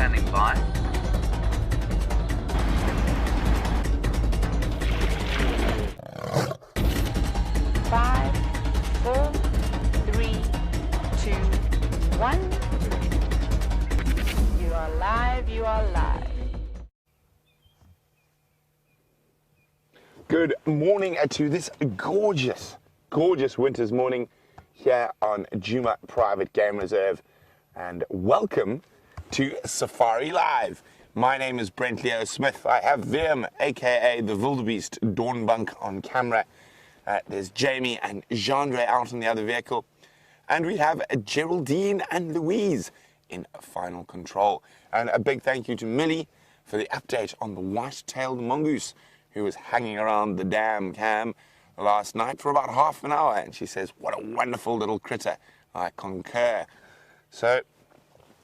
standing by. Five, four, three, two, one. You are live, you are live. Good morning to this gorgeous winter's morning here on Djuma Private Game Reserve, and welcome to Safari Live. My name is Brent Leo Smith. I have Wim, aka the Wildebeest Dornbank, on camera. There's Jamie and Jeandre out in the other vehicle, and we have Geraldine and Louise in final control. And a big thank you to Millie for the update on the white-tailed mongoose who was hanging around the dam cam last night for about half an hour, and she says, what a wonderful little critter. I concur. So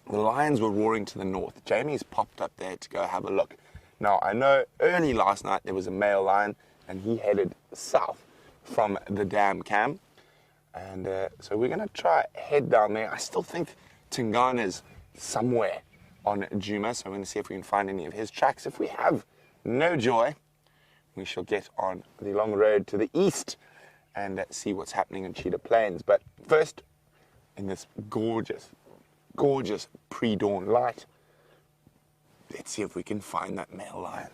the lions were roaring to the north. Jamie's popped up there to go have a look. Now, I know early last night there was a male lion, and he headed south from the dam cam. And so we're going to try head down there. I still think Tingana's somewhere on Djuma, so I'm going to see if we can find any of his tracks. If we have no joy, we shall get on the long road to the east and see what's happening in Cheetah Plains. But first, in this gorgeous pre-dawn light, let's see if we can find that male lion.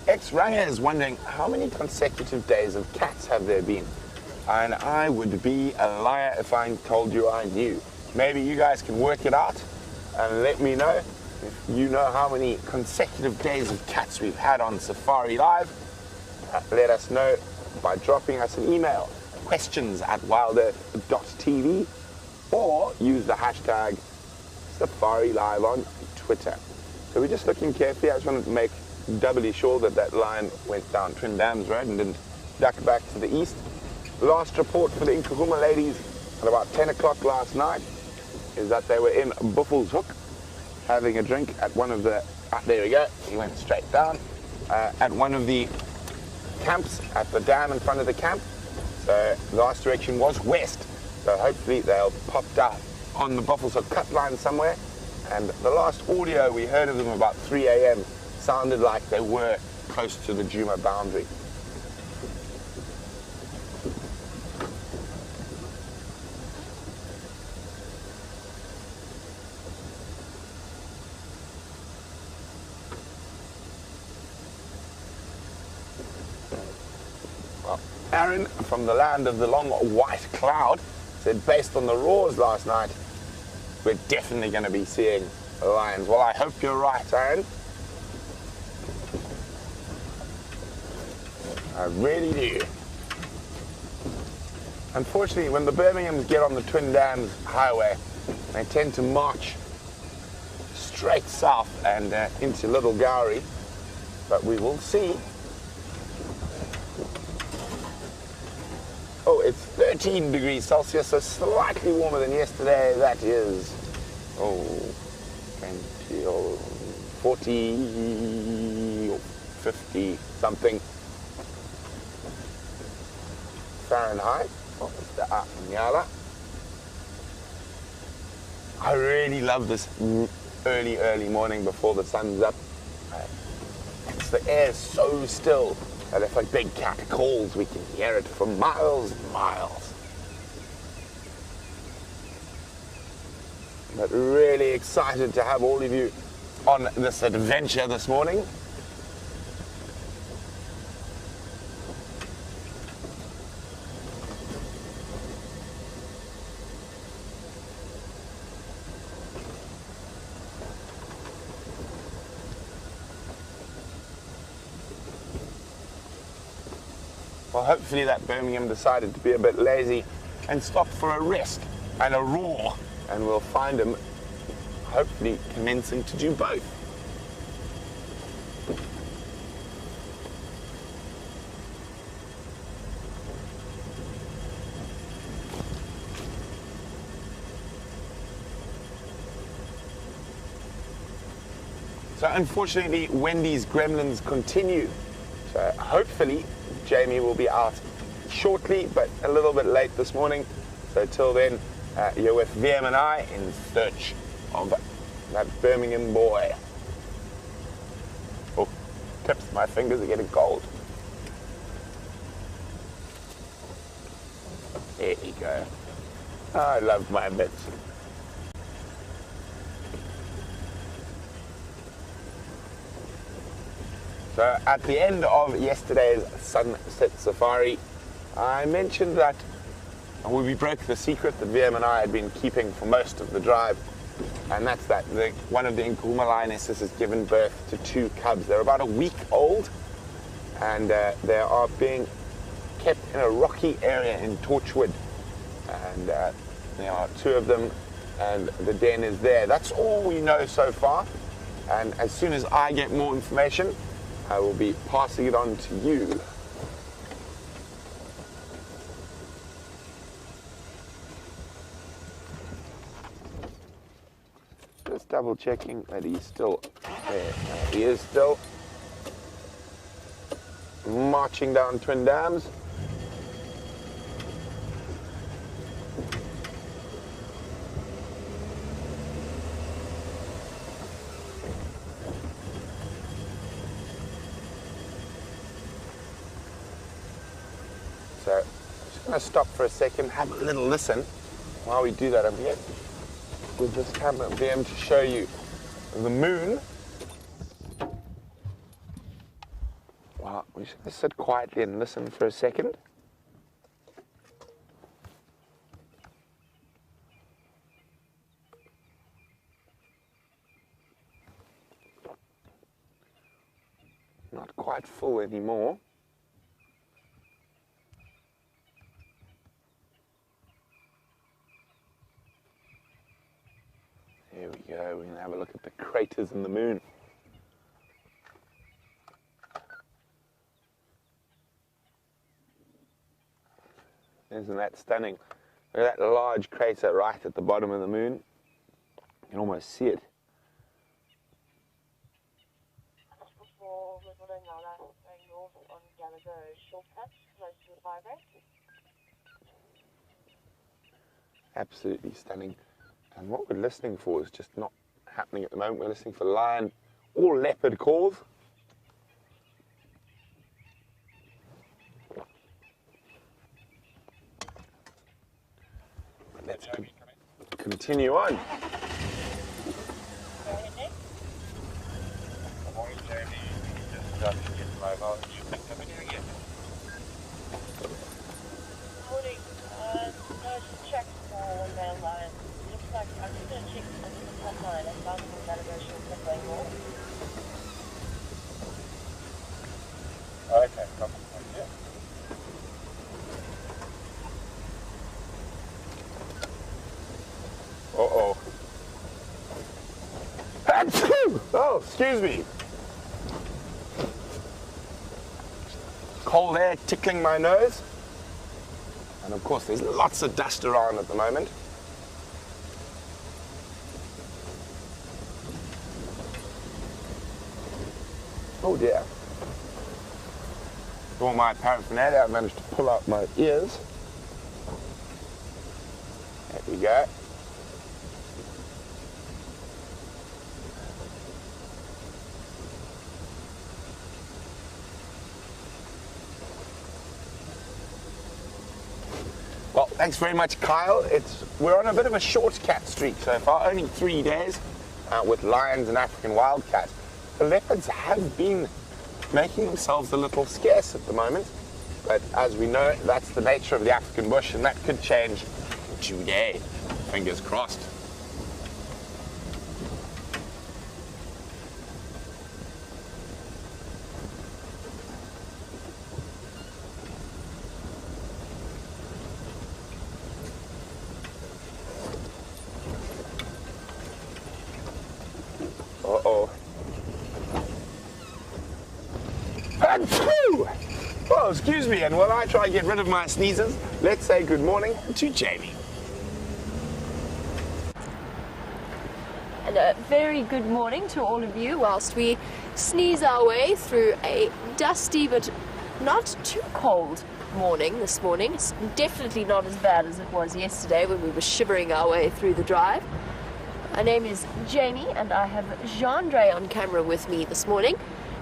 Ex-Ranger is wondering how many consecutive days of cats have there been, and I would be a liar if I told you I knew. Maybe you guys can work it out and let me know if you know how many consecutive days of cats we've had on Safari Live. Let us know by dropping us an email, questions@wildearth.tv, or use the hashtag Safari Live on Twitter. So we're just looking carefully. I just wanted to make doubly sure that that lion went down Twin Dams Road and didn't duck back to the east. Last report for the Nkahuma ladies at about 10 o'clock last night is that they were in Buffelshoek having a drink at one of the, there we go, he went straight down, at one of the camps at the dam in front of the camp. So the last direction was west, so hopefully they'll pop down on the Buffelshoek cut line somewhere. And the last audio we heard of them about 3 a.m. sounded like they were close to the Djuma boundary. Well, Aaron from the land of the long white cloud said, based on the roars last night, we're definitely going to be seeing lions. Well, I hope you're right, Aaron. I really do. Unfortunately, when the Birminghams get on the Twin Dams highway, they tend to march straight south and into Little Gowrie. But we will see. Oh, it's 13 degrees Celsius, so slightly warmer than yesterday. That is, 20 or 40 or 50 something Fahrenheit. Oh, Mr. Nyala. I really love this early morning before the sun's up. The air is so still that if a big cat calls, we can hear it for miles and miles. But really excited to have all of you on this adventure this morning. Well, hopefully that Birmingham decided to be a bit lazy and stopped for a rest and a roar, and we'll find him hopefully commencing to do both. So unfortunately, Wendy's gremlins continue. So hopefully, Jamie will be out shortly, but a little bit late this morning. So till then, you're with VM and I in search of that Birmingham boy. Oh, tips, my fingers are getting cold. There you go. Oh, I love my bits. So at the end of yesterday's sunset safari, I mentioned that we broke the secret that VM and I had been keeping for most of the drive, and that's that one of the Nkuhuma lionesses has given birth to 2 cubs. They're about a week old, and they are being kept in a rocky area in Torchwood, and there are 2 of them, and the den is there. That's all we know so far, and as soon as I get more information, I will be passing it on to you. Just double checking that he's still there. He is still marching down Twin Dams. So I'm just going to stop for a second, have a little listen. While we do that, I'm here with this camera VM to show you the moon. Well, we're just going to sit quietly and listen for a second. Not quite full anymore. There we go, we're going to have a look at the craters in the moon. Isn't that stunning? Look at that large crater right at the bottom of the moon. You can almost see it. Absolutely stunning. And what we're listening for is just not happening at the moment. We're listening for lion or leopard calls. Let's continue on. Good morning, Jamie. Just got to get mobile. You picked up anything yet? Morning. No, just checked for male lion. Looks like I'm just going to check on the top line. I found some navigation quickly more. Okay, copy. Thank you. Uh-oh. Oh, excuse me. Cold air tickling my nose. And of course, there's lots of dust around at the moment. Oh dear. For my paraphernalia, I managed to pull out my ears. There we go. Well, thanks very much, Kyle. We're on a bit of a short cat streak so far, only 3 days with lions and African wildcats. The leopards have been making themselves a little scarce at the moment, but as we know, that's the nature of the African bush, and that could change today. Fingers crossed. Uh-oh. Oh, excuse me, and while I try and get rid of my sneezes, let's say good morning to Jamie. and a very good morning to all of you whilst we sneeze our way through a dusty but not too cold morning this morning. It's definitely not as bad as it was yesterday when we were shivering our way through the drive. My name is Jamie and I have Jean-Dre on camera with me this morning,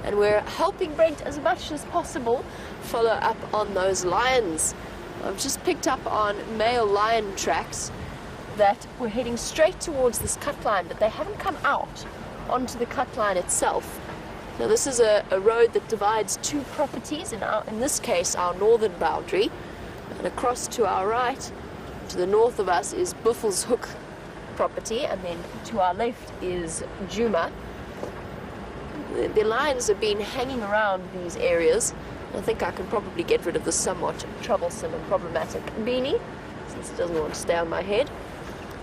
and we're helping Brent as much as possible follow up on those lions. I've just picked up on male lion tracks that were heading straight towards this cut line, but they haven't come out onto the cut line itself. Now this is a road that divides two properties, in this case our northern boundary, and across to our right, to the north of us, is Buffelshoek property, and then to our left is Djuma. The lions have been hanging around these areas. I think I can probably get rid of this somewhat troublesome and problematic beanie, since it doesn't want to stay on my head.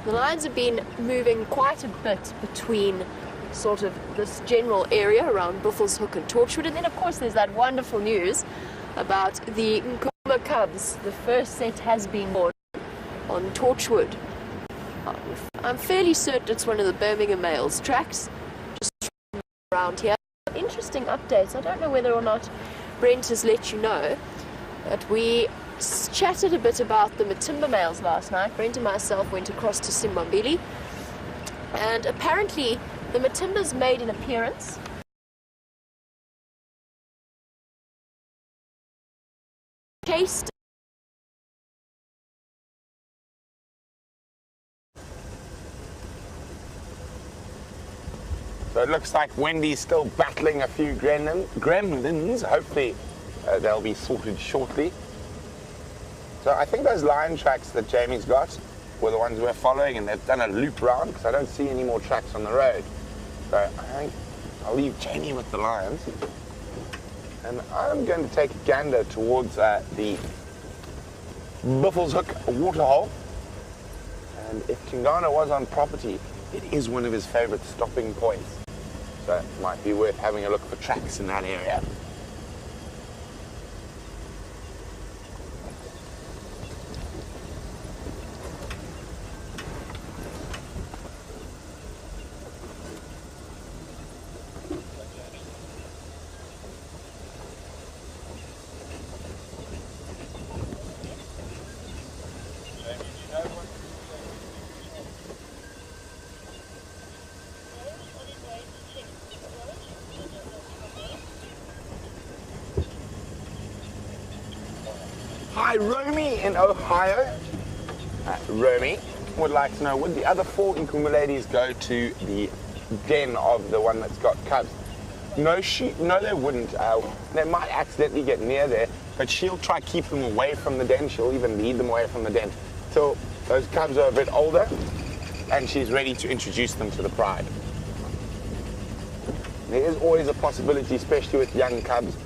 The lions have been moving quite a bit between sort of this general area around Buffelshoek and Torchwood, and then of course there's that wonderful news about the Nkuma cubs. The first set has been born on Torchwood. I'm fairly certain it's one of the Birmingham males tracks, just around here. Interesting updates. I don't know whether or not Brent has let you know, but we chatted a bit about the Matimba males last night. Brent and myself went across to Simbambili, and apparently the Matimbas made an appearance. Chased. So it looks like Wendy's still battling a few gremlins. Hopefully they'll be sorted shortly. So I think those lion tracks that Jamie's got were the ones we're following, and they've done a loop round because I don't see any more tracks on the road. So I think I'll leave Jamie with the lions, and I'm going to take a gander towards the Buffelshoek waterhole. And if Tingana was on property, it is one of his favorite stopping points. So it might be worth having a look for tracks in that area. Hi, Romy in Ohio. Romy would like to know, would the other 4 Nkuma ladies go to the den of the one that's got cubs? No, they wouldn't. They might accidentally get near there, but she'll try to keep them away from the den. She'll even lead them away from the den till those cubs are a bit older and she's ready to introduce them to the pride. There is always a possibility, especially with young cubs,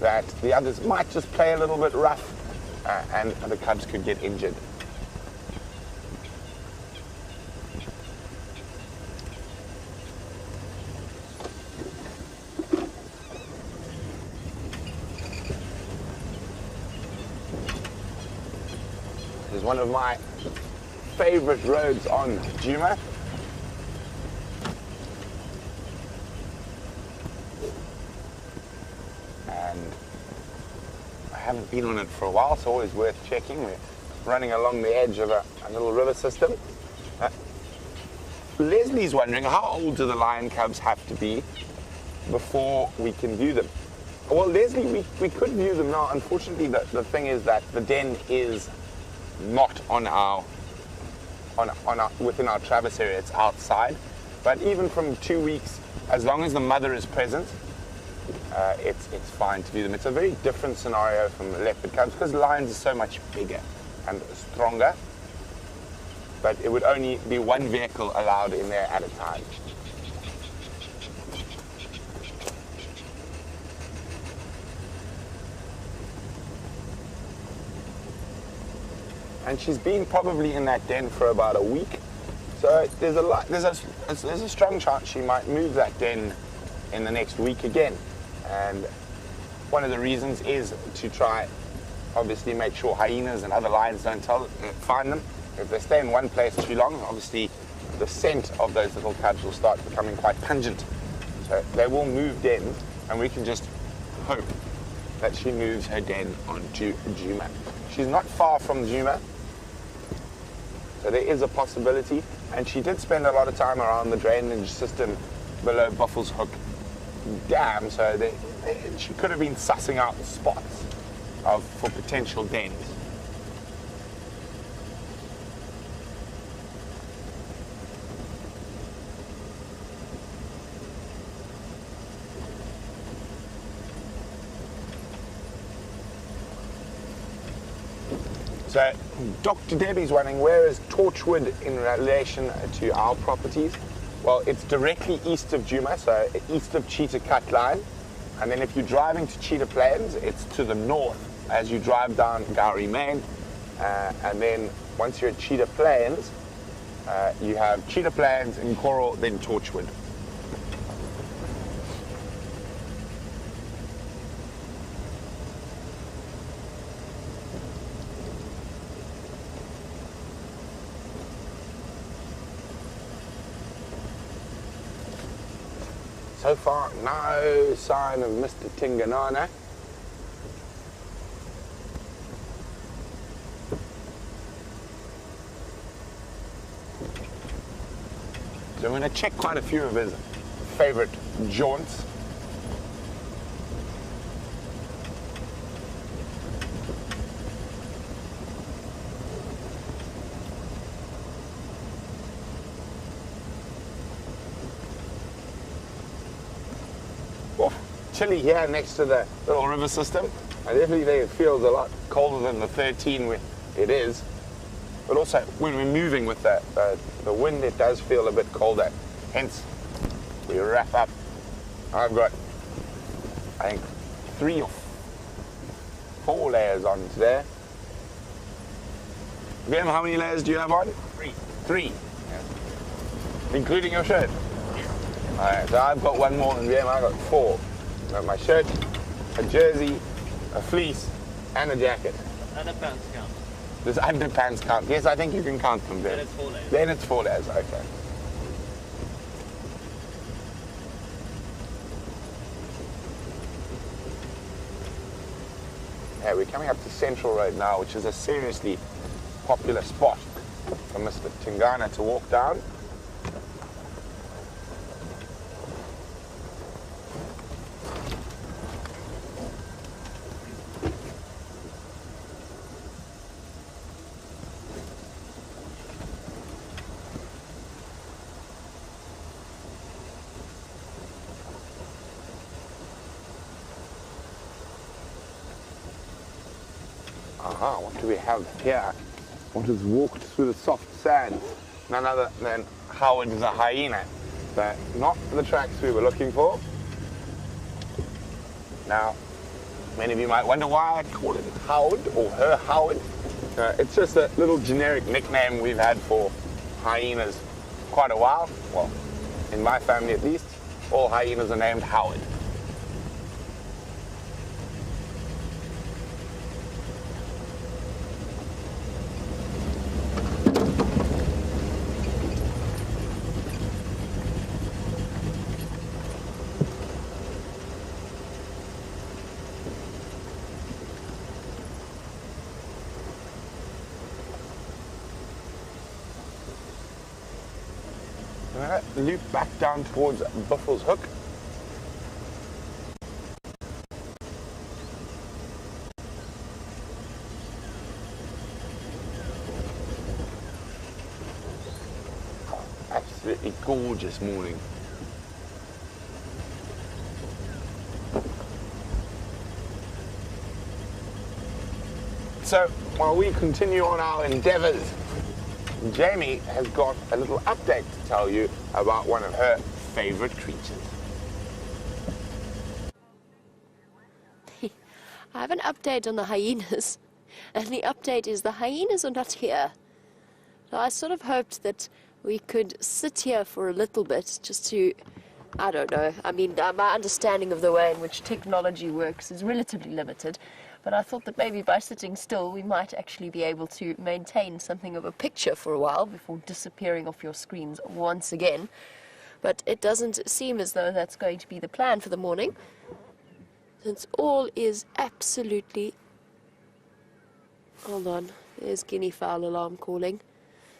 that the others might just play a little bit rough, and the cubs could get injured. This is one of my favorite roads on Djuma. And I haven't been on it for a while, so always worth checking. We're running along the edge of a little river system. Leslie's wondering, how old do the lion cubs have to be before we can view them? Well, Leslie, we could view them now. Unfortunately, the thing is that the den is not within our Travis area. It's outside. But even from 2 weeks, as long as the mother is present, it's fine to view them. It's a very different scenario from the leopard cubs because lions are so much bigger and stronger. But it would only be one vehicle allowed in there at a time. And she's been probably in that den for about a week. So there's a strong chance she might move that den in the next week again. And one of the reasons is to try, obviously, make sure hyenas and other lions don't find them. if they stay in one place too long, obviously the scent of those little cubs will start becoming quite pungent. So they will move dens, and we can just hope that she moves her den onto Juma. She's not far from Juma, so there is a possibility. And she did spend a lot of time around the drainage system below Buffels Hook Dam, so she could have been sussing out spots for potential dens. So Dr. Debbie's wondering, where is Torchwood in relation to our properties? Well, it's directly east of Juma, so east of Cheetah Cut Line. And then if you're driving to Cheetah Plains, it's to the north as you drive down Gowrie Main. And then once you're at Cheetah Plains, you have Cheetah Plains and Coral, then Torchwood. So far, no sign of Mr. Tinganana. So I'm going to check quite a few of his favorite jaunts. Chilly here next to the little river system. I definitely think it feels a lot colder than the 13 where it is. But also when we're moving with the wind, it does feel a bit colder. Hence, we wrap up. I've got, I think, 3 or 4 layers on today. Graham, how many layers do you have on? 3. 3. Yeah. Including your shirt? Alright, so I've got 1 more than Graham. I've got 4. I've got my shirt, a jersey, a fleece, and a jacket. Underpants count. Does underpants count? Yes, I think you can count them there. Then it's 4 layers. Then it's 4 layers, okay. Yeah, we're coming up to Central Road now, which is a seriously popular spot for Mr. Tingana to walk down. What do we have here? What has walked through the soft sand? None other than Howard the hyena. So not the tracks we were looking for. Now, many of you might wonder why I call it Howard or her Howard. It's just a little generic nickname we've had for hyenas quite a while. Well, in my family at least, all hyenas are named Howard. Loop back down towards Buffels Hook. Absolutely gorgeous morning. So while we continue on our endeavors, Jamie has got a little update to tell you about one of her favorite creatures. I have an update on the hyenas, and the update is the hyenas are not here. So I sort of hoped that we could sit here for a little bit just to, I don't know, I mean, my understanding of the way in which technology works is relatively limited, But I thought that maybe by sitting still we might actually be able to maintain something of a picture for a while before disappearing off your screens once again. But it doesn't seem as though that's going to be the plan for the morning, since all is absolutely... Hold on, there's guinea fowl alarm calling.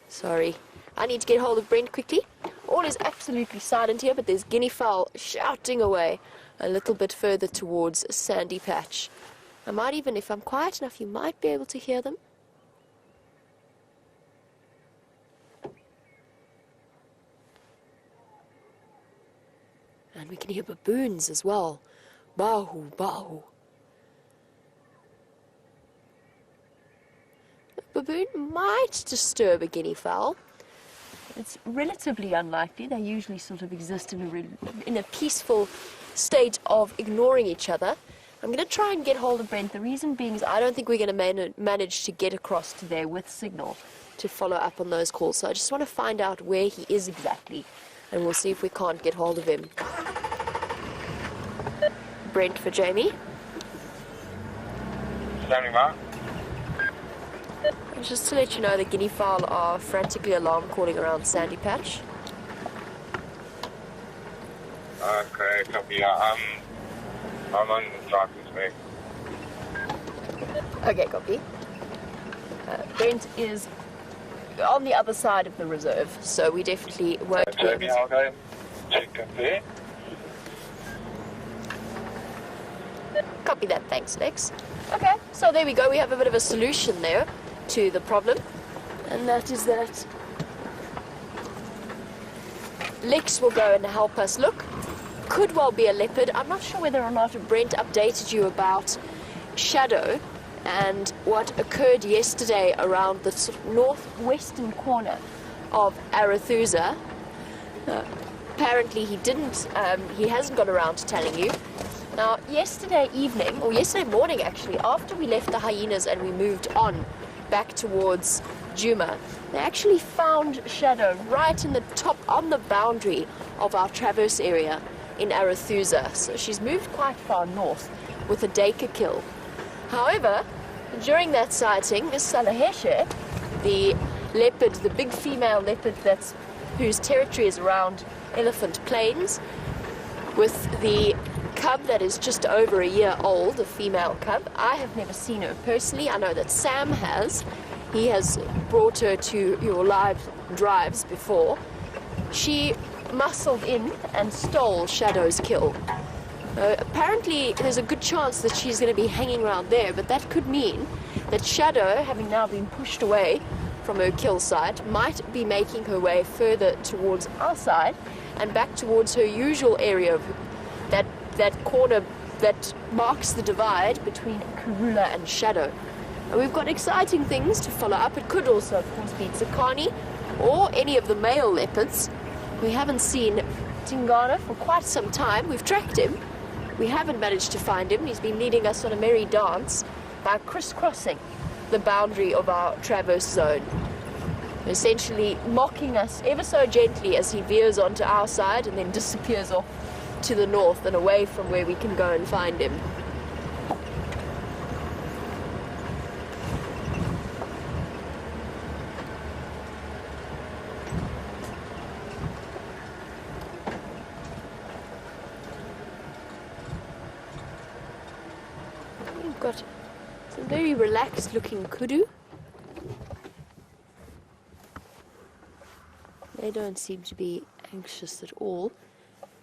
Sorry, I need to get hold of Brent quickly. All is absolutely silent here, but there's guinea fowl shouting away a little bit further towards Sandy Patch. I might even, if I'm quiet enough, you might be able to hear them. And we can hear baboons as well. Bahu, bahu. A baboon might disturb a guinea fowl. It's relatively unlikely. They usually sort of exist in a peaceful state of ignoring each other. I'm going to try and get hold of Brent. The reason being is I don't think we're going to manage to get across to there with signal to follow up on those calls. So I just want to find out where he is exactly, and we'll see if we can't get hold of him. Brent for Jamie. Standing by. And just to let you know, the guinea fowl are frantically alarm calling around Sandy Patch. Okay, copy. I'm on the driving speed. Okay, copy. Brent is on the other side of the reserve, so we definitely won't be able to... Okay, check up there. Copy that, thanks, Lex. Okay, so there we go. We have a bit of a solution there to the problem, and that is that Lex will go and help us look. Could well be a leopard. I'm not sure whether or not Brent updated you about Shadow and what occurred yesterday around the sort of northwestern corner of Arethusa. Apparently he didn't, he hasn't got around to telling you. Now, yesterday evening, or yesterday morning actually, after we left the hyenas and we moved on back towards Djuma, they actually found Shadow right in the top, on the boundary of our traverse area in Arethusa. So she's moved quite far north with a Dacre kill. However, during that sighting, Miss Salaheshe, the leopard, the big female leopard whose territory is around Elephant Plains, with the cub that is just over a year old, a female cub. I have never seen her personally. I know that Sam has. He has brought her to your live drives before. She muscled in and stole Shadow's kill. Apparently, there's a good chance that she's going to be hanging around there, but that could mean that Shadow, having now been pushed away from her kill site, might be making her way further towards our side and back towards her usual area of that corner that marks the divide between Karula and Shadow. And we've got exciting things to follow up. It could also, of course, be Tsakani or any of the male leopards. We haven't seen Tingana for quite some time. We've tracked him. We haven't managed to find him. He's been leading us on a merry dance by crisscrossing the boundary of our traverse zone, essentially mocking us ever so gently as he veers onto our side and then disappears off to the north and away from where we can go and find him. We've got some very relaxed looking kudu. They don't seem to be anxious at all.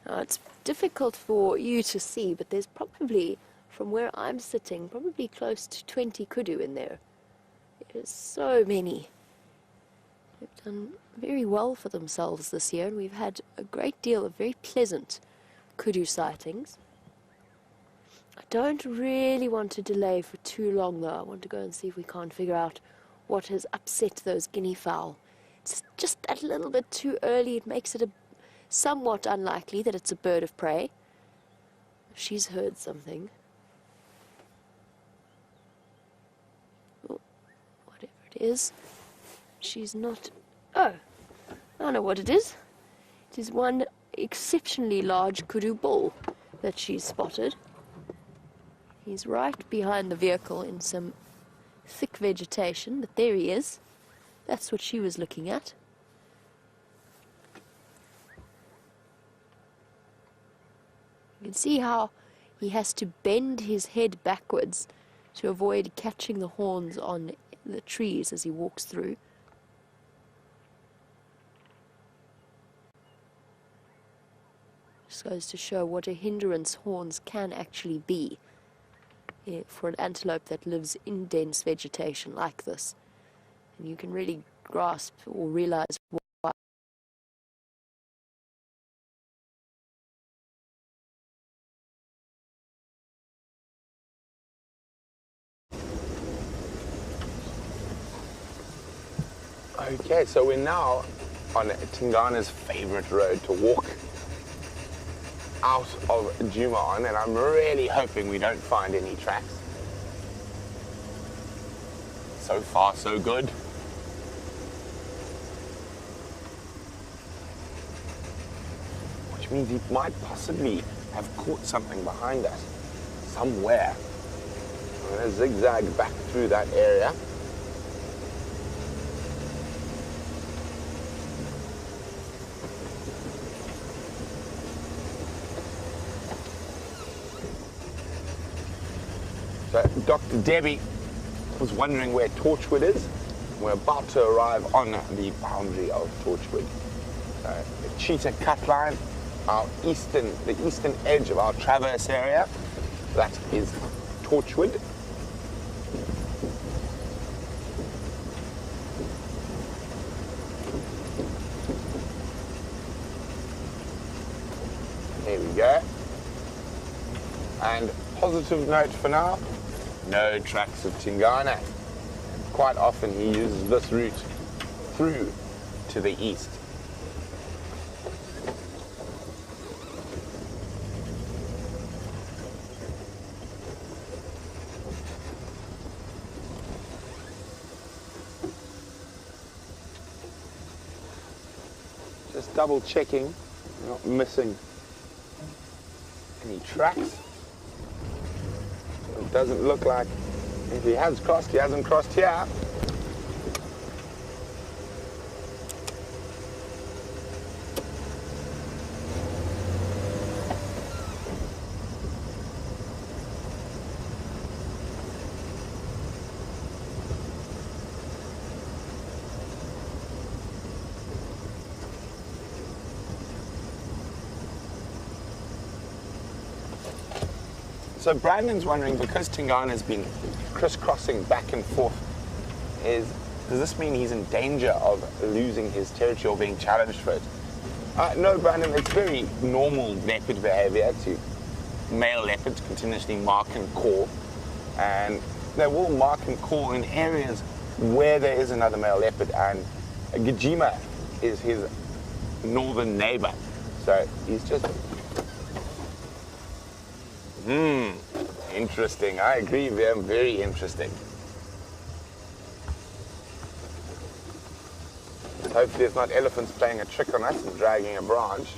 Now, it's difficult for you to see, but there's probably, from where I'm sitting, probably close to 20 kudu in there. There's so many. They've done very well for themselves this year, and we've had a great deal of very pleasant kudu sightings. I don't really want to delay for too long, though. I want to go and see if we can't figure out what has upset those guinea fowl. It's just a little bit too early. It makes it somewhat unlikely that it's a bird of prey. She's heard something. Oh, whatever it is. She's not... Oh, I know what it is. It is one exceptionally large kudu bull that she's spotted. He's right behind the vehicle in some thick vegetation, but there he is. That's what she was looking at. You can see how he has to bend his head backwards to avoid catching the horns on the trees as he walks through. Just goes to show what a hindrance horns can actually be for an antelope that lives in dense vegetation like this. And you can really grasp or realize why. Okay, so we're now on Tingana's favorite road to walk out of Djuma on, and I'm really hoping we don't find any tracks. So far, so good. Which means he might possibly have caught something behind us somewhere. I'm going to zigzag back through that area. So Dr. Debbie was wondering where Torchwood is. We're about to arrive on the boundary of Torchwood. So the Cheetah Cut Line, the eastern edge of our traverse area, that is Torchwood. Here we go. And positive note for now, no tracks of Tingana. Quite often he uses this route through to the east. Just double checking, not missing any tracks. It doesn't look like, if he has crossed, he hasn't crossed here. So Brandon's wondering, because Tingana's been crisscrossing back and forth, does this mean he's in danger of losing his territory or being challenged for it? No, Brandon, it's very normal leopard behavior to male leopards continuously mark and call. And they will mark and call in areas where there is another male leopard, and Gajima is his northern neighbor. So he's just... Interesting. I agree, very interesting. Hopefully it's not elephants playing a trick on us and dragging a branch.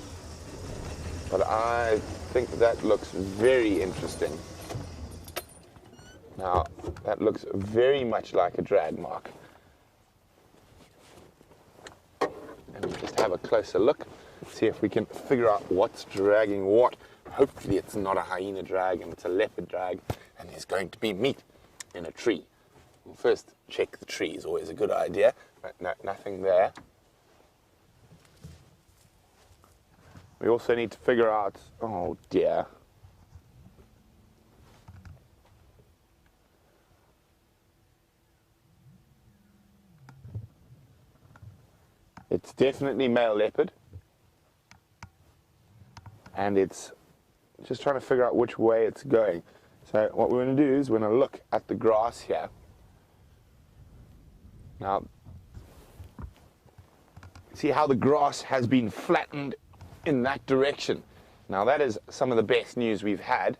But I think that looks very interesting. Now, that looks very much like a drag mark. And we'll just have a closer look, see if we can figure out what's dragging what. Hopefully it's not a hyena drag and it's a leopard drag, and there's going to be meat in a tree. We'll first check the tree, is always a good idea, but no, nothing there. We also need to figure out, oh dear. It's definitely male leopard, and it's just trying to figure out which way it's going. So what we're going to do is we're going to look at the grass here. Now, see how the grass has been flattened in that direction. Now that is some of the best news we've had,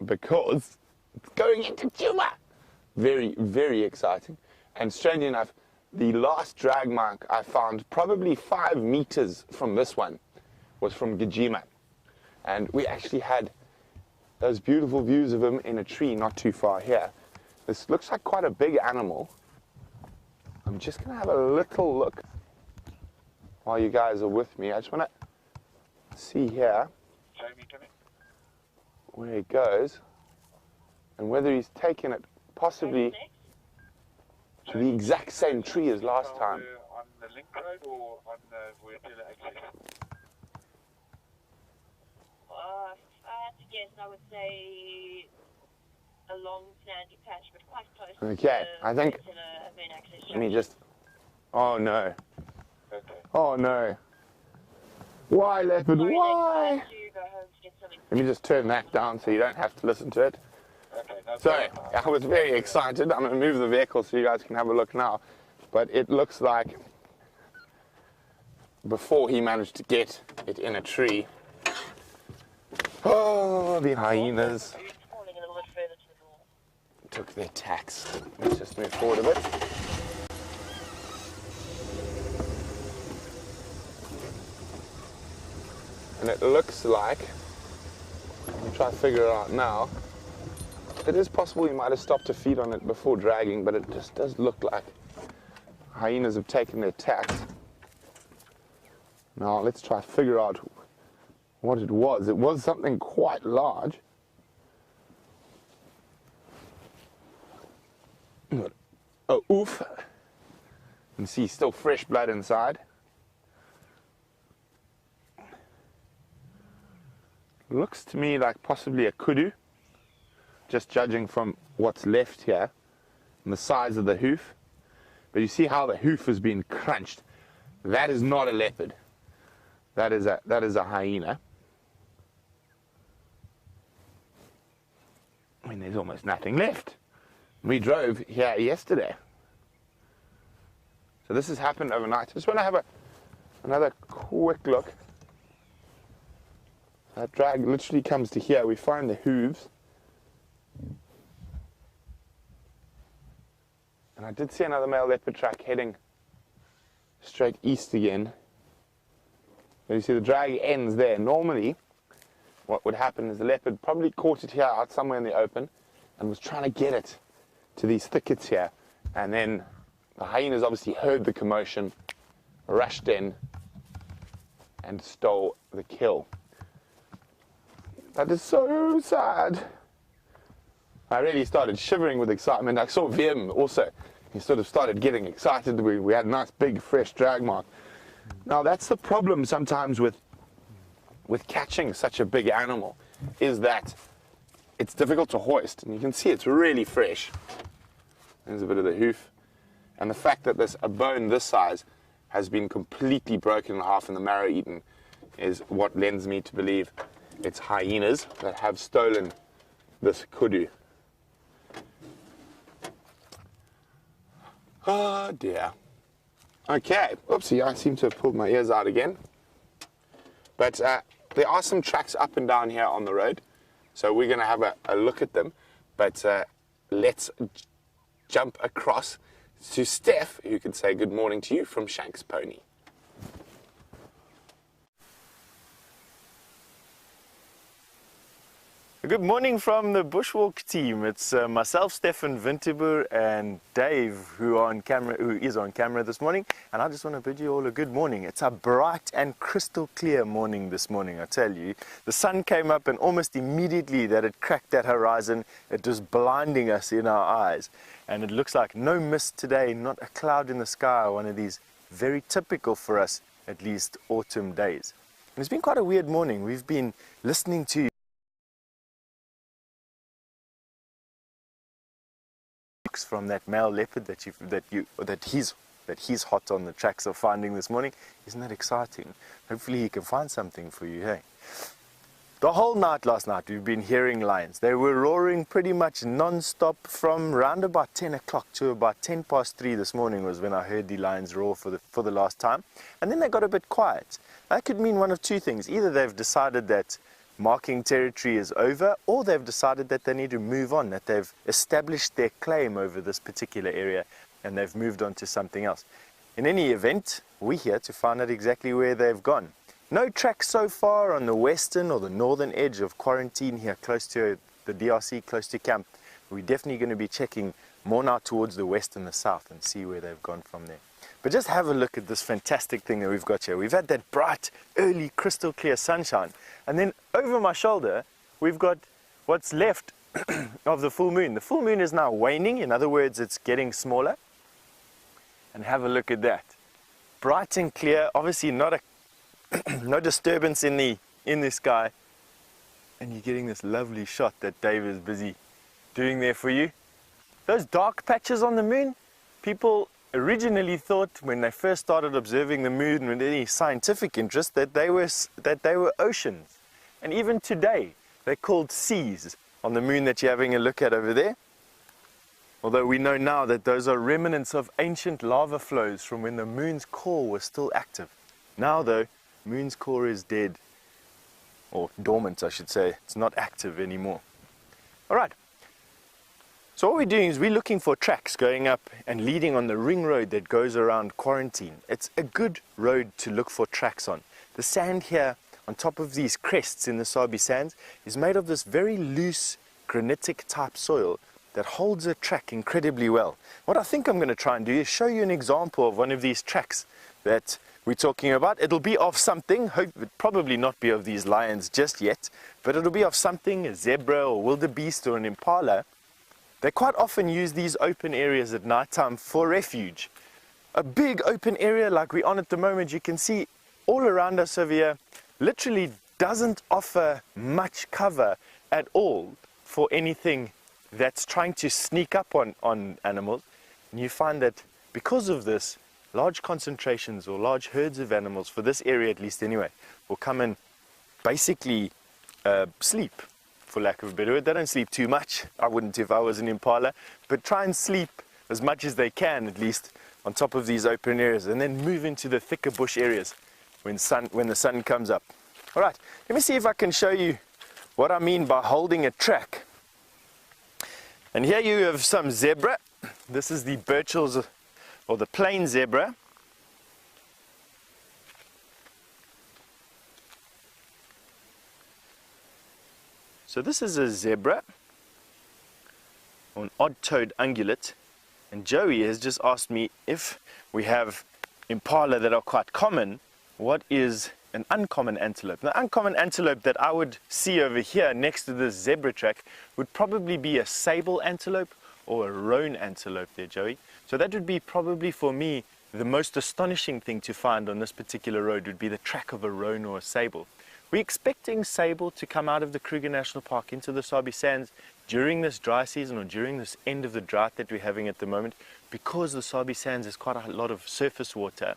because it's going into Djuma. Very, very exciting. And strangely enough, the last drag mark I found, probably 5 meters from this one, was from Gajima. And we actually had those beautiful views of him in a tree not too far here. This looks like quite a big animal. I'm just going to have a little look while you guys are with me. I just want to see here where he goes and whether he's taken it possibly to the exact same tree as last time. On the link road or on the vehicular access? If I had to guess, I would say a long sandy patch, but quite close. Okay, I think. Let me just. Oh no. Okay. Oh no. Why, leopard? Why? Let me just turn that down so you don't have to listen to it. Okay, no So, problem. I was very excited. I'm going to move the vehicle so you guys can have a look now. But it looks like before he managed to get it in a tree. Oh, the hyenas Falling a little bit further to the door. took their tax. Let's just move forward a bit. And it looks like, I'll try to figure it out now, it is possible you might have stopped to feed on it before dragging, but it just does look like hyenas have taken their tax. Now let's try to figure out what it was. It was something quite large. Oh, oof. You can see still fresh blood inside. Looks to me like possibly a kudu, just judging from what's left here and the size of the hoof. But you see how the hoof has been crunched. That is not a leopard. That is a hyena. I mean, there's almost nothing left. We drove here yesterday. So this has happened overnight. I just want to have another quick look. That drag literally comes to here. We find the hooves. And I did see another male leopard track heading straight east again. But you see the drag ends there. Normally, what would happen is the leopard probably caught it here out somewhere in the open and was trying to get it to these thickets here. And then the hyenas obviously heard the commotion, rushed in, and stole the kill. That is so sad. I really started shivering with excitement. I saw Vim also. He sort of started getting excited. We had a nice big fresh drag mark. Now that's the problem sometimes with catching such a big animal, is that it's difficult to hoist. And you can see it's really fresh. There's a bit of the hoof. And the fact that a bone this size has been completely broken in half and the marrow eaten is what lends me to believe it's hyenas that have stolen this kudu. Oh dear. Okay, oopsie, I seem to have pulled my ears out again. But there are some tracks up and down here on the road, so we're going to have a look at them. But let's jump across to Steph, who can say good morning to you from Shanks Pony. Good morning from the Bushwalk team. It's myself, Stefan Winterboer, and Dave, who is on camera this morning. And I just want to bid you all a good morning. It's a bright and crystal clear morning this morning, I tell you. The sun came up, and almost immediately that it cracked that horizon, it was blinding us in our eyes. And it looks like no mist today, not a cloud in the sky, one of these very typical for us, at least, autumn days. And it's been quite a weird morning. We've been listening to from that male leopard that he's hot on the tracks of finding this morning. Isn't that exciting? Hopefully he can find something for you, hey? The whole night last night we've been hearing lions. They were roaring pretty much non-stop from round about 10 o'clock to about 10 past 3 this morning was when I heard the lions roar for the last time. And then they got a bit quiet. That could mean one of two things. Either they've decided that marking territory is over, or they've decided that they need to move on, that they've established their claim over this particular area and they've moved on to something else. In any event, we're here to find out exactly where they've gone. No tracks so far on the western or the northern edge of quarantine here, close to the DRC, close to camp. We're definitely going to be checking more now towards the west and the south and see where they've gone from there. But just have a look at this fantastic thing that we've got here. We've had that bright, early, crystal clear sunshine. And then over my shoulder, we've got what's left of the full moon. The full moon is now waning. In other words, it's getting smaller. And have a look at that. Bright and clear, obviously not a no disturbance in the sky. And you're getting this lovely shot that Dave is busy doing there for you. Those dark patches on the moon, people originally thought when they first started observing the moon with any scientific interest that they were oceans. And even today, they're called seas on the moon that you're having a look at over there. Although we know now that those are remnants of ancient lava flows from when the moon's core was still active. Now though, moon's core is dead, or dormant I should say. It's not active anymore. All right. So what we're doing is we're looking for tracks going up and leading on the ring road that goes around quarantine. It's a good road to look for tracks on. The sand here on top of these crests in the Sabi sands is made of this very loose granitic type soil that holds a track incredibly well. What I think I'm going to try and do is show you an example of one of these tracks that we're talking about. It'll be of something, probably not be of these lions just yet, but it'll be of something, a zebra or wildebeest or an impala. They quite often use these open areas at night time for refuge. A big open area like we're on at the moment, you can see all around us over here, literally doesn't offer much cover at all for anything that's trying to sneak up on animals. And you find that because of this, large concentrations or large herds of animals, for this area at least anyway, will come and basically sleep, for lack of a better word. They don't sleep too much. I wouldn't if I was an impala, but try and sleep as much as they can at least on top of these open areas, and then move into the thicker bush areas when the sun comes up. All right, let me see if I can show you what I mean by holding a track. And here you have some zebra. This is the Burchell's or the plain zebra. So this is a zebra, or an odd-toed ungulate, and Joey has just asked me if we have impala that are quite common, what is an uncommon antelope? The uncommon antelope that I would see over here next to this zebra track would probably be a sable antelope or a roan antelope there, Joey. So that would be probably for me the most astonishing thing to find on this particular road would be the track of a roan or a sable. We're expecting sable to come out of the Kruger National Park into the Sabi Sands during this dry season or during this end of the drought that we're having at the moment, because the Sabi Sands has quite a lot of surface water,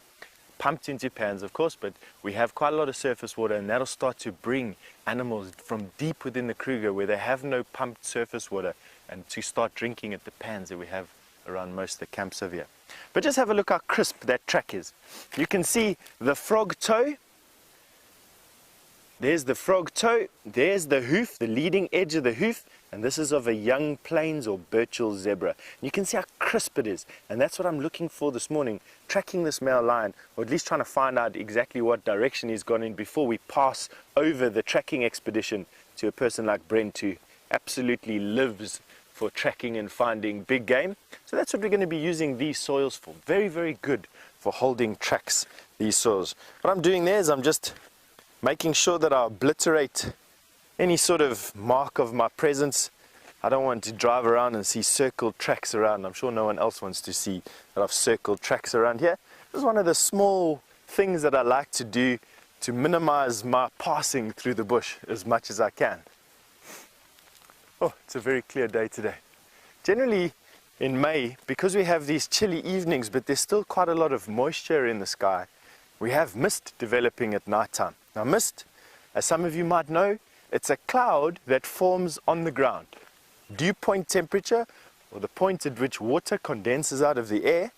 pumped into pans of course, but we have quite a lot of surface water, and that'll start to bring animals from deep within the Kruger where they have no pumped surface water, and to start drinking at the pans that we have around most of the camps over here. But just have a look how crisp that track is. You can see the frog toe. There's the frog toe, there's the hoof, the leading edge of the hoof, and this is of a young plains or Burchell zebra. You can see how crisp it is, and that's what I'm looking for this morning, tracking this male lion, or at least trying to find out exactly what direction he's gone in before we pass over the tracking expedition to a person like Brent, who absolutely lives for tracking and finding big game. So that's what we're going to be using these soils for. Very, very good for holding tracks, these soils. What I'm doing there is I'm just making sure that I obliterate any sort of mark of my presence. I don't want to drive around and see circled tracks around. I'm sure no one else wants to see that I've circled tracks around here. This is one of the small things that I like to do to minimize my passing through the bush as much as I can. Oh, it's a very clear day today. Generally in May, because we have these chilly evenings, but there's still quite a lot of moisture in the sky, we have mist developing at night time. Now mist, as some of you might know, it's a cloud that forms on the ground. Dew point temperature, or the point at which water condenses out of the air,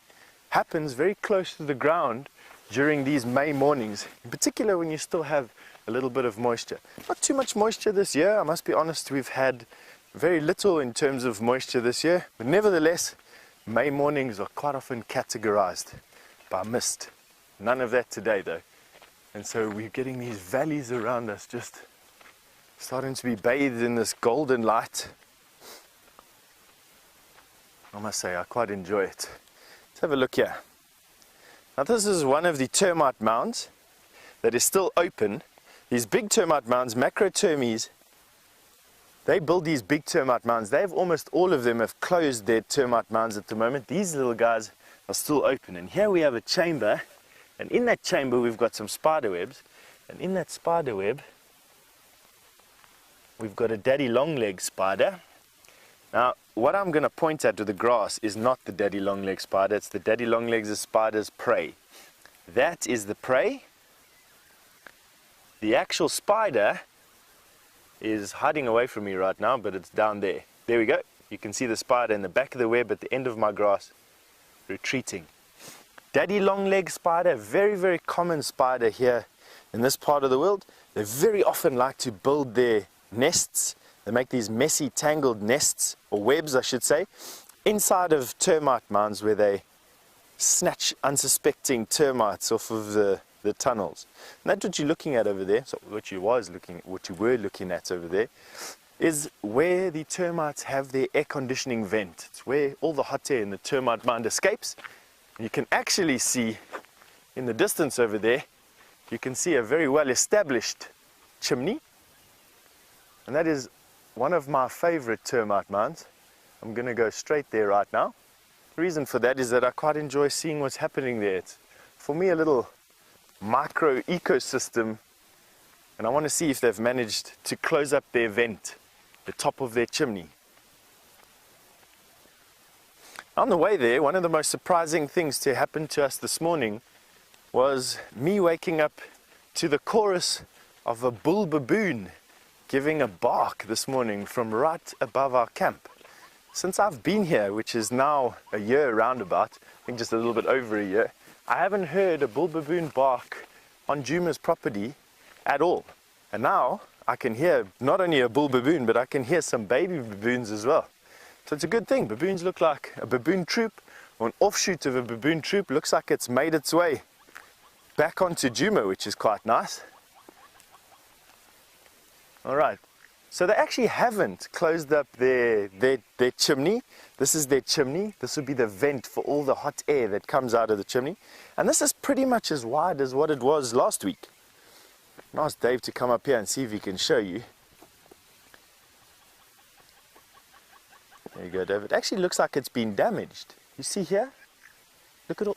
happens very close to the ground during these May mornings, in particular when you still have a little bit of moisture. Not too much moisture this year, I must be honest, we've had very little in terms of moisture this year, but nevertheless, May mornings are quite often categorized by mist. None of that today though. And so we're getting these valleys around us just starting to be bathed in this golden light. I must say, I quite enjoy it. Let's have a look here. Now this is one of the termite mounds that is still open. These big termite mounds, macrotermes, they build these big termite mounds. They have almost all of them have closed their termite mounds at the moment. These little guys are still open. And here we have a chamber. And in that chamber we've got some spider webs. And in that spider web we've got a daddy long-leg spider. Now what I'm going to point at with the grass is not the daddy long-leg spider. It's the daddy long-legs spider's prey. That is the prey. The actual spider is hiding away from me right now, but it's down there. There we go. You can see the spider in the back of the web at the end of my grass, retreating. Daddy long-leg spider, very, very common spider here in this part of the world. They very often like to build their nests. They make these messy, tangled nests, or webs, I should say, inside of termite mounds where they snatch unsuspecting termites off of the tunnels. And that's what you're looking at over there. So what you were looking at over there is where the termites have their air conditioning vent. It's where all the hot air in the termite mound escapes. And you can actually see in the distance over there, you can see a very well established chimney. And that is one of my favorite termite mounds. I'm going to go straight there right now. The reason for that is that I quite enjoy seeing what's happening there. It's, for me, a little micro ecosystem, and I want to see if they've managed to close up their vent, the top of their chimney. On the way there, one of the most surprising things to happen to us this morning was me waking up to the chorus of a bull baboon giving a bark this morning from right above our camp. Since I've been here, which is now a year roundabout, I think just a little bit over a year, I haven't heard a bull baboon bark on Juma's property at all. And now I can hear not only a bull baboon, but I can hear some baby baboons as well. So it's a good thing. Baboons look like a baboon troop, or an offshoot of a baboon troop. Looks like it's made its way back onto Juma, which is quite nice. All right. So they actually haven't closed up their chimney. This is their chimney. This would be the vent for all the hot air that comes out of the chimney. And this is pretty much as wide as what it was last week. I'll ask Dave to come up here and see if he can show you. There you go, David. It actually looks like it's been damaged. You see here? Look at all...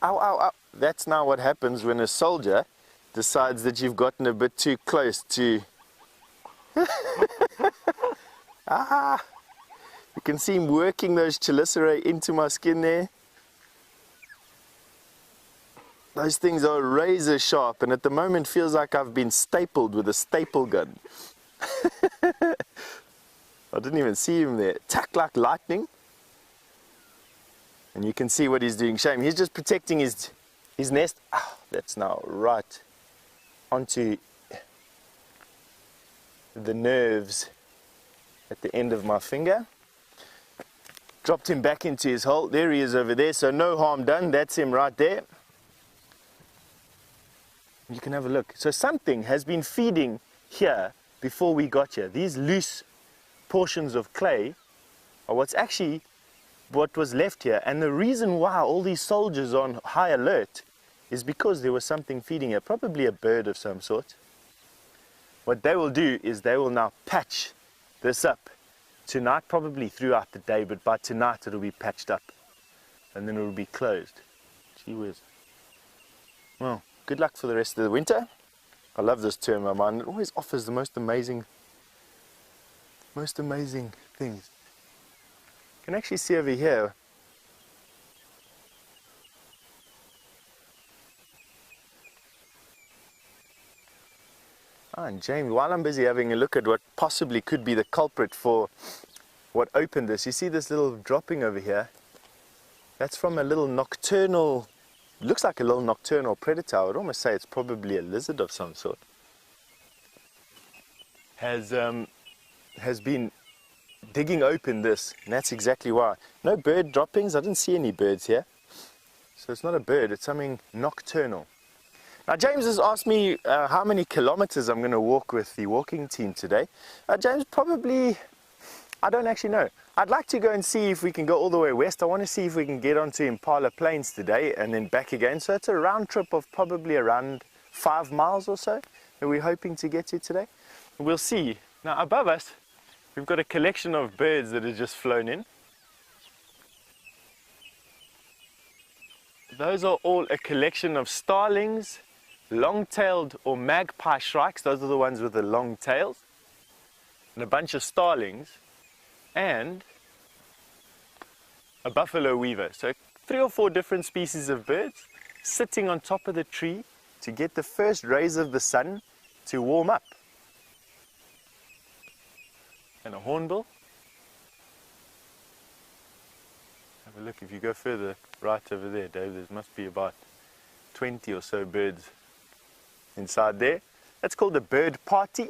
Ow, ow, ow. That's now what happens when a soldier decides that you've gotten a bit too close to... You can see him working those chelicerae into my skin there. Those things are razor sharp, and at the moment feels like I've been stapled with a staple gun. I didn't even see him there. Tack like lightning. And you can see what he's doing. Shame, he's just protecting his nest. That's now right onto the nerves at the end of my finger. Dropped him back into his hole. There he is over there, so no harm done. That's him right there. You can have a look. So something has been feeding here before we got here. These loose portions of clay are what's actually what was left here. And the reason why all these soldiers are on high alert is because there was something feeding here, probably a bird of some sort. What they will do is they will now patch this up tonight, probably throughout the day, but by tonight it'll be patched up and then it'll be closed. Gee whiz. Well, good luck for the rest of the winter. I love this term of mine. It always offers the most amazing things. You can actually see over here. And James, while I'm busy having a look at what possibly could be the culprit for what opened this, you see this little dropping over here? That's from a little nocturnal, looks like a little nocturnal predator. I would almost say it's probably a lizard of some sort. Has been digging open this, and that's exactly why. No bird droppings, I didn't see any birds here. So it's not a bird, it's something nocturnal. Now James has asked me how many kilometers I'm going to walk with the walking team today. James, probably, I don't actually know. I'd like to go and see if we can go all the way west. I want to see if we can get onto Impala Plains today and then back again. So it's a round trip of probably around 5 miles or so that we're hoping to get to today. We'll see. Now above us, we've got a collection of birds that have just flown in. Those are all a collection of starlings, long-tailed or magpie shrikes, those are the ones with the long tails, and a bunch of starlings, and a buffalo weaver. So 3 or 4 different species of birds sitting on top of the tree to get the first rays of the sun to warm up. And a hornbill. Have a look, if you go further right over there, Dave, there must be about 20 or so birds inside there. That's called a bird party.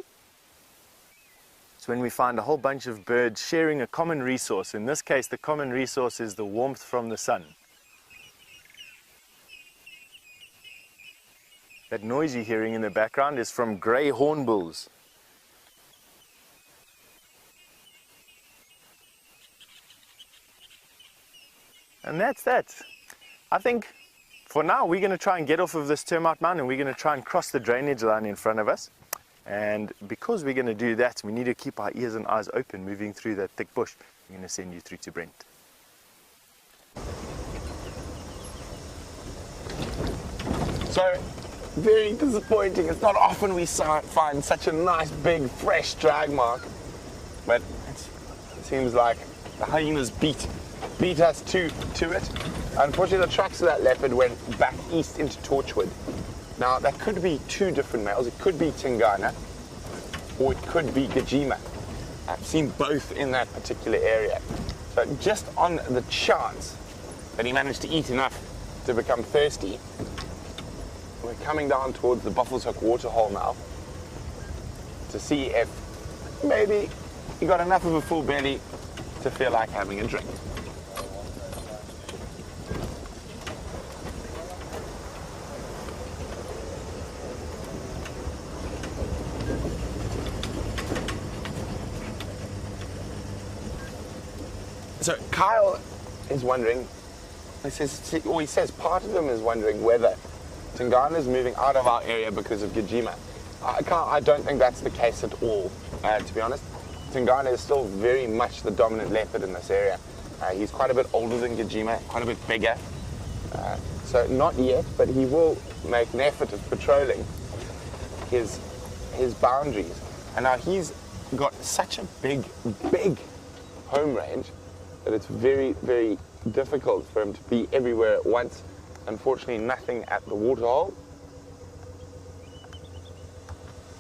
It's when we find a whole bunch of birds sharing a common resource. In this case, the common resource is the warmth from the sun. That noise you're hearing in the background is from grey hornbills. And that's that. I think for now we're going to try and get off of this termite mound and we're going to try and cross the drainage line in front of us. And because we're going to do that, we need to keep our ears and eyes open moving through that thick bush. I'm going to send you through to Brent. So, very disappointing. It's not often we find such a nice, big, fresh drag mark. But it seems like the hyenas beat us to it. Unfortunately, the tracks of that leopard went back east into Torchwood. Now, that could be 2 different males. It could be Tingana, or it could be Gajima. I've seen both in that particular area. So just on the chance that he managed to eat enough to become thirsty, we're coming down towards the Buffalo's Hook waterhole now to see if maybe he got enough of a full belly to feel like having a drink. So Kyle is wondering, he says part of him is wondering whether Tingana is moving out of our area because of Gajima. I don't think that's the case at all, to be honest. Tingana is still very much the dominant leopard in this area. He's quite a bit older than Gajima, quite a bit bigger. So not yet, but he will make an effort of patrolling his boundaries. And now he's got such a big home range that it's very, very difficult for him to be everywhere at once. Unfortunately, nothing at the waterhole.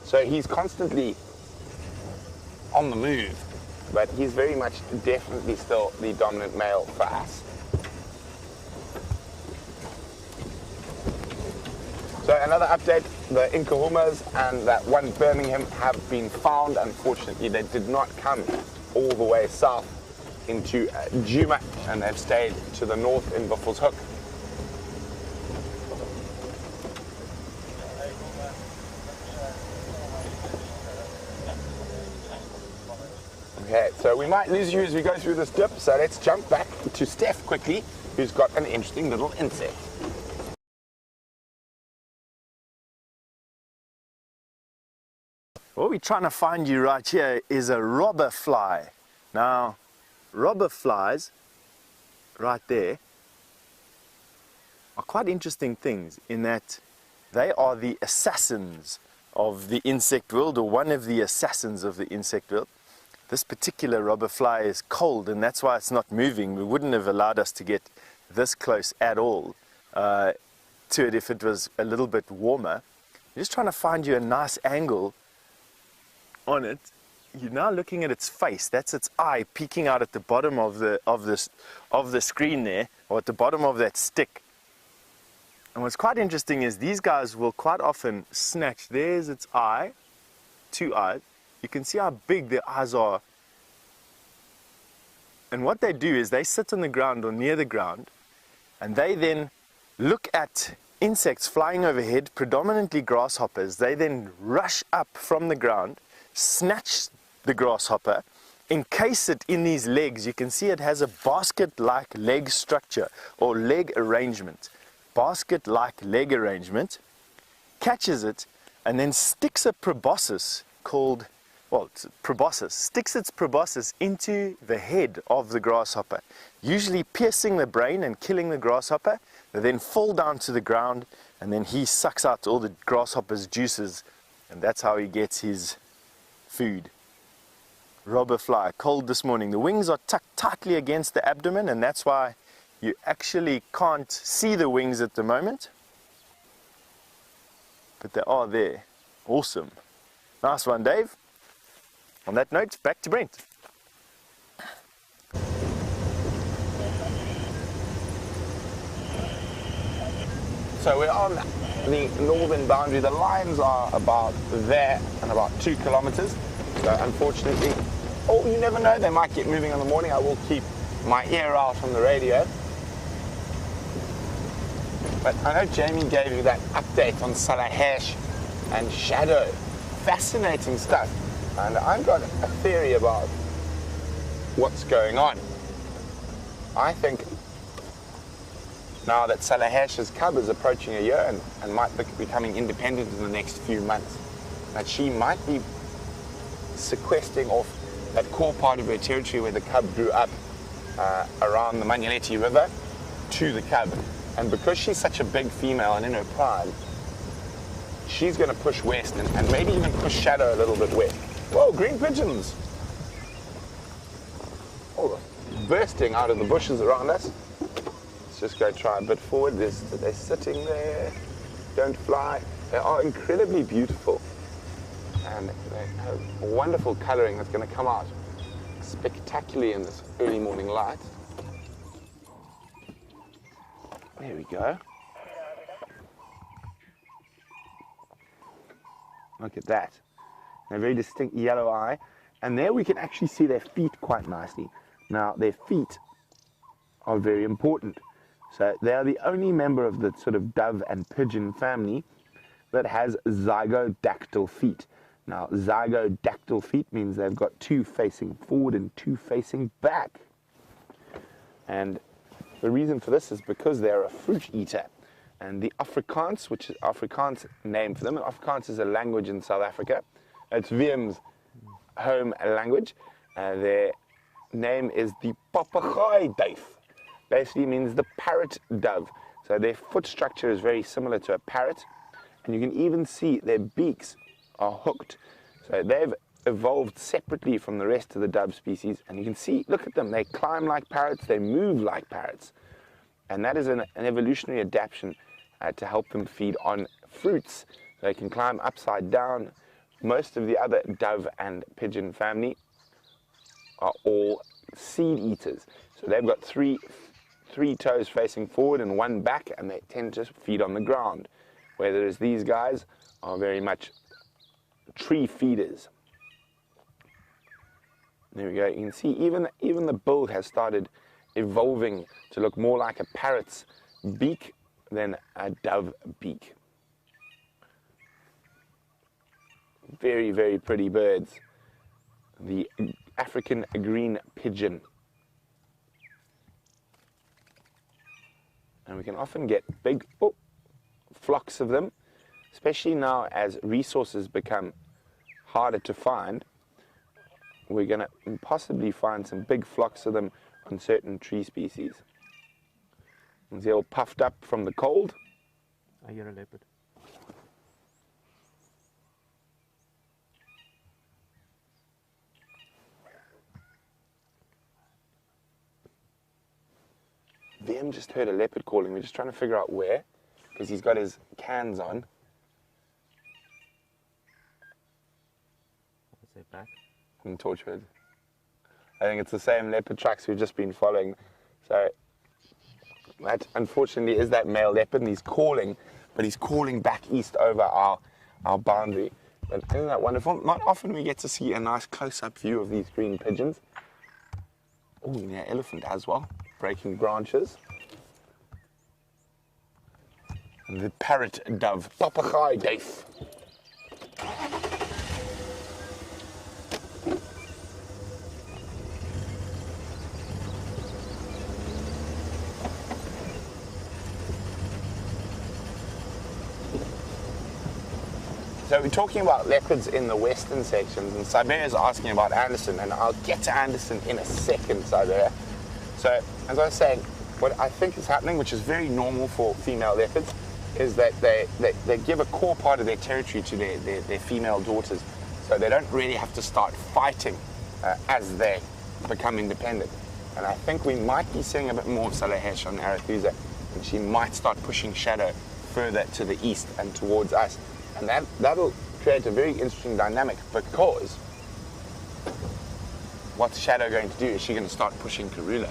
So he's constantly on the move, but he's very much definitely still the dominant male for us. So another update, the Inkahumas and that one Birmingham have been found. Unfortunately, they did not come all the way south into Djuma, and they've stayed to the north in Buffalo's Hook. Okay, so we might lose you as we go through this dip, so let's jump back to Steph quickly, who's got an interesting little insect. What we're trying to find you right here is a robber fly. Now, robber flies, right there, are quite interesting things in that they are the assassins of the insect world, or one of the assassins of the insect world. This particular robber fly is cold, and that's why it's not moving. We wouldn't have allowed us to get this close at all to it if it was a little bit warmer. I'm just trying to find you a nice angle on it. You're now looking at its face. That's its eye peeking out at the bottom of the screen there, or at the bottom of that stick. And what's quite interesting is these guys will quite often snatch. There's its eye, 2 eyes. You can see how big their eyes are. And what they do is they sit on the ground or near the ground, and they then look at insects flying overhead, predominantly grasshoppers. They then rush up from the ground, snatch the grasshopper, encase it in these legs. You can see it has a basket-like leg structure or leg arrangement. Basket-like leg arrangement, catches it, and then sticks a proboscis called, well, it's proboscis, sticks its proboscis into the head of the grasshopper, usually piercing the brain and killing the grasshopper. They then fall down to the ground, and then he sucks out all the grasshopper's juices, and that's how he gets his food. Robber fly, cold this morning. The wings are tucked tightly against the abdomen, and that's why you actually can't see the wings at the moment. But they are there. Awesome. Nice one, Dave. On that note, back to Brent. So we're on the northern boundary. The lines are about there and about 2 kilometers. So unfortunately, oh, you never know, they might get moving in the morning. I will keep my ear out on the radio. But I know Jamie gave you that update on Salahesh and Shadow. Fascinating stuff. And I've got a theory about what's going on. I think now that Salahesh's cub is approaching a year and might be becoming independent in the next few months, that she might be sequestering off that core part of her territory where the cub grew up around the Manyeleti River to the cub. And because she's such a big female and in her prime, she's going to push west and maybe even push Shadow a little bit west. Whoa, green pigeons! Oh, bursting out of the bushes around us. Let's just go try a bit forward. They're sitting there. Don't fly. They are incredibly beautiful. And they have a wonderful colouring that's going to come out spectacularly in this early morning light. There we go. Look at that. A very distinct yellow eye. And there we can actually see their feet quite nicely. Now, their feet are very important. So they are the only member of the sort of dove and pigeon family that has zygodactyl feet. Now, zygodactyl feet means they've got 2 facing forward and 2 facing back. And the reason for this is because they're a fruit eater. And the Afrikaans, which is Afrikaans name for them, and Afrikaans is a language in South Africa. It's Wiem's home language. Their name is the papegaai duif. Basically means the parrot dove. So their foot structure is very similar to a parrot. And you can even see their beaks are hooked. So they've evolved separately from the rest of the dove species. And you can see, look at them, they climb like parrots, they move like parrots. And that is an evolutionary adaptation to help them feed on fruits. So they can climb upside down. Most of the other dove and pigeon family are all seed eaters. So they've got three toes facing forward and 1 back, and they tend to feed on the ground. Whereas these guys are very much tree feeders. There we go. You can see even the bill has started evolving to look more like a parrot's beak than a dove beak. Very, very pretty birds. The African green pigeon. And we can often get big flocks of them, especially now as resources become harder to find. We're going to possibly find some big flocks of them on certain tree species. And they're all puffed up from the cold. I hear a leopard. Liam just heard a leopard calling. We're just trying to figure out where, because he's got his cans on. What's that back? And Torchwood. I think it's the same leopard tracks we've just been following. So that unfortunately is that male leopard, and he's calling, but he's calling back east over our boundary. But isn't that wonderful? Not often we get to see a nice close-up view of these green pigeons. Oh, yeah, elephant as well, breaking branches. the parrot dove, papegaai duif. So we're talking about leopards in the western sections, and Siberia is asking about Anderson, and I'll get to Anderson in a second, Siberia. So, as I was saying, what I think is happening, which is very normal for female leopards, is that they give a core part of their territory to their female daughters, so they don't really have to start fighting as they become independent. And I think we might be seeing a bit more of Salahesh on Arethusa, and she might start pushing Shadow further to the east and towards us. And that'll create a very interesting dynamic, because what's Shadow going to do? Is she going to start pushing Karula?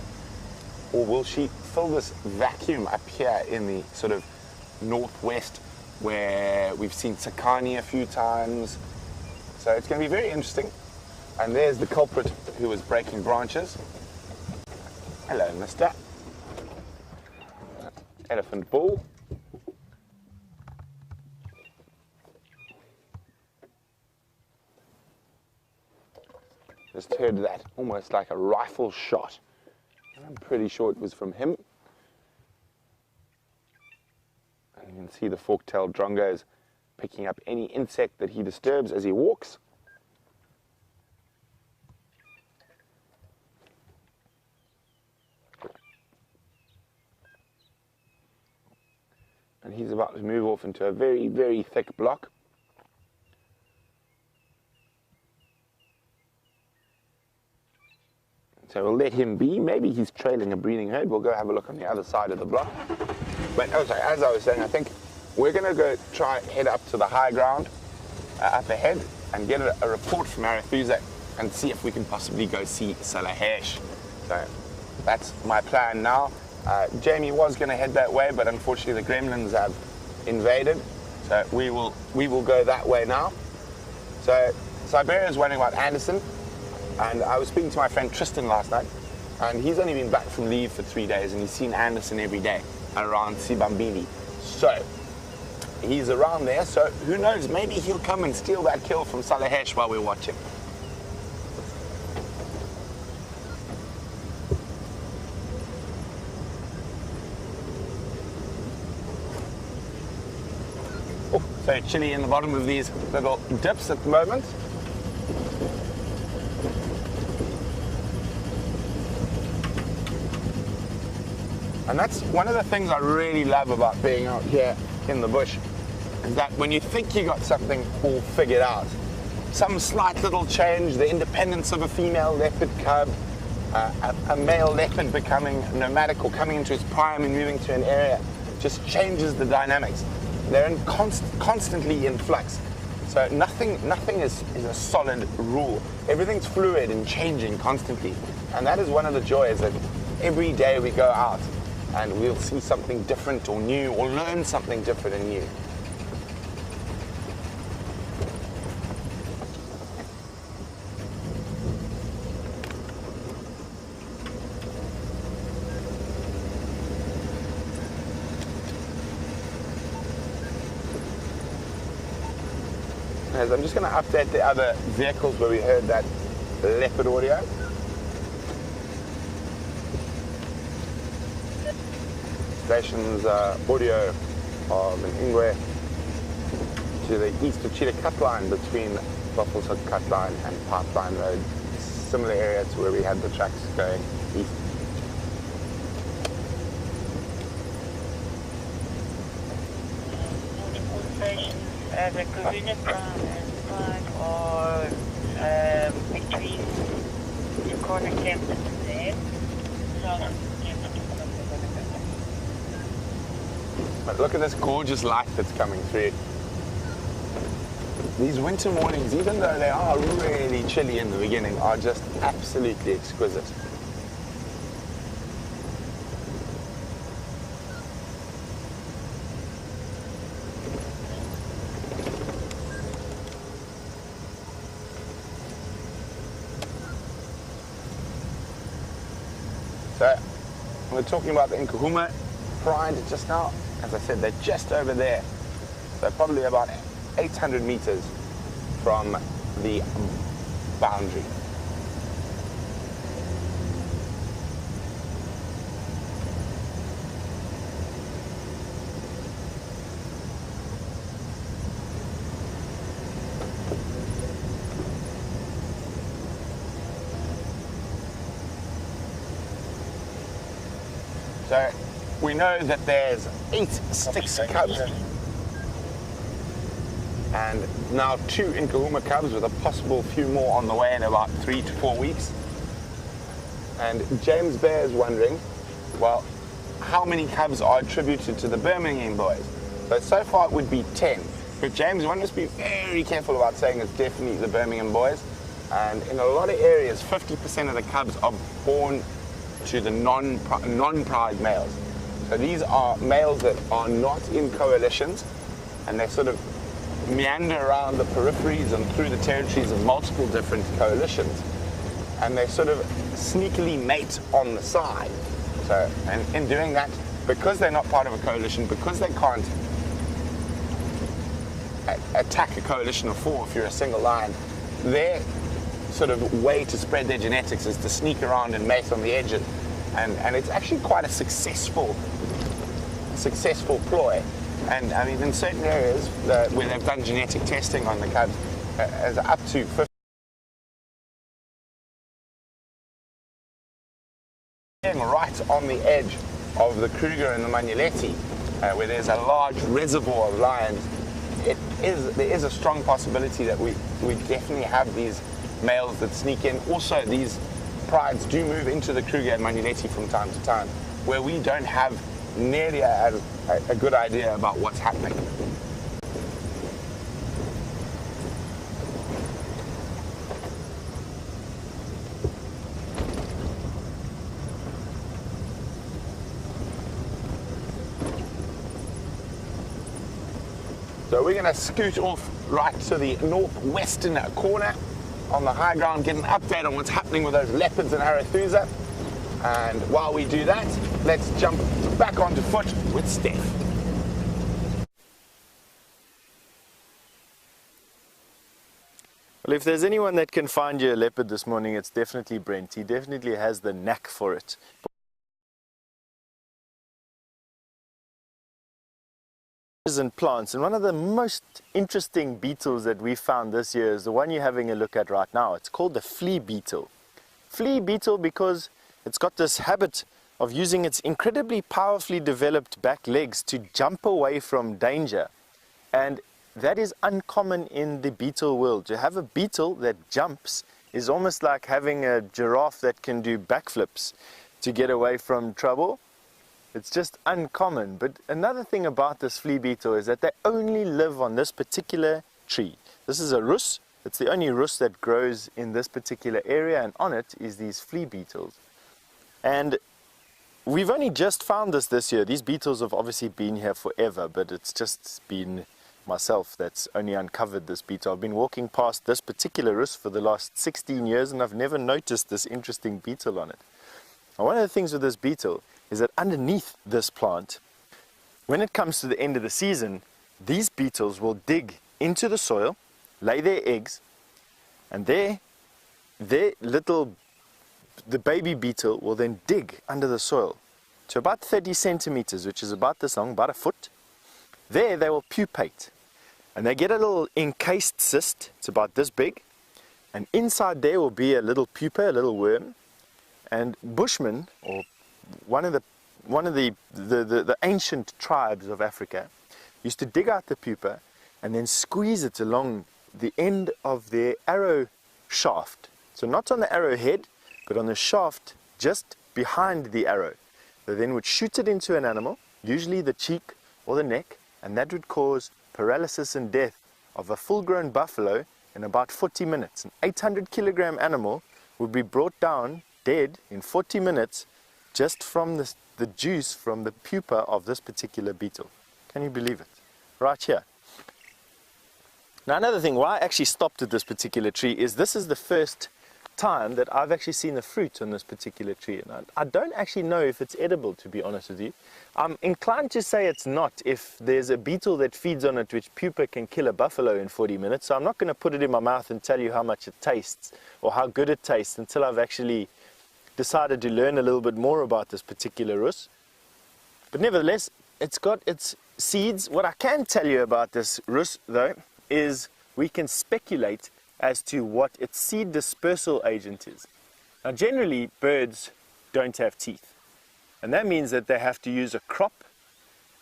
Or will she fill this vacuum up here in the sort of northwest where we've seen Sakani a few times? So it's going to be very interesting. And there's the culprit who was breaking branches. Hello, mister. Elephant bull. Just heard that, almost like a rifle shot. I'm pretty sure it was from him. And you can see the fork-tailed drongos picking up any insect that he disturbs as he walks. And he's about to move off into a very, very thick block. So we'll let him be. Maybe he's trailing a breeding herd. We'll go have a look on the other side of the block. But also, as I was saying, I think we're going to go try head up to the high ground up ahead and get a report from Arethusa and see if we can possibly go see Salahesh. So that's my plan now. Jamie was going to head that way, but unfortunately the gremlins have invaded. So we will go that way now. So Siberia is wondering about Anderson. And I was speaking to my friend Tristan last night, and he's only been back from leave for 3 days, and he's seen Anderson every day around Sibambili. So he's around there, so who knows, maybe he'll come and steal that kill from Salahesh while we're watching. Oh, so chilly in the bottom of these little dips at the moment. And that's one of the things I really love about being out here in the bush, is that when you think you got something all figured out, some slight little change, the independence of a female leopard cub, a male leopard becoming nomadic or coming into his prime and moving to an area, just changes the dynamics. They're constantly in flux. So nothing is a solid rule. Everything's fluid and changing constantly. And that is one of the joys, that every day we go out and we'll see something different or new, or learn something different and new. As I'm just going to update the other vehicles where we heard that leopard audio. Stations audio of an Ingwe to the east of Cheetah Cut Line between Buffelshoek Cut Line and Pipeline Road. Similar area to where we had the tracks going east. Multiple stations at the Karuna Brown and Park, or between the corner campus and there. But look at this gorgeous light that's coming through. These winter mornings, even though they are really chilly in the beginning, are just absolutely exquisite. So, we're talking about the Nkuhuma pride just now. As I said, they're just over there. So probably about 800 meters from the boundary. So we know that there's 8 sticks cubs and now 2 in Kahuma cubs with a possible few more on the way in about 3 to 4 weeks. And James Bear is wondering, well, how many cubs are attributed to the Birmingham boys? So far it would be 10. But James, one must be very careful about saying it's definitely the Birmingham boys. And in a lot of areas, 50% of the cubs are born to the non-pride males. So these are males that are not in coalitions, and they sort of meander around the peripheries and through the territories of multiple different coalitions, and they sort of sneakily mate on the side. So, and in doing that, because they're not part of a coalition, because they can't attack a coalition of 4 if you're a single lion, their sort of way to spread their genetics is to sneak around and mate on the edges, and it's actually quite a successful ploy. And I mean, in certain areas where they've done genetic testing on the cubs, as up to 50 right on the edge of the Kruger and the Manuletti, where there's a large reservoir of lions, there is a strong possibility that we definitely have these males that sneak in. Also, these prides do move into the Kruger and Manuletti from time to time, where we don't have nearly a good idea about what's happening. So we're going to scoot off right to the northwestern corner on the high ground, get an update on what's happening with those leopards in Arathusa. And while we do that, let's jump back onto foot with Steph. Well, if there's anyone that can find you a leopard this morning, it's definitely Brent. He definitely has the knack for it. And plants, and one of the most interesting beetles that we found this year is the one you're having a look at right now. It's called the flea beetle. Flea beetle because it's got this habit of using its incredibly powerfully developed back legs to jump away from danger, and that is uncommon in the beetle world. To have a beetle that jumps is almost like having a giraffe that can do backflips to get away from trouble. It's just uncommon. But another thing about this flea beetle is that they only live on this particular tree. This is a rus. It's the only rus that grows in this particular area, and on it is these flea beetles. And we've only just found this year. These beetles have obviously been here forever, but it's just been myself that's only uncovered this beetle. I've been walking past this particular rus for the last 16 years, and I've never noticed this interesting beetle on it. Now, one of the things with this beetle is that underneath this plant, when it comes to the end of the season, these beetles will dig into the soil, lay their eggs, and the baby beetle will then dig under the soil to about 30 centimeters, which is about this long, about a foot. There they will pupate, and they get a little encased cyst. It's about this big, and inside there will be a little pupa, a little worm. And Bushmen, or one of the ancient tribes of Africa, used to dig out the pupa and then squeeze it along the end of their arrow shaft. So not on the arrow head, but on the shaft just behind the arrow. They then would shoot it into an animal, usually the cheek or the neck, and that would cause paralysis and death of a full-grown buffalo in about 40 minutes. An 800-kilogram animal would be brought down dead in 40 minutes just from the juice from the pupa of this particular beetle. Can you believe it? Right here. Now, another thing, why I actually stopped at this particular tree is this is the first time that I've actually seen the fruit on this particular tree. And I don't actually know if it's edible, to be honest with you. I'm inclined to say it's not if there's a beetle that feeds on it, which pupa can kill a buffalo in 40 minutes. So I'm not going to put it in my mouth and tell you how much it tastes or how good it tastes until I've actually decided to learn a little bit more about this particular rus. But nevertheless, it's got its seeds. What I can tell you about this rus, though, is we can speculate as to what its seed dispersal agent is. Now, generally, birds don't have teeth. And that means that they have to use a crop.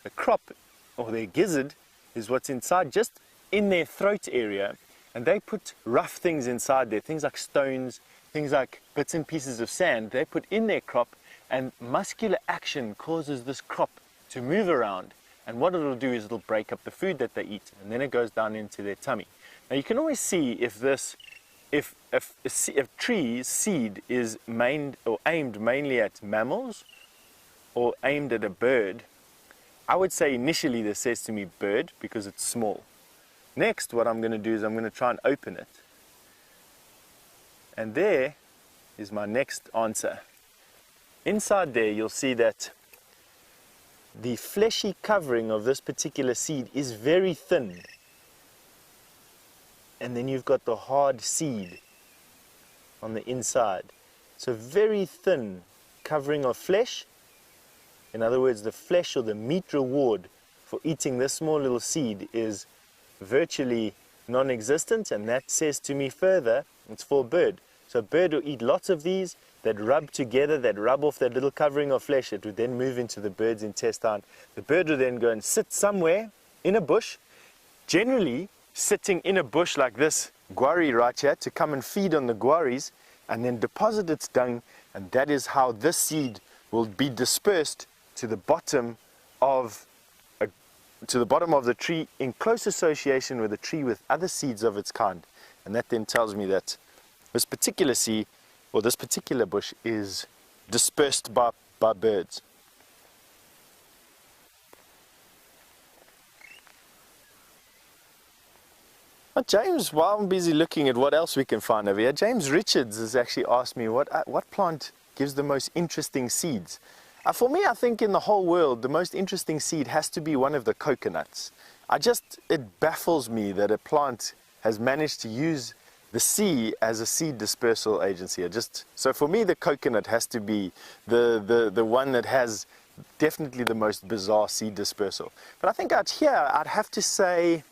The crop, or their gizzard, is what's inside, just in their throat area. And they put rough things inside there, things like stones, things like bits and pieces of sand. They put in their crop, and muscular action causes this crop to move around. And what it'll do is it'll break up the food that they eat, and then it goes down into their tummy. Now you can always see if a tree's seed is aimed mainly at mammals or aimed at a bird. I would say initially this says to me bird because it's small. Next, what I'm going to do is I'm going to try and open it. And there is my next answer. Inside there you'll see that the fleshy covering of this particular seed is very thin. And then you've got the hard seed on the inside. So very thin covering of flesh. In other words, the flesh or the meat reward for eating this small little seed is virtually non-existent, and that says to me further, it's for a bird. So a bird will eat lots of these that rub together, that rub off that little covering of flesh. It would then move into the bird's intestine. The bird would then go and sit somewhere in a bush, generally sitting in a bush like this guarri right here, to come and feed on the guarris and then deposit its dung, and that is how this seed will be dispersed to the bottom of the tree in close association with a tree with other seeds of its kind. And that then tells me that this particular seed or this particular bush is dispersed by birds. But James, while I'm busy looking at what else we can find over here, James Richards has actually asked me what plant gives the most interesting seeds. For me, I think in the whole world, the most interesting seed has to be one of the coconuts. It baffles me that a plant has managed to use the sea as a seed dispersal agency. So for me, the coconut has to be the one that has definitely the most bizarre seed dispersal. But I think out here, I'd have to say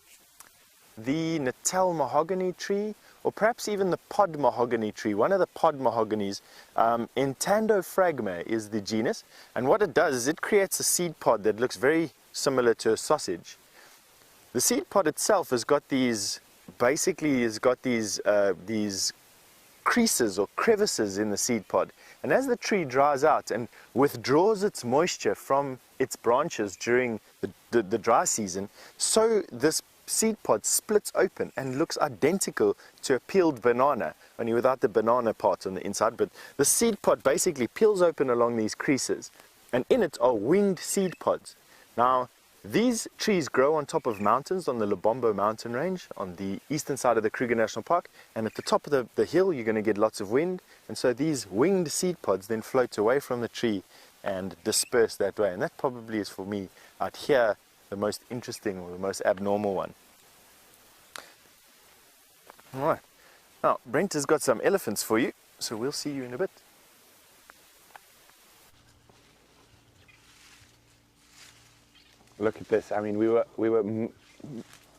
the Natal mahogany tree, or perhaps even the pod mahogany tree. One of the pod mahoganies, Entandophragma is the genus, and what it does is it creates a seed pod that looks very similar to a sausage. The seed pod itself has got these creases or crevices in the seed pod, and as the tree dries out and withdraws its moisture from its branches during the dry season, so this seed pod splits open and looks identical to a peeled banana, only without the banana part on the inside. But the seed pod basically peels open along these creases, and in it are winged seed pods. Now, these trees grow on top of mountains on the Lubombo mountain range on the eastern side of the Kruger National Park, and at the top of the hill you're going to get lots of wind, and so these winged seed pods then float away from the tree and disperse that way. And that probably is, for me out here, the most interesting or the most abnormal one. Alright, now Brent has got some elephants for you, so we'll see you in a bit. Look at this. I mean, we were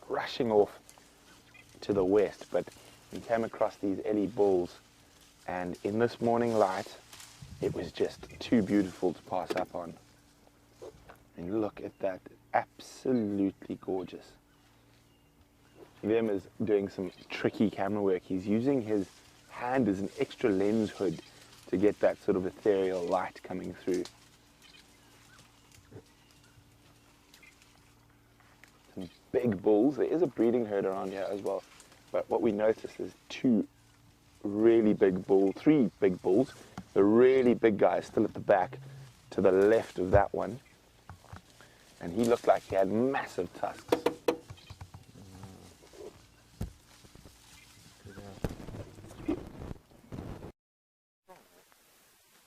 rushing off to the west, but we came across these Ellie bulls, and in this morning light, it was just too beautiful to pass up on. And look at that, absolutely gorgeous. Liam is doing some tricky camera work. He's using his hand as an extra lens hood to get that sort of ethereal light coming through. Some big bulls. There is a breeding herd around here as well. But what we noticed is three big bulls. The really big guy is still at the back to the left of that one. And he looked like he had massive tusks.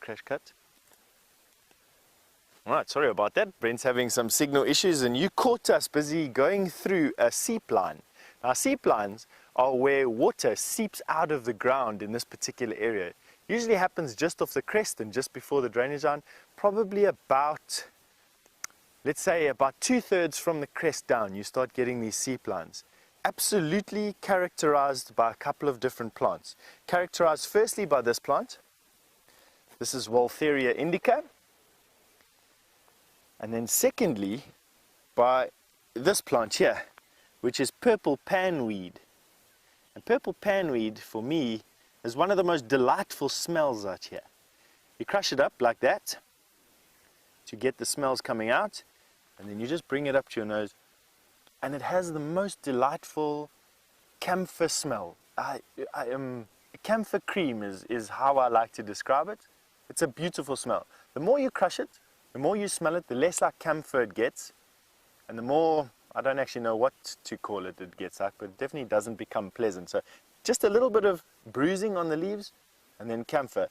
crash cut. All right, sorry about that. Brent's having some signal issues, and you caught us busy going through a seep line. Now, seep lines are where water seeps out of the ground in this particular area. Usually happens just off the crest and just before the drainage line, probably about, let's say, about 2/3 from the crest down, you start getting these seep lines. Absolutely characterized by a couple of different plants. Characterized firstly by this plant. This is Waltheria indica. And then secondly, by this plant here, which is purple panweed. And purple panweed, for me, is one of the most delightful smells out here. You crush it up like that to get the smells coming out, and then you just bring it up to your nose, and it has the most delightful camphor smell. Camphor cream is how I like to describe it. It's a beautiful smell. The more you crush it, the more you smell it, the less like camphor it gets, and the more, I don't actually know what to call it, it gets like, but it definitely doesn't become pleasant. So just a little bit of bruising on the leaves, and then camphor.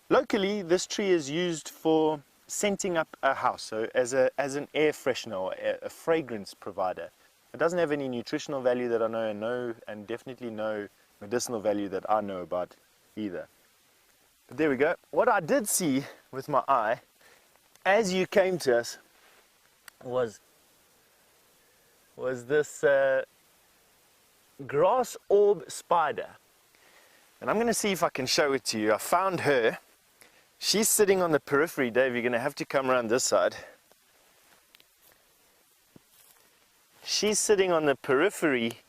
Locally, this tree is used for scenting up a house, so as an air freshener or a fragrance provider. It doesn't have any nutritional value that I know, and definitely no medicinal value that I know about either. But there we go. What I did see with my eye as you came to us was this grass orb spider. And I'm going to see if I can show it to you. I found her. She's sitting on the periphery. Dave, you're going to have to come around this side. She's sitting on the periphery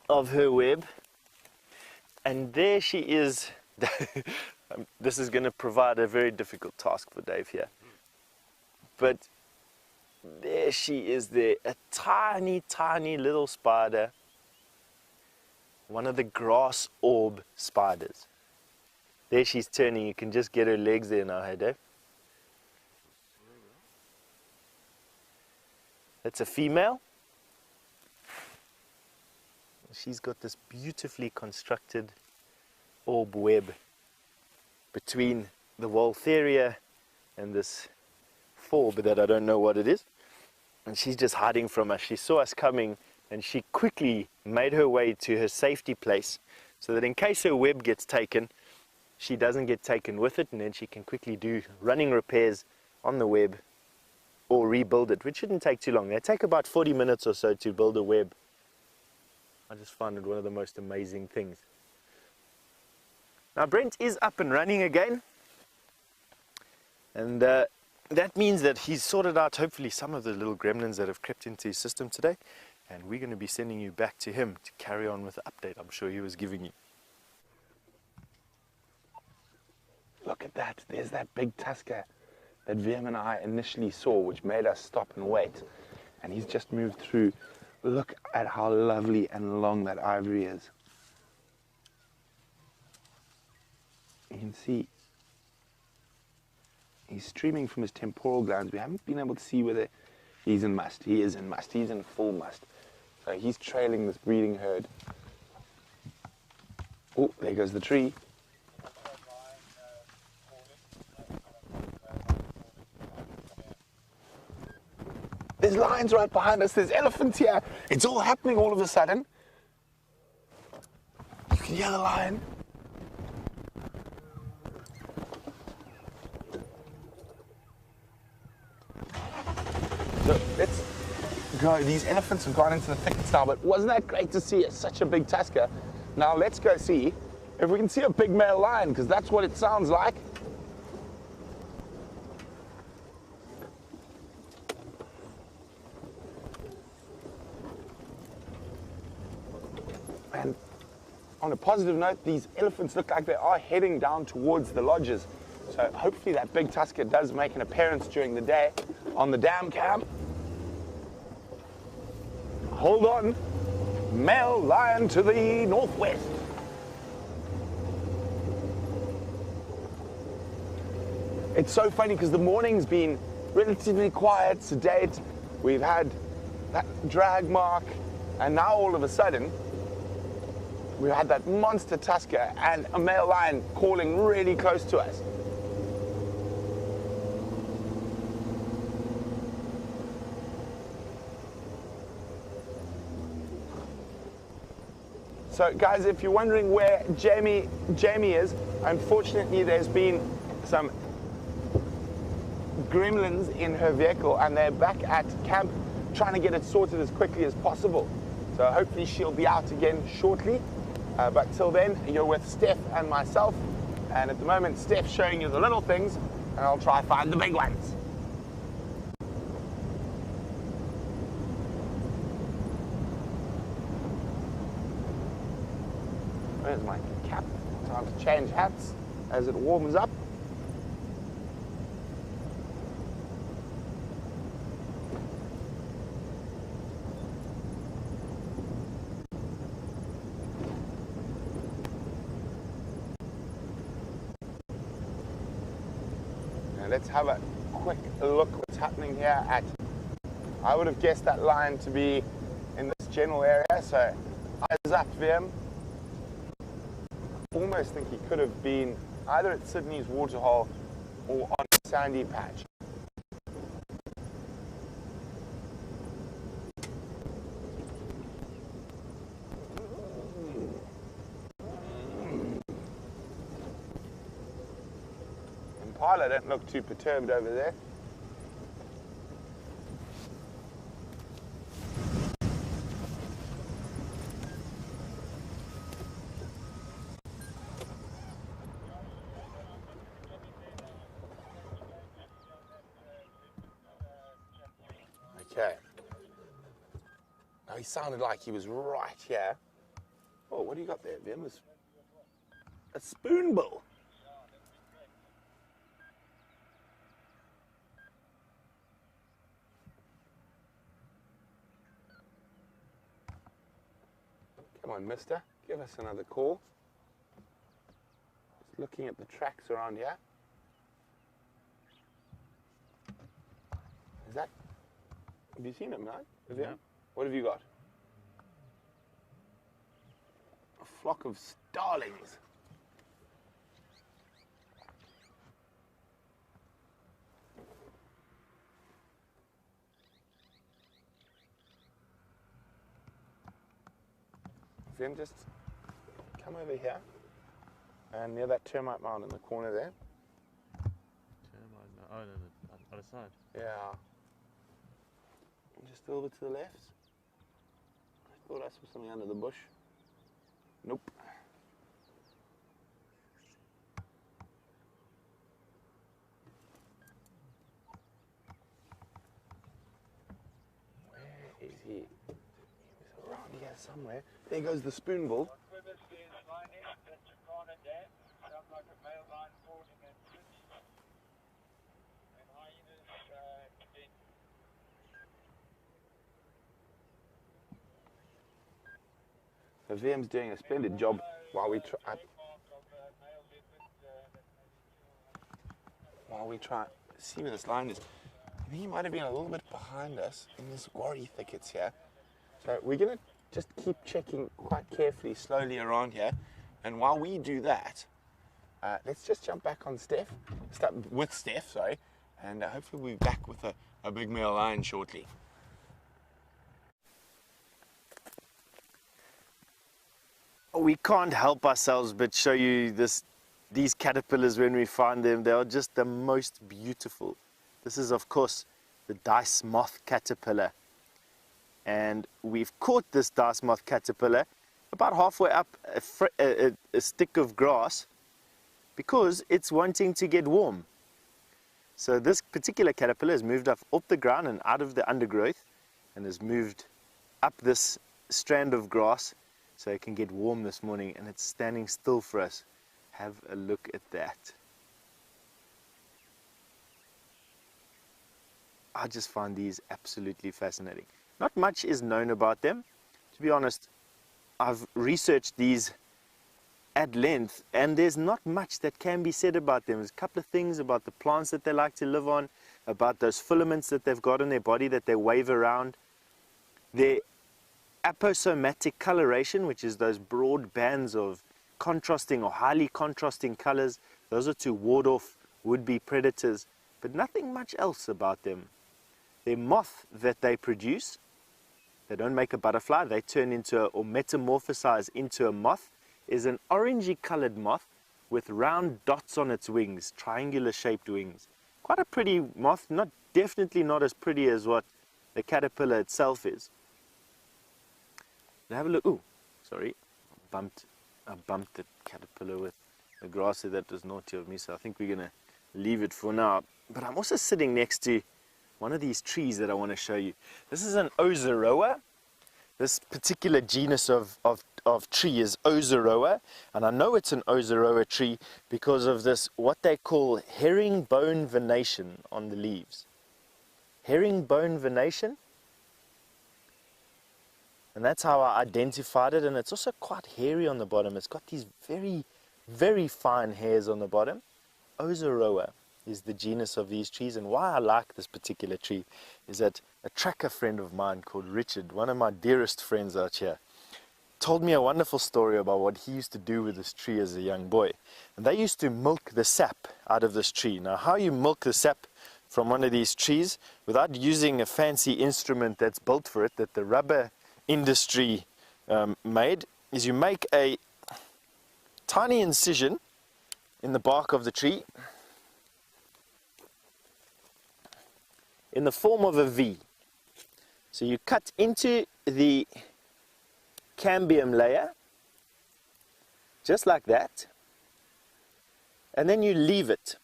of her web. And there she is. This is going to provide a very difficult task for Dave here. But there she is there, a tiny, tiny little spider. One of the grass orb spiders. There she's turning, you can just get her legs there now, hey Dave? That's a female. She's got this beautifully constructed orb web between the Waltheria and this forb that I don't know what it is. And she's just hiding from us. She saw us coming and she quickly made her way to her safety place so that in case her web gets taken, she doesn't get taken with it, and then she can quickly do running repairs on the web or rebuild it, which shouldn't take too long. They take about 40 minutes or so to build a web. I just find it one of the most amazing things. Now Brent is up and running again, and that means that he's sorted out hopefully some of the little gremlins that have crept into his system today, and we're going to be sending you back to him to carry on with the update I'm sure he was giving you. Look at that, there's that big tusker that VM and I initially saw, which made us stop and wait. And he's just moved through. Look at how lovely and long that ivory is. You can see he's streaming from his temporal glands. We haven't been able to see whether he's in must. He is in must. He's in full must. So he's trailing this breeding herd. Oh, there goes the tree. There's lions right behind us. There's elephants here. It's all happening all of a sudden. You can hear the lion. So let's go. These elephants have gone into the thickets now, but wasn't that great to see such a big tusker? Now let's go see if we can see a big male lion, because that's what it sounds like. And on a positive note, these elephants look like they are heading down towards the lodges. So hopefully that big tusker does make an appearance during the day on the dam cam. Hold on. Male lion to the northwest. It's so funny because the morning's been relatively quiet, sedate. We've had that drag mark, and now all of a sudden, we had that monster tusker and a male lion calling really close to us. So guys, if you're wondering where Jamie is, unfortunately there's been some gremlins in her vehicle and they're back at camp trying to get it sorted as quickly as possible. So hopefully she'll be out again shortly. But till then, you're with Steph and myself. And at the moment, Steph's showing you the little things and I'll try to find the big ones. Where's my cap? Time to change hats as it warms up. Now let's have a quick look what's happening here at, I would have guessed that line to be in this general area, so eyes up Vim. Almost think he could have been either at Sydney's waterhole or on a sandy patch. Impala don't look too perturbed over there. Okay. Now he sounded like he was right here. Oh, what do you got there, Vim? A spoonbill. Come on, mister. Give us another call. Just looking at the tracks around here. Is that... Have you seen him, man? Yeah. What have you got? A flock of starlings. Then just come over here and near that termite mound in the corner there. Termite mound? Oh, no, the other side. Yeah. Just a little bit to the left. I thought I saw something under the bush. Nope. Where is he? He was around here somewhere. There goes the spoonbill. So VM's doing a splendid job while we try see where this line is. I think he might have been a little bit behind us in this worry thickets here. So we're gonna just keep checking quite carefully, slowly around here. And while we do that, let's just jump back on Steph, sorry, and hopefully we'll be back with a big male lion shortly. We can't help ourselves but show you these caterpillars when we find them. They are just the most beautiful. This is, of course, the dice moth caterpillar. And we've caught this dice moth caterpillar about halfway up a stick of grass because it's wanting to get warm. So this particular caterpillar has moved up off the ground and out of the undergrowth and has moved up this strand of grass so it can get warm this morning, and it's standing still for us. Have a look at that. I just find these absolutely fascinating. Not much is known about them. To be honest, I've researched these at length and there's not much that can be said about them. There's a couple of things about the plants that they like to live on, about those filaments that they've got in their body that they wave around. Their aposomatic coloration, which is those broad bands of contrasting or highly contrasting colors, those are to ward off would-be predators, but nothing much else about them. Their moth that they produce they don't make a butterfly, they turn into or metamorphosize into a moth, is an orangey colored moth with round dots on its wings, triangular shaped wings. Quite a pretty moth, definitely not as pretty as what the caterpillar itself is. Have a look. Ooh, sorry, I bumped the caterpillar with the grass here. That was naughty of me, so I think we're gonna leave it for now. But I'm also sitting next to one of these trees that I want to show you. This is an Ozeroa. This particular genus of tree is Ozeroa, and I know it's an Ozeroa tree because of this, what they call herringbone venation on the leaves. Herringbone venation? And that's how I identified it, and it's also quite hairy on the bottom. It's got these very, very fine hairs on the bottom. Ozeroa is the genus of these trees, and why I like this particular tree is that a tracker friend of mine called Richard, one of my dearest friends out here, told me a wonderful story about what he used to do with this tree as a young boy. And they used to milk the sap out of this tree. Now, how you milk the sap from one of these trees without using a fancy instrument that's built for it, that the rubber industry made, is you make a tiny incision in the bark of the tree in the form of a V. So you cut into the cambium layer just like that, and then you leave it.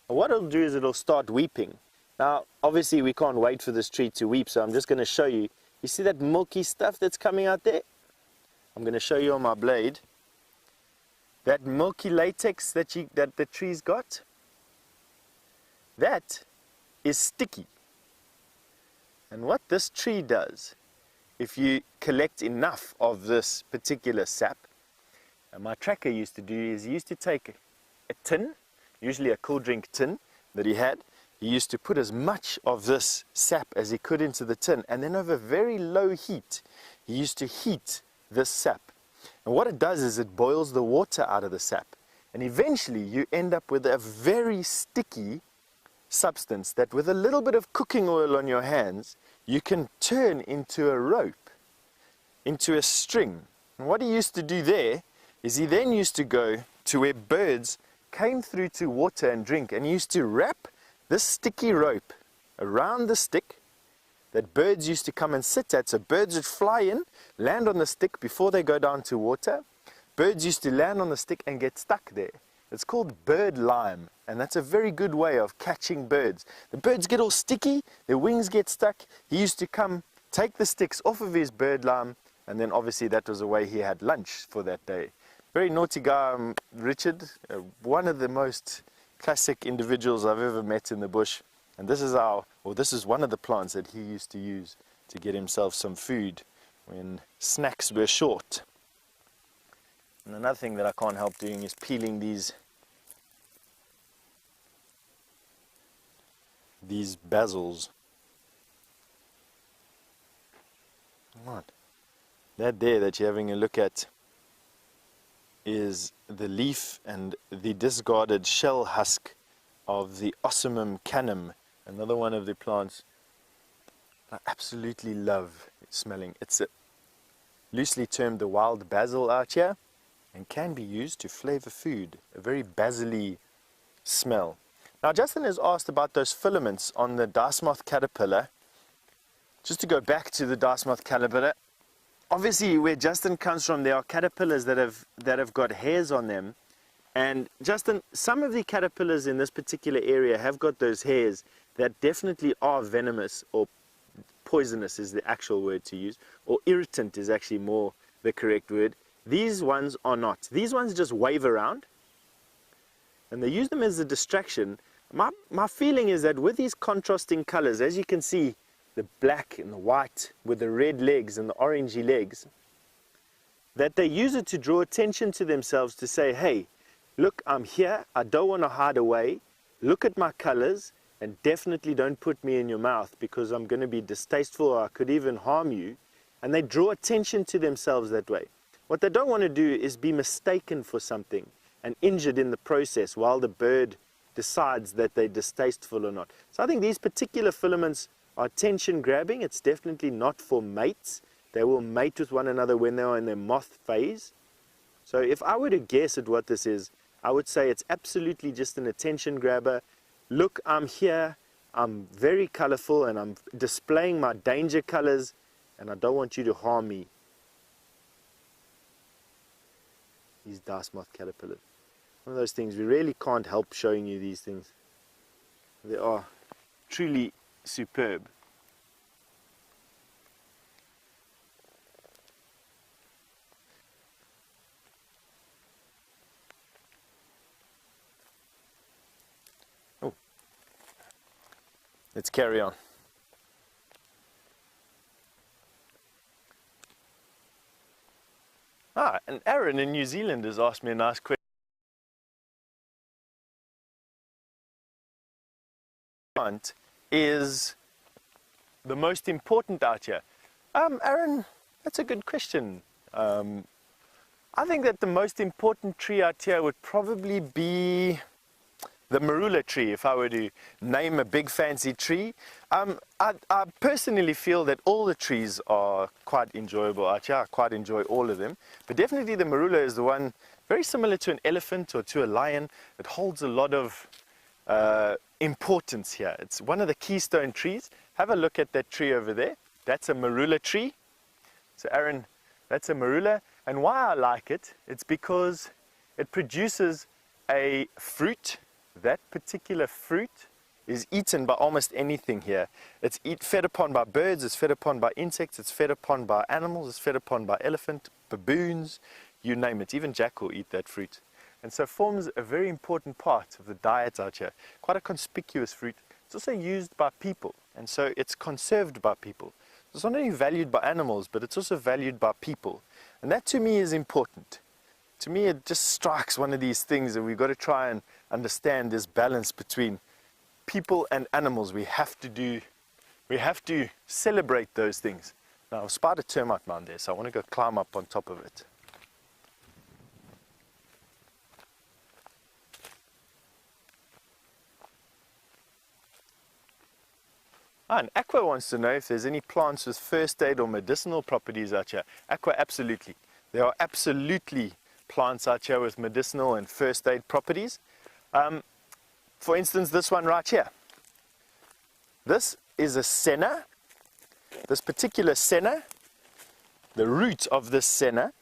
And what it'll do is it'll start weeping. Now obviously we can't wait for this tree to weep, so I'm just going to show you. You see that milky stuff that's coming out there? I'm going to show you on my blade. That milky latex that the tree's got, that is sticky. And what this tree does, if you collect enough of this particular sap, and my tracker used to do, is he used to take a tin, usually a cool drink tin that he had. He used to put as much of this sap as he could into the tin, and then over very low heat, he used to heat this sap. And what it does is it boils the water out of the sap. And eventually you end up with a very sticky substance that with a little bit of cooking oil on your hands, you can turn into a rope, into a string. And what he used to do there is he then used to go to where birds came through to water and drink, and he used to wrap this sticky rope around the stick that birds used to come and sit at. So birds would fly in, land on the stick before they go down to water. Birds used to land on the stick and get stuck there. It's called bird lime, and that's a very good way of catching birds. The birds get all sticky, their wings get stuck. He used to come, take the sticks off of his bird lime, and then obviously that was the way he had lunch for that day. Very naughty guy, Richard, one of the most classic individuals I've ever met in the bush. And this is one of the plants that he used to use to get himself some food when snacks were short. And another thing that I can't help doing is peeling these basils. What? That there that you're having a look at is the leaf and the discarded shell husk of the Ocimum canum, another one of the plants I absolutely love smelling. It's loosely termed the wild basil out here and can be used to flavor food, a very basil-y smell. Now Justin has asked about those filaments on the dice moth caterpillar. Just to go back to the dice moth caterpillar, obviously where Justin comes from, there are caterpillars that have got hairs on them. And Justin, some of the caterpillars in this particular area have got those hairs that definitely are venomous, or poisonous is the actual word to use, or irritant is actually more the correct word. These ones are not. These ones just wave around and they use them as a distraction. My feeling is that with these contrasting colors, as you can see, the black and the white with the red legs and the orangey legs, that they use it to draw attention to themselves, to say, hey, look, I'm here, I don't want to hide away, look at my colors, and definitely don't put me in your mouth because I'm going to be distasteful, or I could even harm you. And they draw attention to themselves that way. What they don't want to do is be mistaken for something and injured in the process while the bird decides that they're distasteful or not. So I think these particular filaments are attention grabbing. It's definitely not for mates. They will mate with one another when they are in their moth phase. So if I were to guess at what this is, I would say it's absolutely just an attention grabber. Look, I'm here, I'm very colorful, and I'm displaying my danger colors, and I don't want you to harm me. These dice moth caterpillars. One of those things, we really can't help showing you these things. They are truly superb. Oh, let's carry on. And Aaron in New Zealand has asked me a nice question. Is the most important out here? Aaron, that's a good question. I think that the most important tree out here would probably be the marula tree, if I were to name a big fancy tree. I personally feel that all the trees are quite enjoyable out here. I quite enjoy all of them. But definitely the marula is the one very similar to an elephant or to a lion. It holds a lot of importance here. It's one of the keystone trees. Have a look at that tree over there. That's a marula tree. So Aaron, that's a marula. And why I like it, it's because it produces a fruit. That particular fruit is eaten by almost anything here. It's fed upon by birds, it's fed upon by insects, it's fed upon by animals, it's fed upon by elephant, baboons, you name it. Even jackal eat that fruit. And so forms a very important part of the diet out here. Quite a conspicuous fruit. It's also used by people, and so it's conserved by people. It's not only valued by animals, but it's also valued by people. And that to me is important. To me, it just strikes one of these things that we've got to try and understand this balance between people and animals. We have to celebrate those things. Now, I've spotted a termite mound there, so I want to go climb up on top of it. And Aqua wants to know if there's any plants with first aid or medicinal properties out here. Aqua, absolutely. There are absolutely plants out here with medicinal and first aid properties. For instance, this one right here. This is a senna. This particular senna, the root of this senna,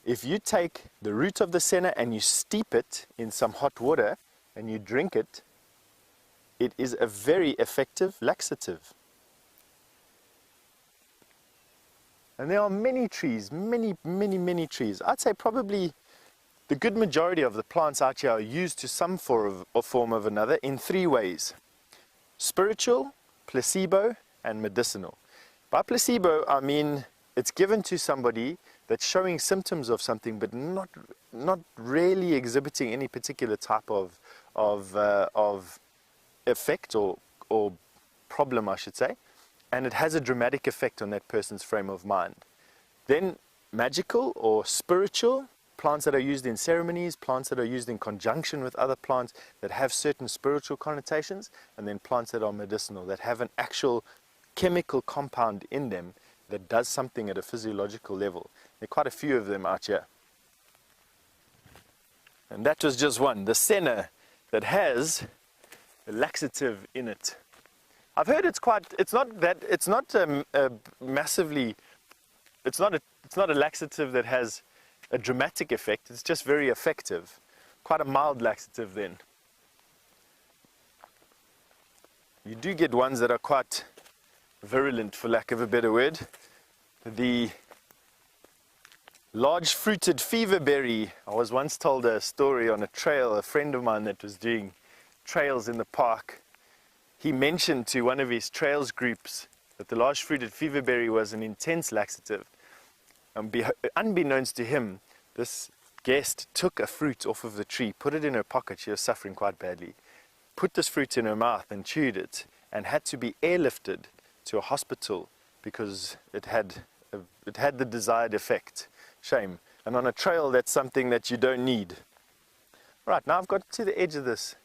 if you take the root of the senna and you steep it in some hot water and you drink it, it is a very effective laxative. And there are many trees, many trees. I'd say probably the good majority of the plants out here are used to some form of another in three ways: spiritual, placebo, and medicinal. By placebo, I mean it's given to somebody that's showing symptoms of something, but not really exhibiting any particular type of effect or problem, I should say, and it has a dramatic effect on that person's frame of mind. Then magical or spiritual, plants that are used in ceremonies, plants that are used in conjunction with other plants that have certain spiritual connotations, and then plants that are medicinal, that have an actual chemical compound in them that does something at a physiological level. There are quite a few of them out here. And that was just one, the senna, that has a laxative in it. I've heard it's not a laxative that has a dramatic effect. It's just very effective. Quite a mild laxative then. You do get ones that are quite virulent, for lack of a better word. The large fruited feverberry. I was once told a story on a trail, a friend of mine that was doing trails in the park. He mentioned to one of his trails groups that the large fruited feverberry was an intense laxative. Unbeknownst to him, this guest took a fruit off of the tree, put it in her pocket. She was suffering quite badly. Put this fruit in her mouth and chewed it, and had to be airlifted to a hospital because it had the desired effect. Shame. And on a trail, that's something that you don't need. Right, now I've got to the edge of this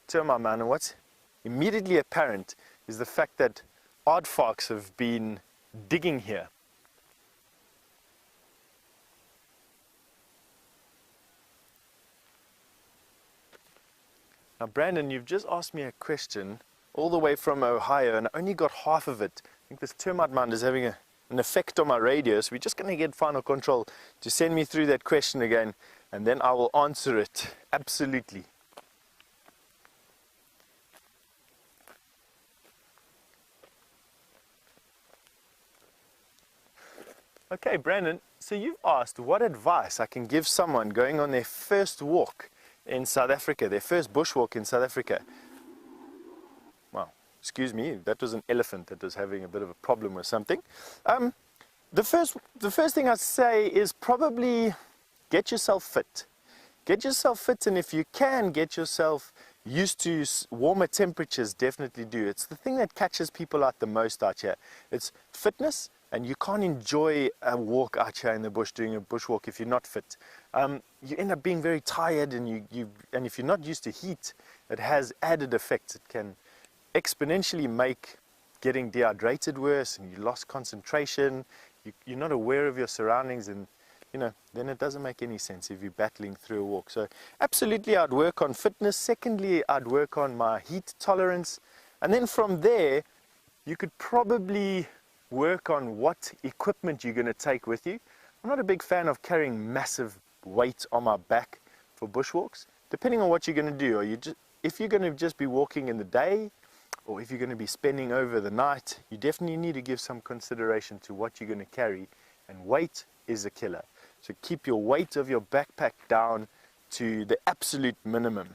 termite mound, and what's immediately apparent is the fact that aardvarks have been digging here. Now, Brandon, you've just asked me a question all the way from Ohio, and I only got half of it. I think this termite mound is having an effect on my radio, so we're just going to get final control to send me through that question again, and then I will answer it absolutely. Okay, Brandon, so you've asked what advice I can give someone going on their first walk in South Africa, their first bushwalk in South Africa. Well, excuse me, that was an elephant that was having a bit of a problem with something. The first thing I'd say is probably get yourself fit. Get yourself fit, and if you can get yourself used to warmer temperatures, definitely do. It's the thing that catches people out the most out here. It's fitness, and you can't enjoy a walk out here in the bush, doing a bushwalk, if you're not fit. You end up being very tired, and and if you're not used to heat, it has added effects. It can exponentially make getting dehydrated worse, and you lost concentration. You're not aware of your surroundings, and then it doesn't make any sense if you're battling through a walk. So absolutely, I'd work on fitness. Secondly, I'd work on my heat tolerance, and then from there, you could probably work on what equipment you're going to take with you. I'm not a big fan of carrying massive weight on my back for bushwalks. Depending on what you're going to do, if you're going to just be walking in the day, or if you're going to be spending over the night, you definitely need to give some consideration to what you're going to carry, and weight is a killer. So keep your weight of your backpack down to the absolute minimum.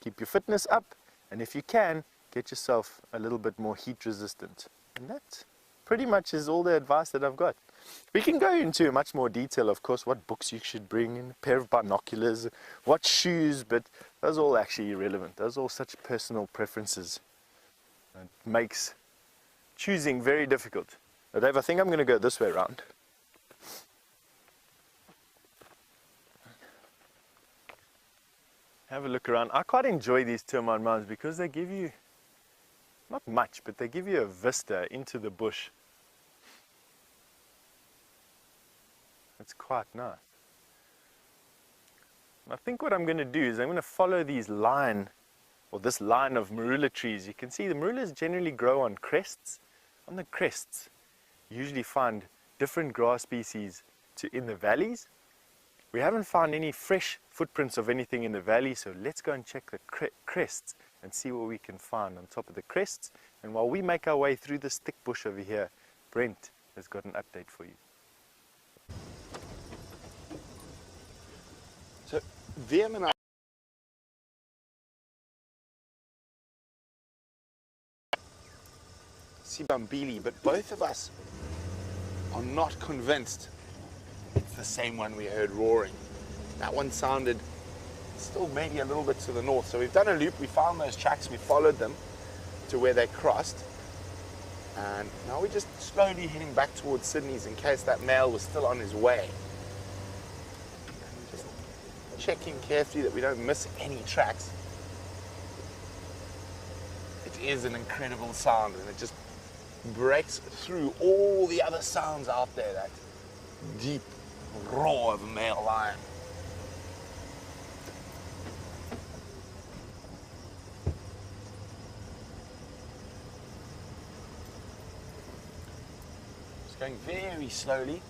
Keep your fitness up, and if you can, get yourself a little bit more heat resistant. And that pretty much is all the advice that I've got. We can go into much more detail, of course, what books you should bring in, a pair of binoculars, what shoes, but those are all actually irrelevant. Those are all such personal preferences. It makes choosing very difficult. But Dave, I think I'm going to go this way around. Have a look around. I quite enjoy these termite mounds because they give you, not much, but they give you a vista into the bush. It's quite nice. I think what I'm going to do is I'm going to follow this line of marula trees. You can see the marulas generally grow on crests. On the crests, you usually find different grass species in the valleys. We haven't found any fresh footprints of anything in the valley, so let's go and check the crests and see what we can find on top of the crests. And while we make our way through this thick bush over here, Brent has got an update for you. So, them and I Sibambili, but both of us are not convinced it's the same one we heard roaring. That one sounded still maybe a little bit to the north. So we've done a loop, we found those tracks, we followed them to where they crossed. And now we're just slowly heading back towards Sydney's in case that male was still on his way. And just checking carefully that we don't miss any tracks. It is an incredible sound, and it just breaks through all the other sounds out there, that deep roar of a male lion. It's going very slowly.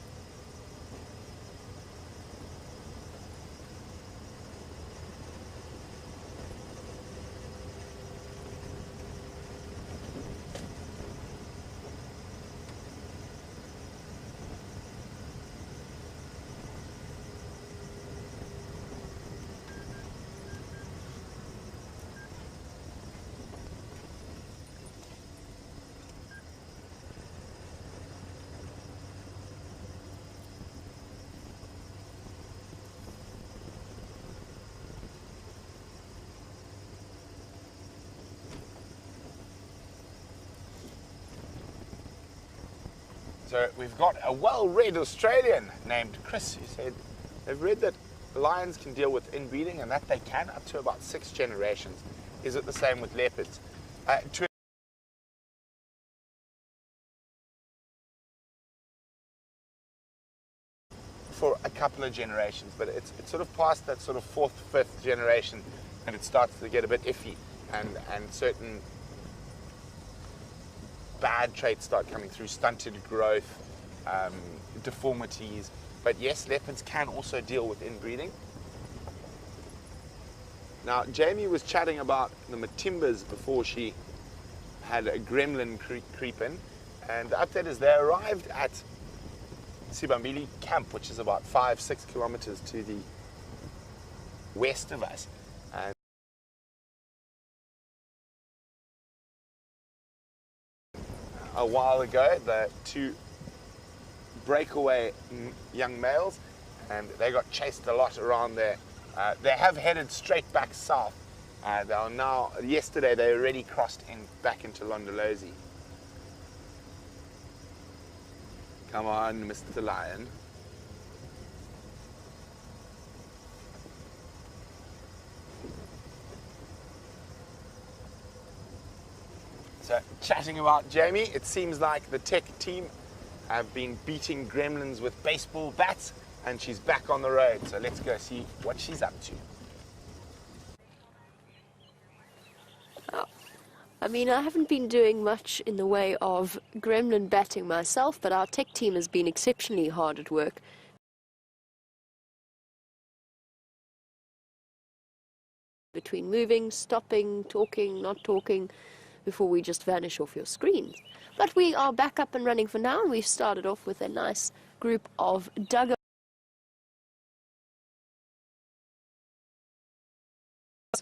So we've got a well-read Australian named Chris who said they've read that lions can deal with inbreeding and that they can up to about 6 generations. Is it the same with leopards? for a couple of generations, but it's sort of past that sort of fourth, fifth generation, and it starts to get a bit iffy, and certain bad traits start coming through, stunted growth, deformities. But yes, leopards can also deal with inbreeding. Now, Jamie was chatting about the Matimbas before she had a gremlin creep in, and the update is they arrived at Sibambili camp, which is about 5-6 kilometers to the west of us. And a while ago, the two breakaway young males, and they got chased a lot around there. They have headed straight back south. They are now, yesterday they already crossed back into Londolozi. Come on, Mr. Lion. So, chatting about Jamie, it seems like the tech team have been beating gremlins with baseball bats, and she's back on the road. So let's go see what she's up to. I mean, I haven't been doing much in the way of gremlin batting myself, but our tech team has been exceptionally hard at work. Between moving, stopping, talking, not talking, before we just vanish off your screen. But we are back up and running for now, and we've started off with a nice group of duggo.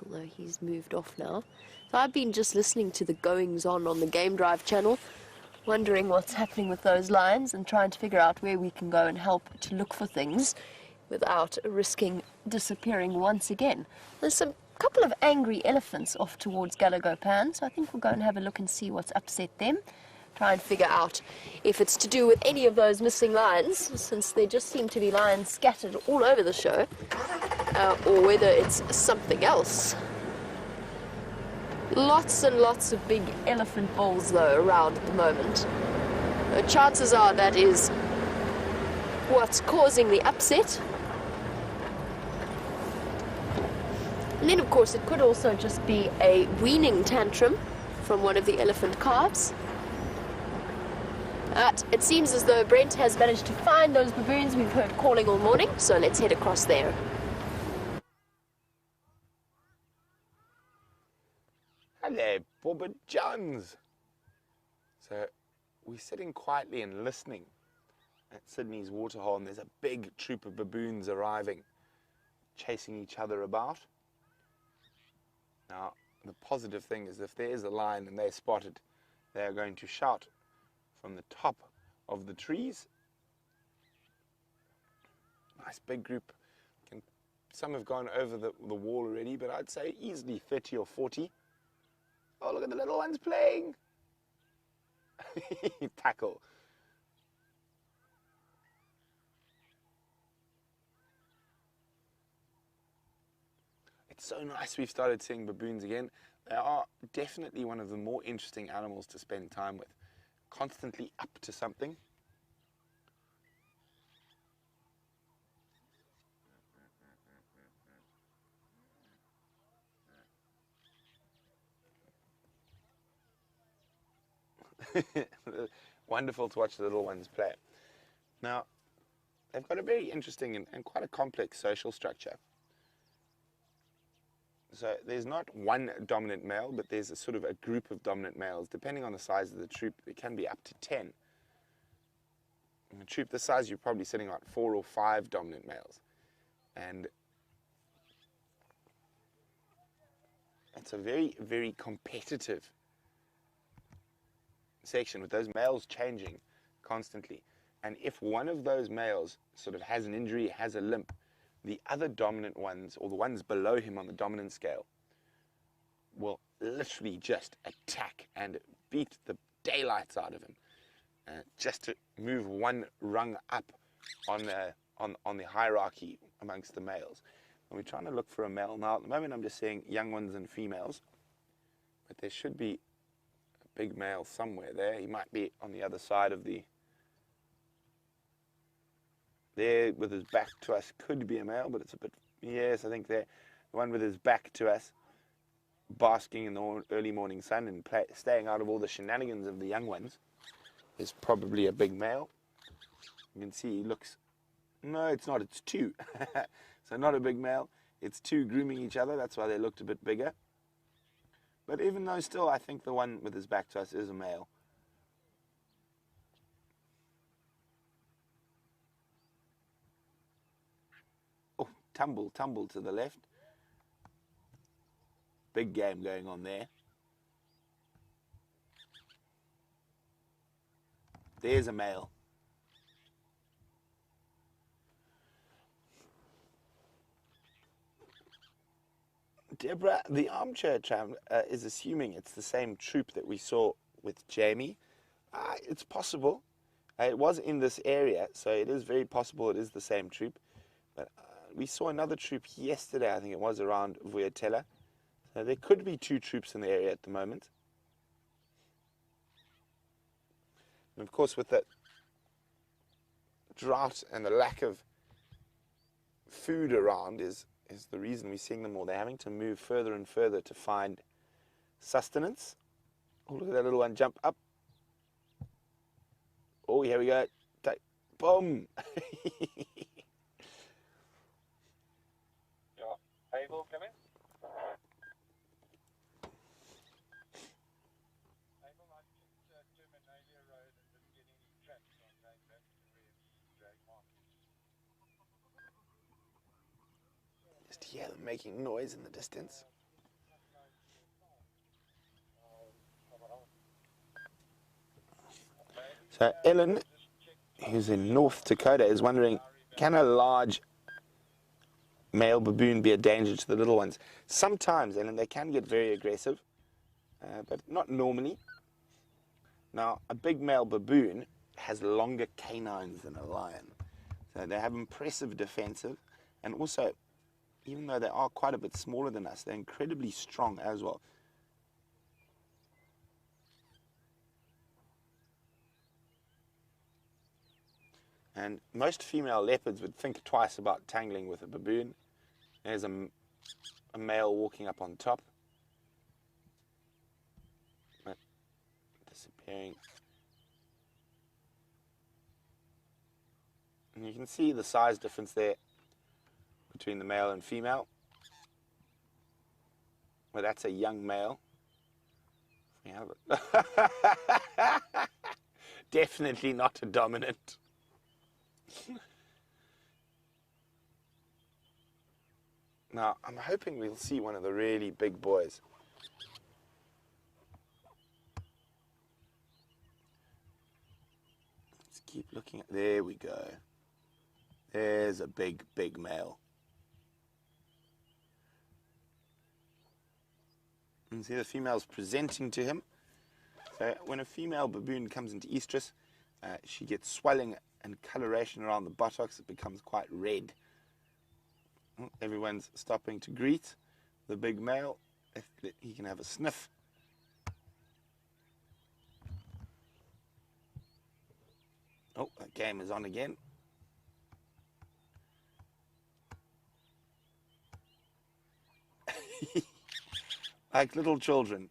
Although he's moved off now. So I've been just listening to the goings-on the Game Drive channel, wondering what's happening with those lions and trying to figure out where we can go and help to look for things without risking disappearing once again. There's a couple of angry elephants off towards Galagopan, so I think we'll go and have a look and see what's upset them. Try and figure out if it's to do with any of those missing lions, since there just seem to be lions scattered all over the show, or whether it's something else. Lots and lots of big elephant bulls, though, around at the moment. Chances are that is what's causing the upset. And then, of course, it could also just be a weaning tantrum from one of the elephant calves. It seems as though Brent has managed to find those baboons we've heard calling all morning, so let's head across there. Hello, Bubba Johns. So we're sitting quietly and listening at Sydney's waterhole, and there's a big troop of baboons arriving, chasing each other about. Now, the positive thing is if there is a lion and they're spotted, they are going to shout from the top of the trees. Nice big group. Some have gone over the wall already, but I'd say easily 30 or 40. Oh, look at the little ones playing. Tackle. It's so nice we've started seeing baboons again. They are definitely one of the more interesting animals to spend time with. Constantly up to something. Wonderful to watch the little ones play. Now, they've got a very interesting and quite a complex social structure. So there's not one dominant male, but there's a sort of a group of dominant males. Depending on the size of the troop, it can be up to 10. In a troop this size, you're probably sitting at 4 or 5 dominant males. And it's a very, very competitive section with those males changing constantly. And if one of those males sort of has an injury, has a limp, the other dominant ones, or the ones below him on the dominant scale, will literally just attack and beat the daylights out of him, just to move one rung up on the hierarchy amongst the males. And we're trying to look for a male. Now, at the moment, I'm just seeing young ones and females, but there should be a big male somewhere there. He might be on the other side of the there with his back to us could be a male, but it's a bit, yes, I think the one with his back to us, basking in the early morning sun and staying out of all the shenanigans of the young ones, is probably a big male. You can see he looks, no, it's not, it's two. So not a big male, it's two grooming each other, that's why they looked a bit bigger. But even though still, I think the one with his back to us is a male. Oh, tumble to the left. Big game going on there. There's a male. Deborah, the armchair tram is assuming it's the same troop that we saw with Jamie. It's possible. It was in this area, so it is very possible it is the same troop. But we saw another troop yesterday, I think it was around Vuyatela. So there could be two troops in the area at the moment. And of course, with the drought and the lack of food around is the reason we're seeing them more. They're having to move further and further to find sustenance. Oh, look at that little one jump up. Oh, here we go. Boom. Yeah. Abel, come in. Abel, I checked Terminalia Road and didn't get any tracks on going back to where the drag market. Just hear them making noise in the distance. So Ellen, who's in North Dakota, is wondering, can a large male baboon be a danger to the little ones? Sometimes, Ellen, they can get very aggressive, but not normally. Now, a big male baboon has longer canines than a lion. So they have impressive defensive, and also, even though they are quite a bit smaller than us, they're incredibly strong as well. And most female leopards would think twice about tangling with a baboon. There's a male walking up on top. Disappearing. And you can see the size difference there between the male and female. Well, that's a young male. We have it. Definitely not a dominant. Now, I'm hoping we'll see one of the really big boys. Let's keep looking at, there we go. There's a big, big male. And see the female's presenting to him. So when a female baboon comes into estrus, she gets swelling and coloration around the buttocks. It becomes quite red. Everyone's stopping to greet the big male. If he can have a sniff. Oh, that game is on again. Like little children.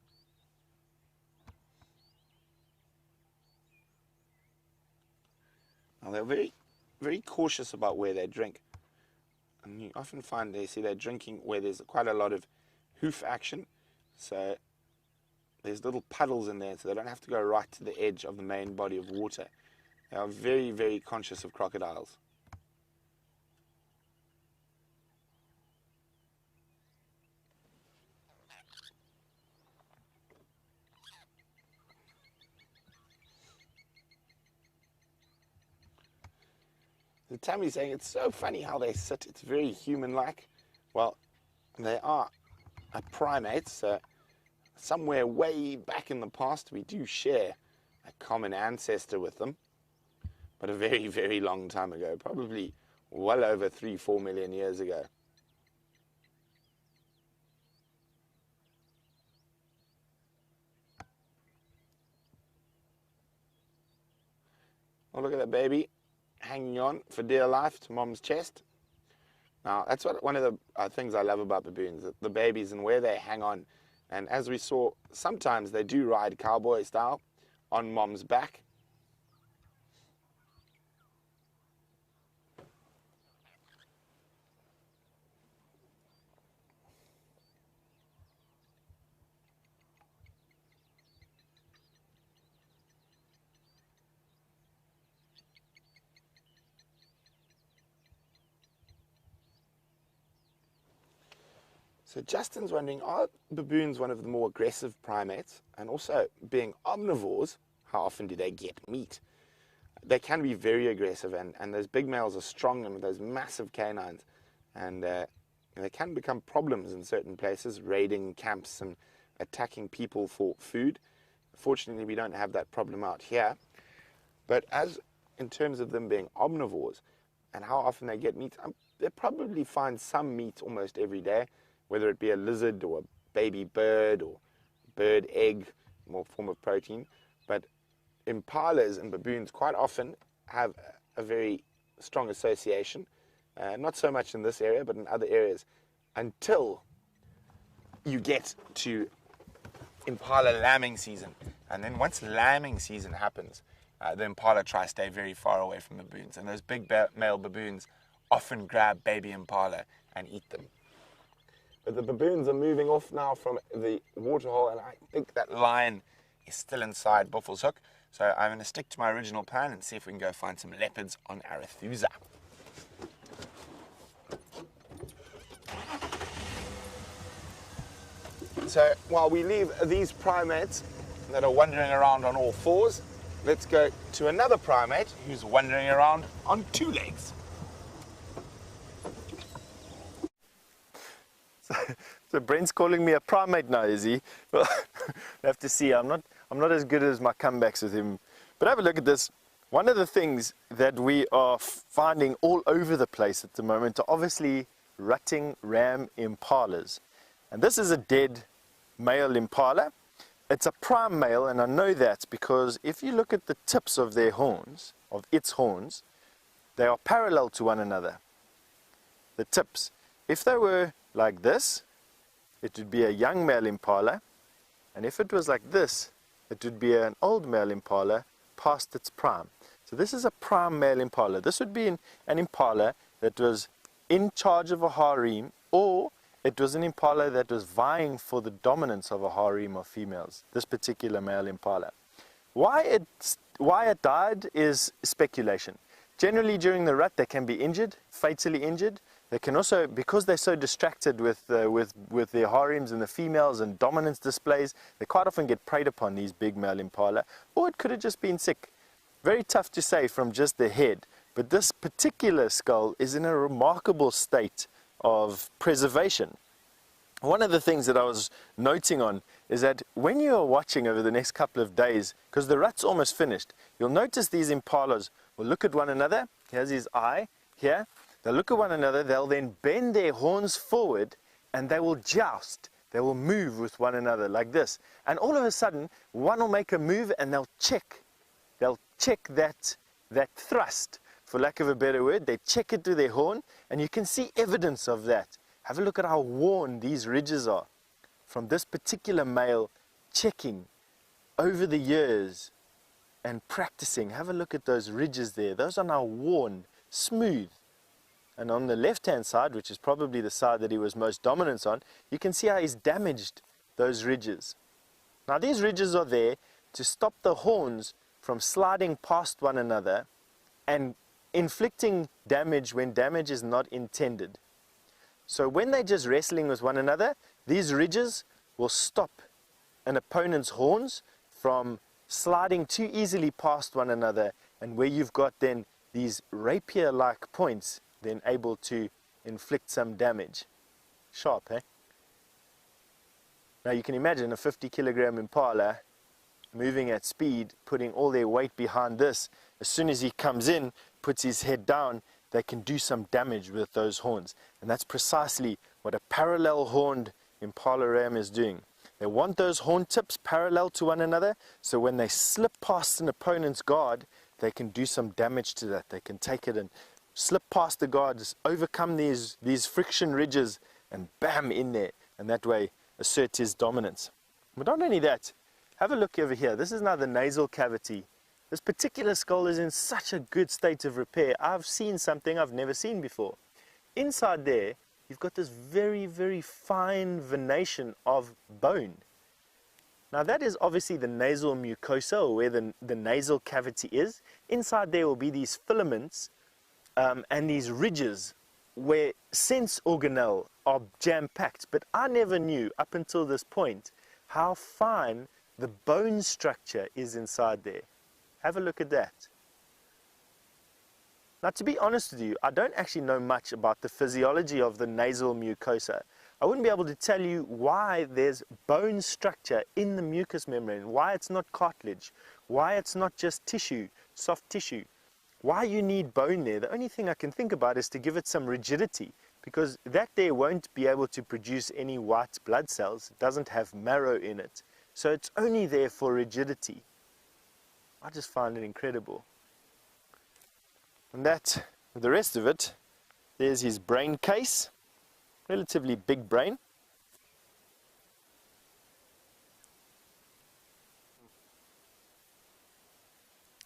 Now they're very, very cautious about where they drink. And you often find they're drinking where there's quite a lot of hoof action. So there's little puddles in there, so they don't have to go right to the edge of the main body of water. They are very, very conscious of crocodiles. So Tammy's saying it's so funny how they sit. It's very human-like. Well, they are a primate, so somewhere way back in the past we do share a common ancestor with them. But a very, very long time ago, probably well over 3-4 million years ago. Oh, look at that baby. hanging on for dear life to mom's chest. Now, that's one of the things I love about baboons, the babies and where they hang on. And as we saw, sometimes they do ride cowboy style on mom's back. So Justin's wondering, are baboons one of the more aggressive primates? And also, being omnivores, how often do they get meat? They can be very aggressive, and those big males are strong and with those massive canines. And they can become problems in certain places, raiding camps and attacking people for food. Fortunately, we don't have that problem out here. But as in terms of them being omnivores and how often they get meat, they probably find some meat almost every day, whether it be a lizard or a baby bird or bird egg, more form of protein. But impalas and baboons quite often have a very strong association, not so much in this area, but in other areas, until you get to impala lambing season. And then once lambing season happens, the impala try to stay very far away from baboons. And those big male baboons often grab baby impala and eat them. But the baboons are moving off now from the waterhole, and I think that lion is still inside Buffel's Hook. So I'm going to stick to my original plan and see if we can go find some leopards on Arethusa. So while we leave these primates that are wandering around on all fours, let's go to another primate who's wandering around on two legs. So Brent's calling me a primate now, is he? Well, I have to see. I'm not as good as my comebacks with him. But have a look at this. One of the things that we are finding all over the place at the moment are obviously rutting ram impalas. And this is a dead male impala. It's a prime male, and I know that because if you look at the tips of their horns, of its horns, they are parallel to one another. The tips. If they were like this, it would be a young male impala, and if it was like this, it would be an old male impala past its prime. So this is a prime male impala. This would be an impala that was in charge of a harem, or it was an impala that was vying for the dominance of a harem of females, this particular male impala. Why it died is speculation. Generally during the rut they can be injured, fatally injured. They can also, because they're so distracted with their harems and the females and dominance displays, they quite often get preyed upon, these big male impala. Or it could have just been sick. Very tough to say from just the head. But this particular skull is in a remarkable state of preservation. One of the things that I was noting on is that when you are watching over the next couple of days, because the rut's almost finished, you'll notice these impalas will look at one another. Here's his eye, here. They'll look at one another, they'll then bend their horns forward, and they will joust. They will move with one another like this. And all of a sudden, one will make a move and they'll check. They'll check that thrust, for lack of a better word. They check it to their horn, and you can see evidence of that. Have a look at how worn these ridges are from this particular male checking over the years and practicing. Have a look at those ridges there. Those are now worn, smooth. And on the left-hand side, which is probably the side that he was most dominant on, you can see how he's damaged those ridges. Now these ridges are there to stop the horns from sliding past one another and inflicting damage when damage is not intended. So when they're just wrestling with one another, these ridges will stop an opponent's horns from sliding too easily past one another, and where you've got then these rapier-like points then able to inflict some damage. Sharp, eh? Now you can imagine a 50-kilogram impala moving at speed, putting all their weight behind this. As soon as he comes in, puts his head down, they can do some damage with those horns. And that's precisely what a parallel-horned impala ram is doing. They want those horn tips parallel to one another, so when they slip past an opponent's guard, they can do some damage to that. They can take it and slip past the guards, overcome these friction ridges, and bam, in there. And that way assert his dominance. But not only that, have a look over here. This is now the nasal cavity. This particular skull is in such a good state of repair. I've seen something I've never seen before. Inside there, you've got this very, very fine venation of bone. Now that is obviously the nasal mucosa, or where the nasal cavity is. Inside there will be these filaments and these ridges where sense organelle are jam-packed. But I never knew up until this point how fine the bone structure is inside there. Have a look at that. Now, to be honest with you, I don't actually know much about the physiology of the nasal mucosa. I wouldn't be able to tell you why there's bone structure in the mucous membrane, why it's not cartilage, why it's not just tissue, soft tissue, why you need bone there. The only thing I can think about is to give it some rigidity, because that there won't be able to produce any white blood cells. It doesn't have marrow in it. So it's only there for rigidity. I just find it incredible. And that, the rest of it, there's his brain case, relatively big brain.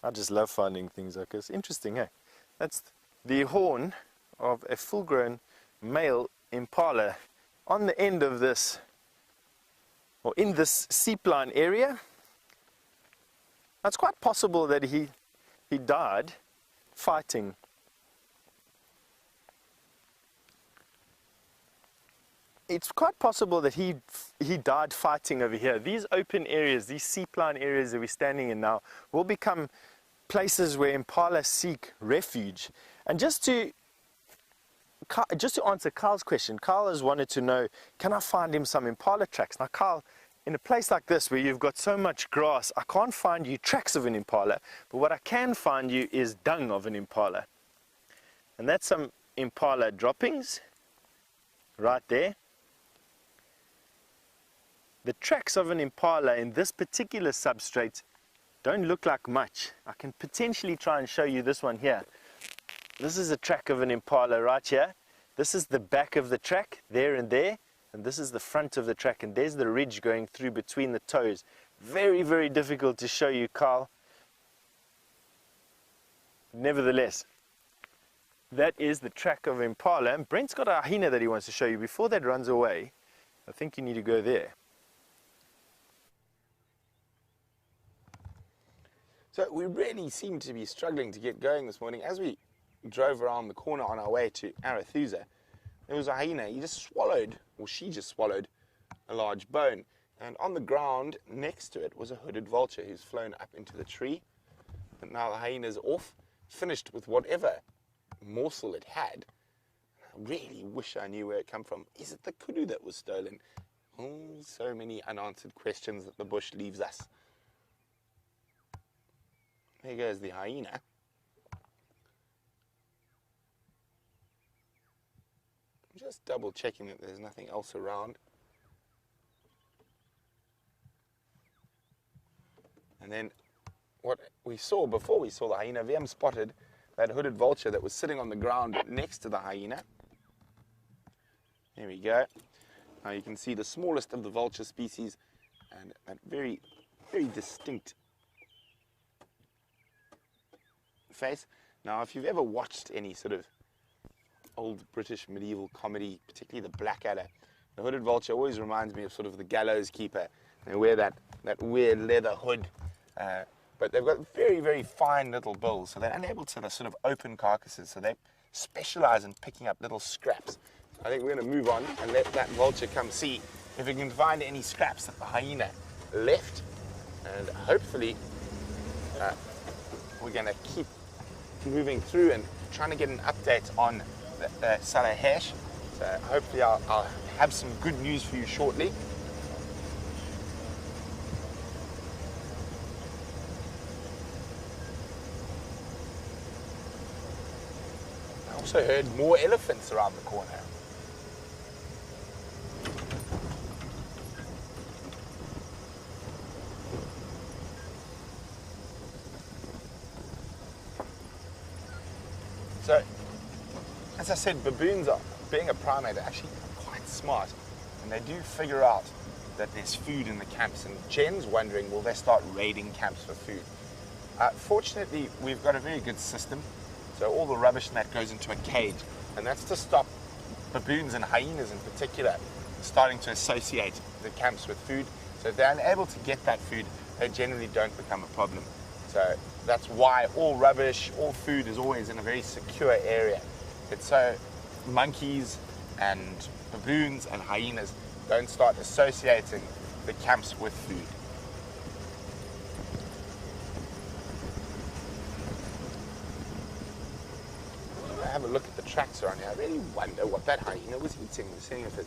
I just love finding things like this. Interesting, eh? That's the horn of a full-grown male impala on the end of this, or in this seepline area. It's quite possible that he died fighting. It's quite possible that he died fighting over here. These open areas, these seepline areas that we're standing in now, will become places where impala seek refuge. And just to answer Carl's question, Carl has wanted to know, can I find him some impala tracks? Now, Carl, in a place like this where you've got so much grass, I can't find you tracks of an impala, but what I can find you is dung of an impala. And that's some impala droppings right there. The tracks of an impala in this particular substrate don't look like much. I can potentially try and show you this one here. This is a track of an impala right here. This is the back of the track, there and there. And this is the front of the track, and there's the ridge going through between the toes. Very, very difficult to show you, Carl. Nevertheless, that is the track of impala. And Brent's got a hyena that he wants to show you. Before that runs away, I think you need to go there. So we really seem to be struggling to get going this morning. As we drove around the corner on our way to Arathusa, there was a hyena. He just swallowed, or she just swallowed, a large bone. And on the ground next to it was a hooded vulture who's flown up into the tree. And now the hyena's off, finished with whatever morsel it had. I really wish I knew where it came from. Is it the kudu that was stolen? Oh, so many unanswered questions that the bush leaves us. There goes the hyena. Just double checking that there's nothing else around. And then what we saw before we saw the hyena, VM spotted that hooded vulture that was sitting on the ground next to the hyena. There we go. Now you can see the smallest of the vulture species and that very, very distinct face. Now if you've ever watched any sort of old British medieval comedy, particularly the Blackadder, the hooded vulture always reminds me of sort of the gallows keeper. They wear that weird leather hood, but they've got very, very fine little bills, so they're unable to sort of open carcasses, so they specialize in picking up little scraps. I think we're going to move on and let that vulture come see if we can find any scraps that the hyena left, and hopefully we're going to keep moving through and trying to get an update on the Salah hash. So hopefully I'll have some good news for you shortly. I also heard more elephants around the corner. So, as I said, baboons are, being a primate, are actually quite smart, and they do figure out that there's food in the camps, and Jen's wondering, will they start raiding camps for food? Fortunately, we've got a very good system, so all the rubbish and that goes into a cage, and that's to stop baboons and hyenas in particular starting to associate the camps with food. So if they're unable to get that food, they generally don't become a problem. So that's why all rubbish, all food is always in a very secure area. It's so monkeys and baboons and hyenas don't start associating the camps with food. Have a look at the tracks around here. I really wonder what that hyena was eating. Seeing if it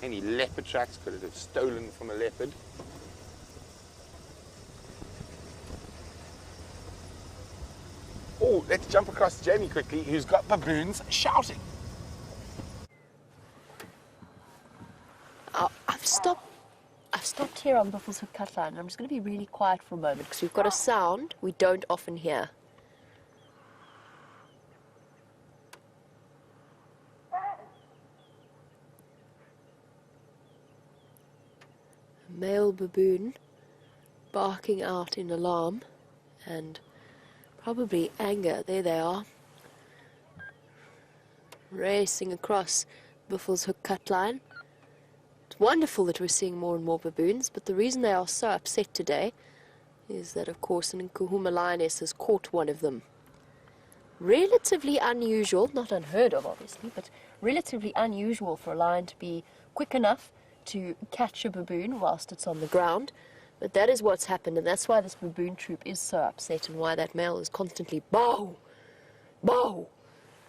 any leopard tracks, could it have stolen from a leopard? Oh, let's jump across to Jamie quickly, who's got baboons shouting. I've stopped here on Buffelshoek Cutline, and I'm just going to be really quiet for a moment because we've got a sound we don't often hear. Male baboon barking out in alarm and probably anger. There they are, racing across Buffelshoek Cutline. It's wonderful that we're seeing more and more baboons, but the reason they are so upset today is that, of course, an Nkuhuma lioness has caught one of them. Relatively unusual, not unheard of obviously, but relatively unusual for a lion to be quick enough to catch a baboon whilst it's on the ground. But that is what's happened, and that's why this baboon troop is so upset, and why that male is constantly bow, bow,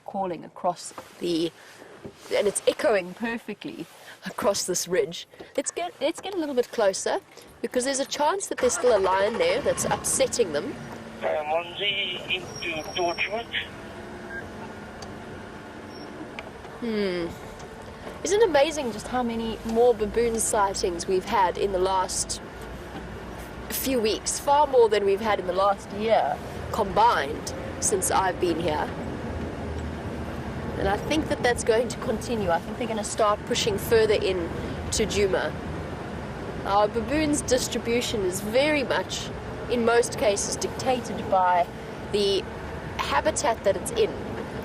calling across the, and it's echoing perfectly across this ridge. Let's get a little bit closer, because there's a chance that there's still a lion there that's upsetting them. Monzi into Torchwood. Isn't it amazing just how many more baboon sightings we've had in the last few weeks? Far more than we've had in the last year combined since I've been here. And I think that that's going to continue. I think they're going to start pushing further in to Djuma. Our baboon's distribution is very much, in most cases, dictated by the habitat that it's in.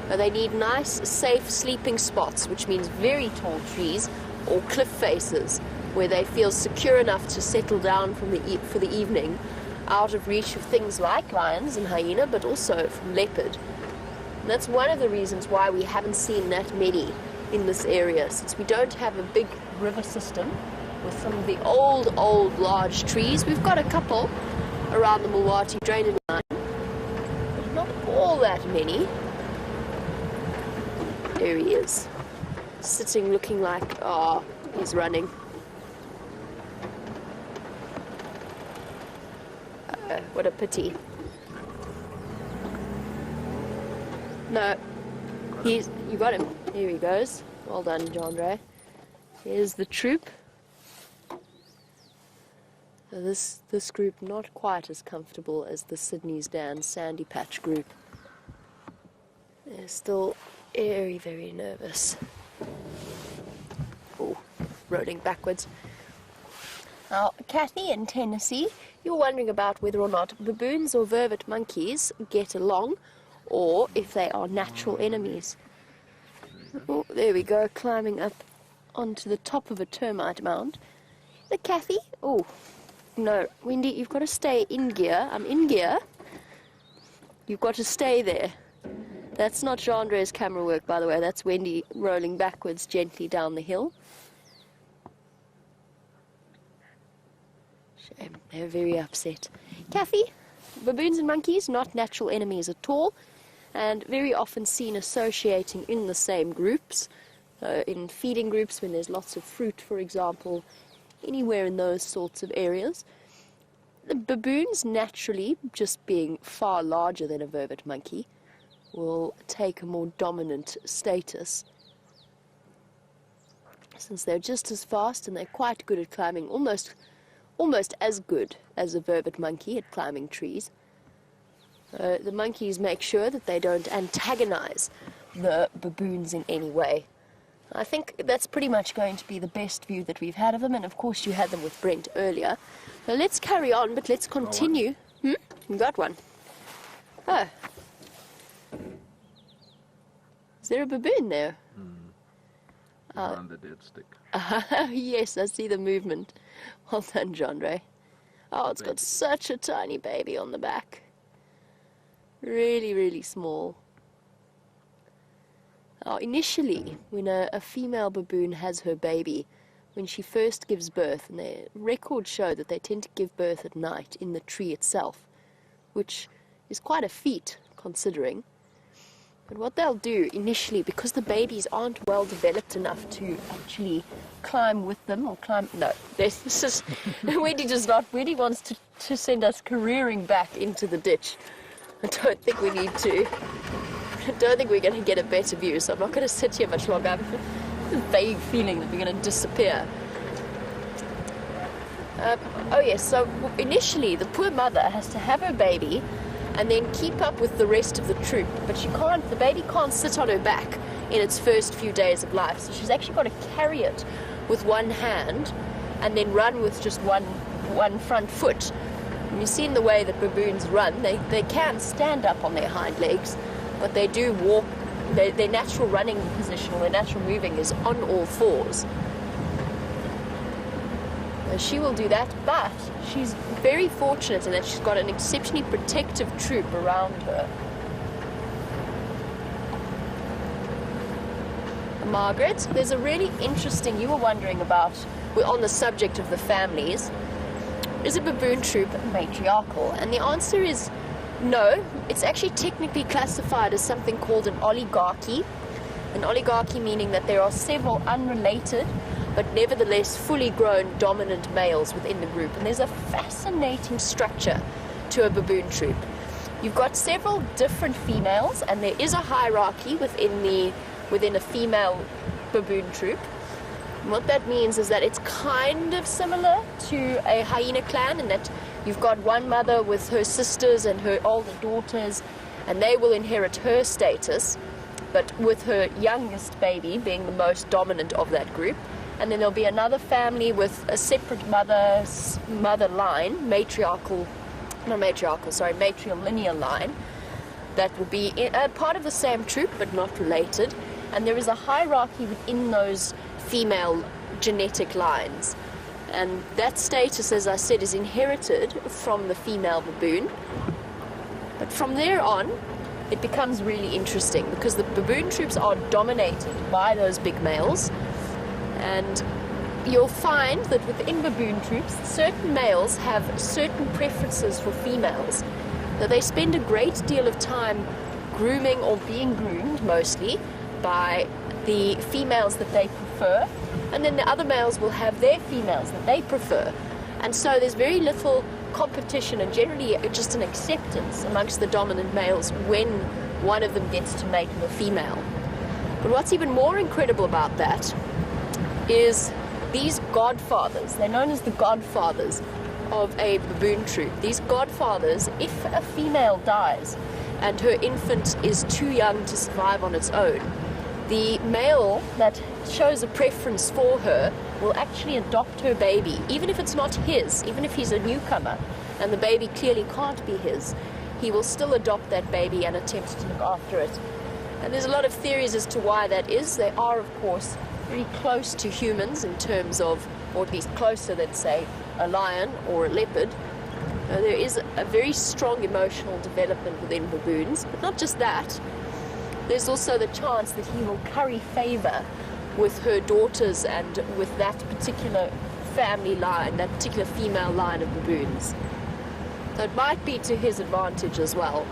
They need nice, safe sleeping spots, which means very tall trees or cliff faces, where they feel secure enough to settle down for the evening, out of reach of things like lions and hyena, but also from leopard. And that's one of the reasons why we haven't seen that many in this area, since we don't have a big river system with some of the old large trees. We've got a couple around the Mulwati drainage line, but not all that many. There he is, sitting looking like, oh, he's running. What a pity. No, you got him. Here he goes. Well done, Jandre. Here's the troop. So this group not quite as comfortable as the Sydney's Dan Sandy Patch group. They're still very, very nervous. Oh, rolling backwards. Now, Kathy in Tennessee, you're wondering about whether or not baboons or vervet monkeys get along, or if they are natural enemies. Oh, there we go, climbing up onto the top of a termite mound. The Kathy? Oh, no, Wendy, you've got to stay in gear. I'm in gear. You've got to stay there. That's not Jandre's camera work, by the way. That's Wendy rolling backwards gently down the hill. Shame. They're very upset. Kathy, baboons and monkeys, not natural enemies at all, and very often seen associating in the same groups. In feeding groups, when there's lots of fruit, for example, anywhere in those sorts of areas. The baboons, naturally, just being far larger than a vervet monkey, will take a more dominant status, since they're just as fast and they're quite good at climbing, almost as good as a vervet monkey at climbing trees. The monkeys make sure that they don't antagonize the baboons in any way. I think that's pretty much going to be the best view that we've had of them, and of course you had them with Brent earlier. Now let's carry on, but let's continue. You got one. Oh. Is there a baboon there? Behind the dead stick. Yes, I see the movement. Well done, John Ray. Oh, it's got such a tiny baby on the back. Really, really small. Initially, when a female baboon has her baby, when she first gives birth, and the records show that they tend to give birth at night in the tree itself, which is quite a feat, considering. But what they'll do initially, because the babies aren't well developed enough to actually climb with them, or climb... No, this is... Wendy does not... Wendy wants to send us careering back into the ditch. I don't think we need to. I don't think we're going to get a better view, so I'm not going to sit here much longer. I have a vague feeling that we're going to disappear. Oh yes, so initially the poor mother has to have her baby and then keep up with the rest of the troop, but the baby can't sit on her back in its first few days of life, so she's actually got to carry it with one hand and then run with just one front foot. And you see in the way that baboons run, they can stand up on their hind legs, but they do walk. Their natural running position, or their natural moving, is on all fours. She will do that, but she's very fortunate in that she's got an exceptionally protective troop around her. Margaret, there's a really interesting, you were wondering about, we're on the subject of the families, is a baboon troop matriarchal? And the answer is no. It's actually technically classified as something called an oligarchy. An oligarchy meaning that there are several unrelated but nevertheless fully grown dominant males within the group. And there's a fascinating structure to a baboon troop. You've got several different females, and there is a hierarchy within a female baboon troop. And what that means is that it's kind of similar to a hyena clan, in that you've got one mother with her sisters and her older daughters, and they will inherit her status, but with her youngest baby being the most dominant of that group. And then there'll be another family with a separate mother line, matrilineal line, that will be part of the same troop but not related. And there is a hierarchy within those female genetic lines. And that status, as I said, is inherited from the female baboon. But from there on, it becomes really interesting, because the baboon troops are dominated by those big males. And you'll find that within baboon troops, certain males have certain preferences for females. That they spend a great deal of time grooming, or being groomed mostly, by the females that they prefer, and then the other males will have their females that they prefer. And so there's very little competition, and generally just an acceptance amongst the dominant males when one of them gets to mate with a female. But what's even more incredible about that is these godfathers. They're known as the godfathers of a baboon troop. These godfathers, if a female dies and her infant is too young to survive on its own, the male that shows a preference for her will actually adopt her baby, even if it's not his, even if he's a newcomer and the baby clearly can't be his. He will still adopt that baby and attempt to look after it. And there's a lot of theories as to why that is. They are, of course, very close to humans in terms of, or at least closer than, say, a lion or a leopard. There is a very strong emotional development within baboons, but not just that. There's also the chance that he will curry favor with her daughters and with that particular family line, that particular female line of baboons. So it might be to his advantage as well.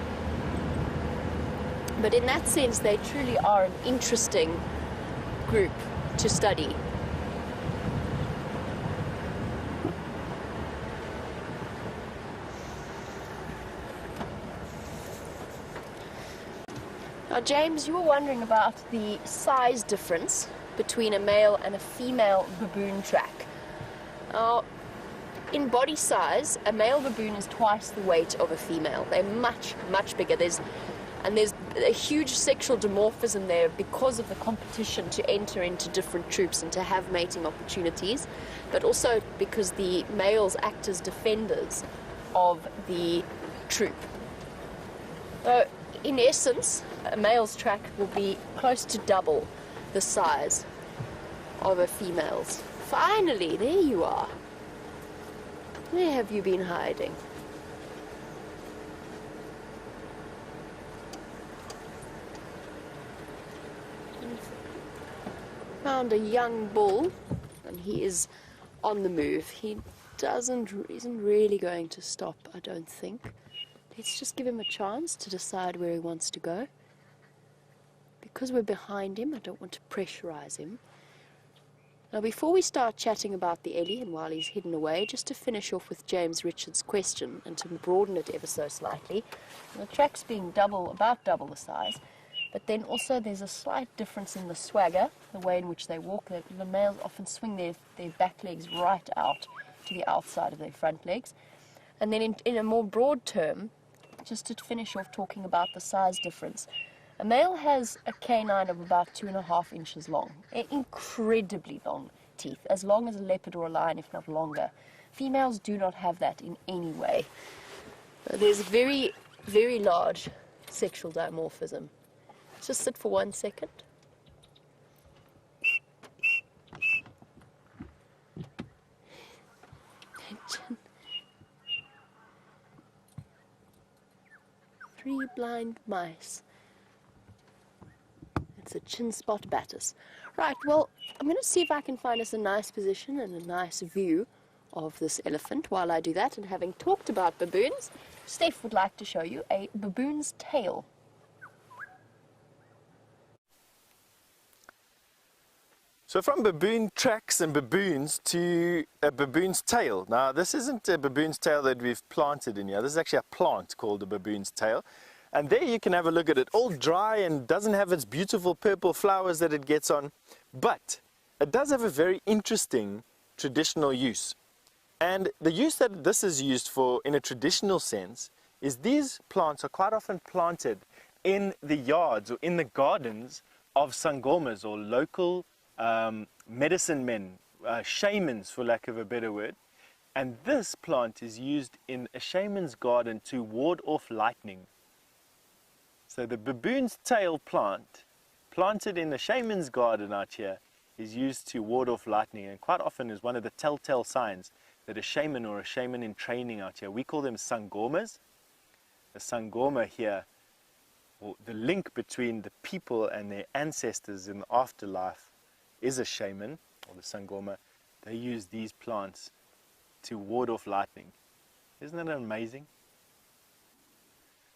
But in that sense, they truly are an interesting group to study. Now, James, you were wondering about the size difference between a male and a female baboon track. Now, in body size, a male baboon is twice the weight of a female. They're much, much bigger. There's a huge sexual dimorphism there because of the competition to enter into different troops and to have mating opportunities, but also because the males act as defenders of the troop. So, in essence, a male's track will be close to double the size of a female's. Finally, there you are. Where have you been hiding? Found a young bull, and he is on the move. He isn't really going to stop, I don't think. Let's just give him a chance to decide where he wants to go. Because we're behind him, I don't want to pressurize him. Now, before we start chatting about the Ellie and while he's hidden away, just to finish off with James Richards' question and to broaden it ever so slightly, the track's being about double the size, but then also there's a slight difference in the swagger, the way in which they walk. The males often swing their back legs right out to the outside of their front legs. And then in a more broad term, just to finish off talking about the size difference, a male has a canine of about 2.5 inches long, incredibly long teeth, as long as a leopard or a lion, if not longer. Females do not have that in any way. There's a very, very large sexual dimorphism. Just sit for 1 second. Three blind mice. It's a chin spot Battus. Right, well, I'm going to see if I can find us a nice position and a nice view of this elephant while I do that. And having talked about baboons, Steph would like to show you a baboon's tail. So from baboon tracks and baboons to a baboon's tail. Now, this isn't a baboon's tail that we've planted in here. This is actually a plant called a baboon's tail. And there you can have a look at it, all dry and doesn't have its beautiful purple flowers that it gets on. But it does have a very interesting traditional use. And the use that this is used for in a traditional sense is these plants are quite often planted in the yards or in the gardens of sangomas, or local medicine men, shamans for lack of a better word. And this plant is used in a shaman's garden to ward off lightning. So the baboon's tail plant, planted in the shaman's garden out here, is used to ward off lightning, and quite often is one of the telltale signs that a shaman or a shaman in training out here, we call them sangomas. The sangoma here, or the link between the people and their ancestors in the afterlife, is a shaman, or the sangoma. They use these plants to ward off lightning. Isn't that amazing?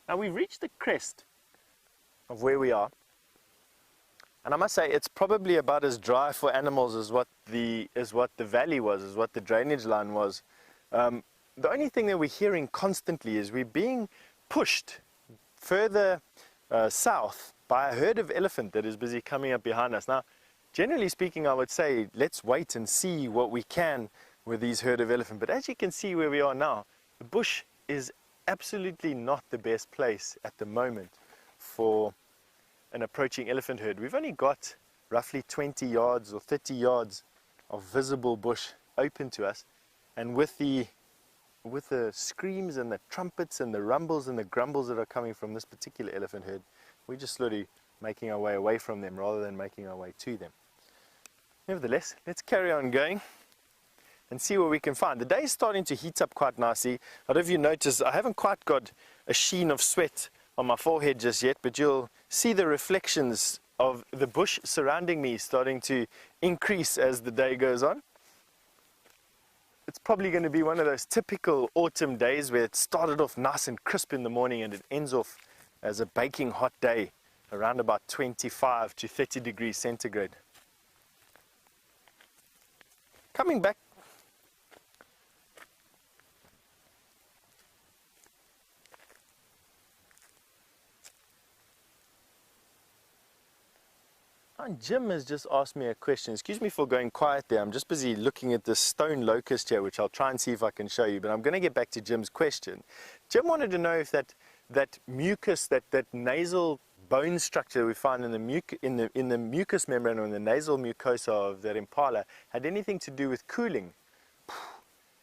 Now, we've reached the crest of where we are, and I must say it's probably about as dry for animals as what the valley was, as what the drainage line was. The only thing that we're hearing constantly is we're being pushed further south by a herd of elephant that is busy coming up behind us. Now, generally speaking, I would say let's wait and see what we can with these herd of elephant. But as you can see where we are now, the bush is absolutely not the best place at the moment for an approaching elephant herd. We've only got roughly 20 yards or 30 yards of visible bush open to us, and with the screams and the trumpets and the rumbles and the grumbles that are coming from this particular elephant herd, we're just slowly making our way away from them rather than making our way to them. Nevertheless, let's carry on going and see what we can find. The day is starting to heat up quite nicely. I don't know if you notice, I haven't quite got a sheen of sweat on my forehead just yet, but you'll see the reflections of the bush surrounding me starting to increase as the day goes on. It's probably going to be one of those typical autumn days where it started off nice and crisp in the morning and it ends off as a baking hot day around about 25 to 30 degrees centigrade. Coming back, And Jim has just asked me a question. Excuse me for going quiet there. I'm just busy looking at this stone locust here, which I'll try and see if I can show you. But I'm going to get back to Jim's question. Jim wanted to know if that mucus, that nasal bone structure we find in the mucous membrane or in the nasal mucosa of that impala had anything to do with cooling.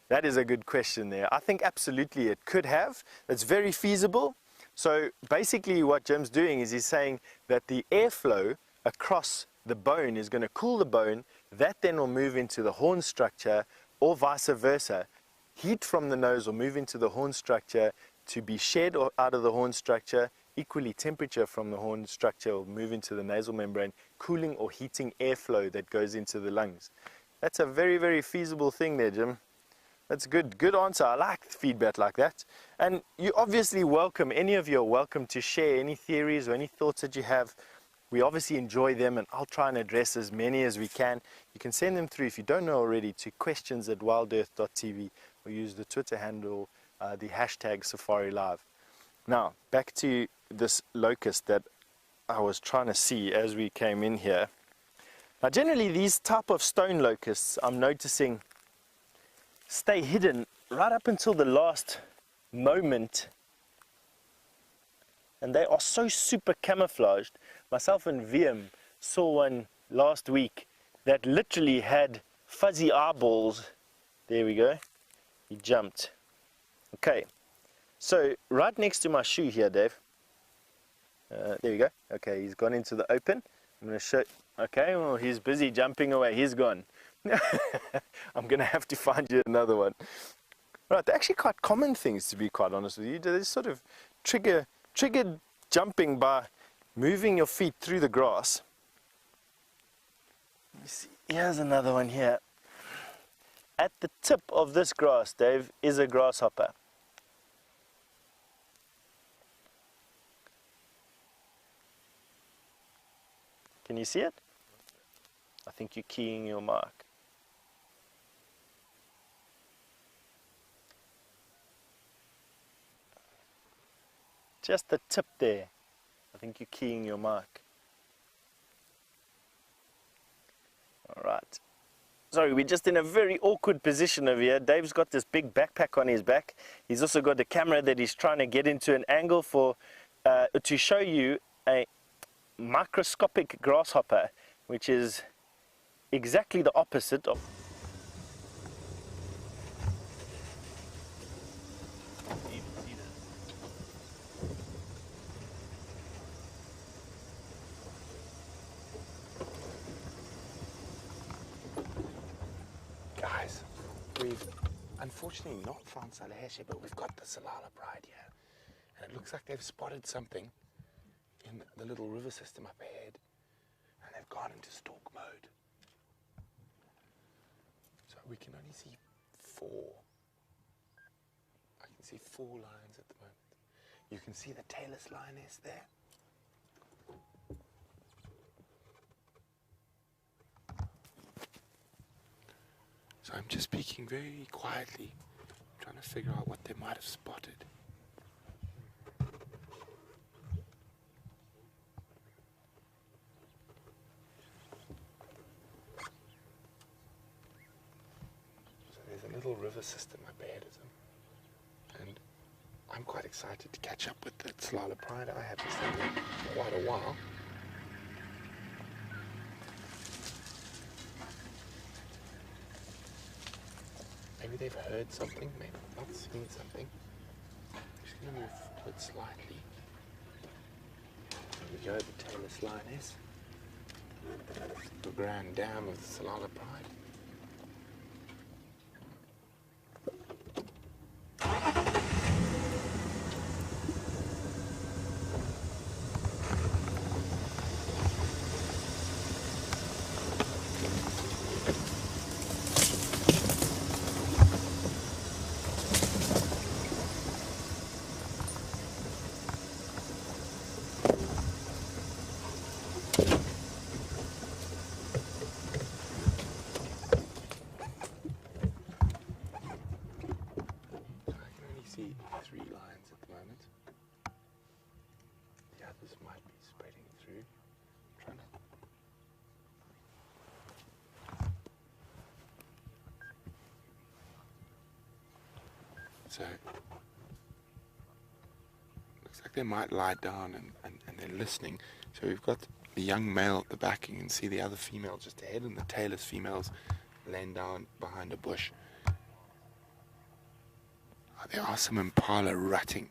That is a good question there. I think absolutely it could have. It's very feasible. So basically what Jim's doing is he's saying that the airflow across the bone is going to cool the bone. That then will move into the horn structure, or vice versa. Heat from the nose will move into the horn structure to be shed out of the horn structure. Equally, temperature from the horn structure will move into the nasal membrane, cooling or heating airflow that goes into the lungs. That's a very, very feasible thing there, Jim. That's good. Good answer. I like feedback like that. And you obviously welcome, any of you are welcome to share any theories or any thoughts that you have. We obviously enjoy them, and I'll try and address as many as we can. You can send them through, if you don't know already, to questions@wildearth.tv, or use the Twitter handle, the hashtag Safari Live. Now, back to this locust that I was trying to see as we came in here. Now, generally, these type of stone locusts, I'm noticing, stay hidden right up until the last moment. And they are so super camouflaged. Myself and VM saw one last week that literally had fuzzy eyeballs. There we go. He jumped. Okay. So right next to my shoe here, Dave. There we go. Okay, he's gone into the open. I'm going to show. Okay, well, he's busy jumping away. He's gone. I'm going to have to find you another one. Right, they're actually quite common things, to be quite honest with you. They sort of triggered jumping by moving your feet through the grass. Let me see. Here's another one here. At the tip of this grass, Dave, is a grasshopper. Can you see it? I think you're keying your mark. Just the tip there. I think you're keying your mark. Alright. Sorry, we're just in a very awkward position over here. Dave's got this big backpack on his back. He's also got the camera that he's trying to get into an angle for to show you a microscopic grasshopper, which is exactly the opposite of... Guys, we've unfortunately not found Salaheshe, but we've got the Salala Pride here. And it looks like they've spotted something in the little river system up ahead. And they've gone into stalk mode. So we can only see 4. I can see 4 lines at the moment. You can see the tailless lioness there. So I'm just speaking very quietly, trying to figure out what they might have spotted. So there's a little river system up ahead of them. And I'm quite excited to catch up with the Tsalala Pride. I haven't seen them for quite a while. Maybe they've heard something, maybe not seen something. I'm just going to move forward slightly. There we go, the tailless lioness. The grand dam of the Tsalala Pride. So looks like they might lie down and they're listening. So we've got the young male at the back. You can see the other female just ahead, and the tailless females laying down behind a bush. There are some impala rutting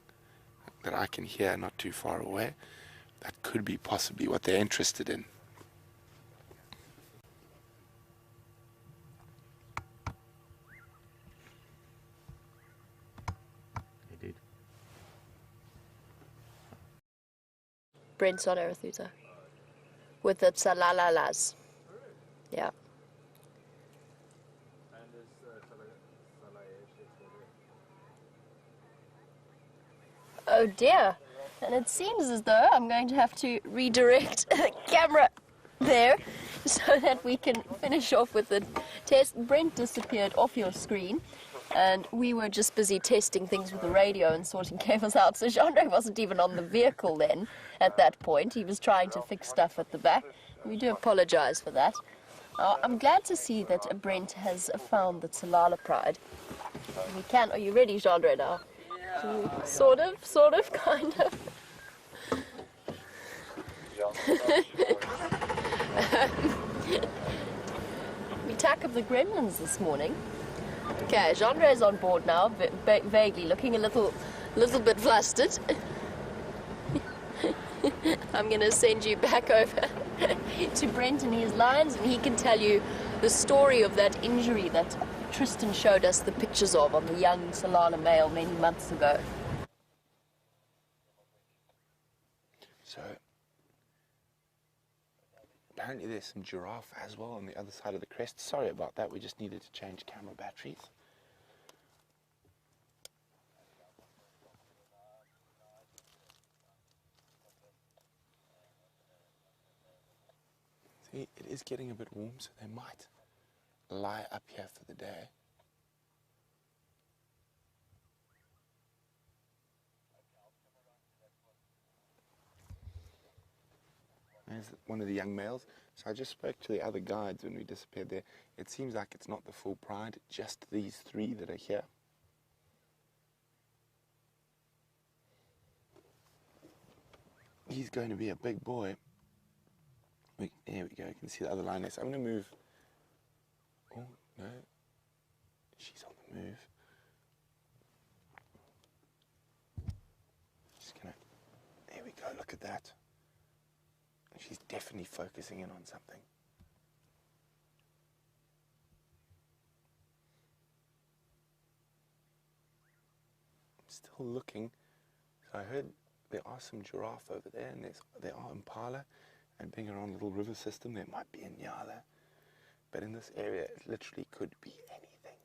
that I can hear not too far away. That could be possibly what they're interested in. He did. Brent's on Arethusa. With the Tsalalas. Yeah. Oh dear. And it seems as though I'm going to have to redirect the camera there so that we can finish off with the test. Brent disappeared off your screen, and we were just busy testing things with the radio and sorting cables out. So Jean-Andre wasn't even on the vehicle then at that point. He was trying to fix stuff at the back. We do apologize for that. I'm glad to see that Brent has found the Tsalala pride. We can. Are you ready, Jean-Andre, now? Sort of, kind of. We tack of the gremlins this morning. Okay, Jean-Andre is on board now, vaguely looking a little bit flustered. I'm going to send you back over to Brent and his lines, and he can tell you the story of that injury that Tristan showed us the pictures of on the young Tsalala male many months ago. So apparently there's some giraffe as well on the other side of the crest. Sorry about that, we just needed to change camera batteries. See, it is getting a bit warm, so they might lie up here for the day. There's one of the young males. So I just spoke to the other guides when we disappeared there. It seems like it's not the full pride, just these three that are here. He's going to be a big boy. There we go, you can see the other lioness. I'm going to move. Oh, no. She's on the move. Just going to... There we go, look at that. She's definitely focusing in on something. I'm still looking. So I heard there are some giraffe over there, and there are impala, and being around a little river system, there might be a nyala. But in this area, it literally could be anything.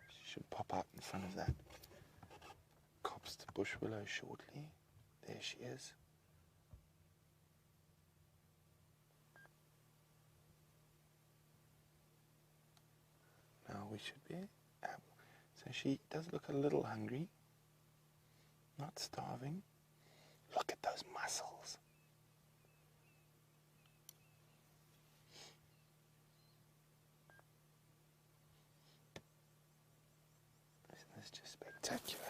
She should pop out in front of that copse to bush willow shortly. There she is. Now we should be. So she does look a little hungry, not starving. Look at those muscles. Isn't this just spectacular?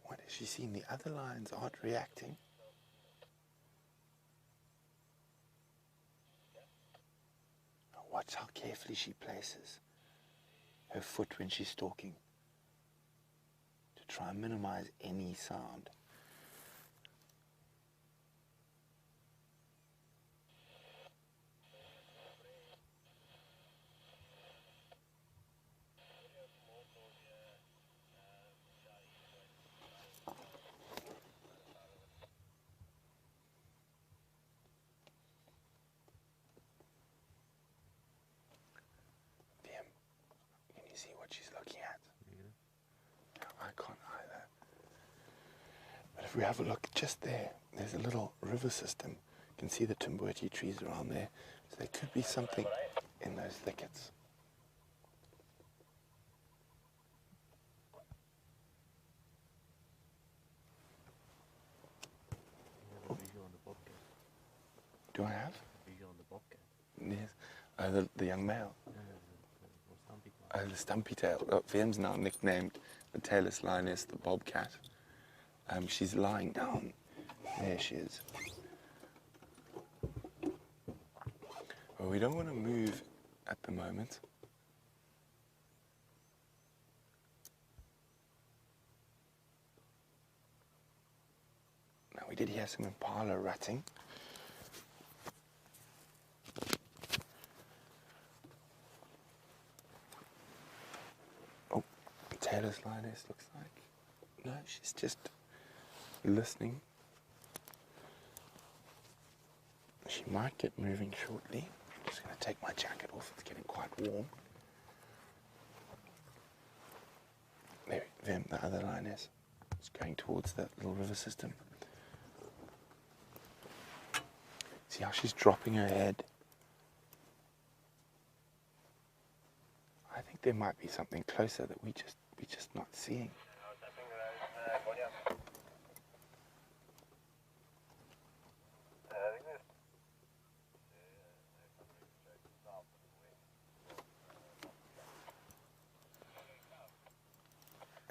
What has she seen? The other lions aren't reacting. Now watch how carefully she places her foot when she's stalking to try and minimize any sound. Can you see what she's looking at? Yeah. No, I can't either. But if we have a look just there, there's a little river system. You can see the timbuti trees around there. So there could be something in those thickets. You have a visual on the bobcat. Do I have? A visual on the bobcat. Yes. Oh, the young male. No, or some people. Oh, the stumpy tail. Oh, Vem's now nicknamed the tailless lioness, the bobcat. She's lying down. There she is. Well, we don't want to move at the moment. Now, we did hear some impala ratting. Oh, tailless lioness looks like. No, she's just listening. She might get moving shortly. I'm just going to take my jacket off. It's getting quite warm. There, Vem, the other lioness. It's going towards that little river system. See how she's dropping her head? I think there might be something closer that we're just not seeing.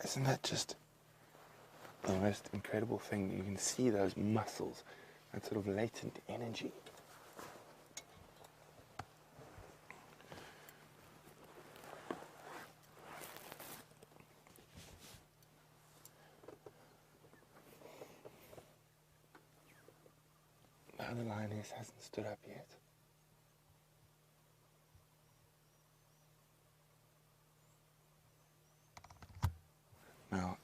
Isn't that just the most incredible thing? You can see those muscles, that sort of latent energy. The other lioness hasn't stood up yet. Now,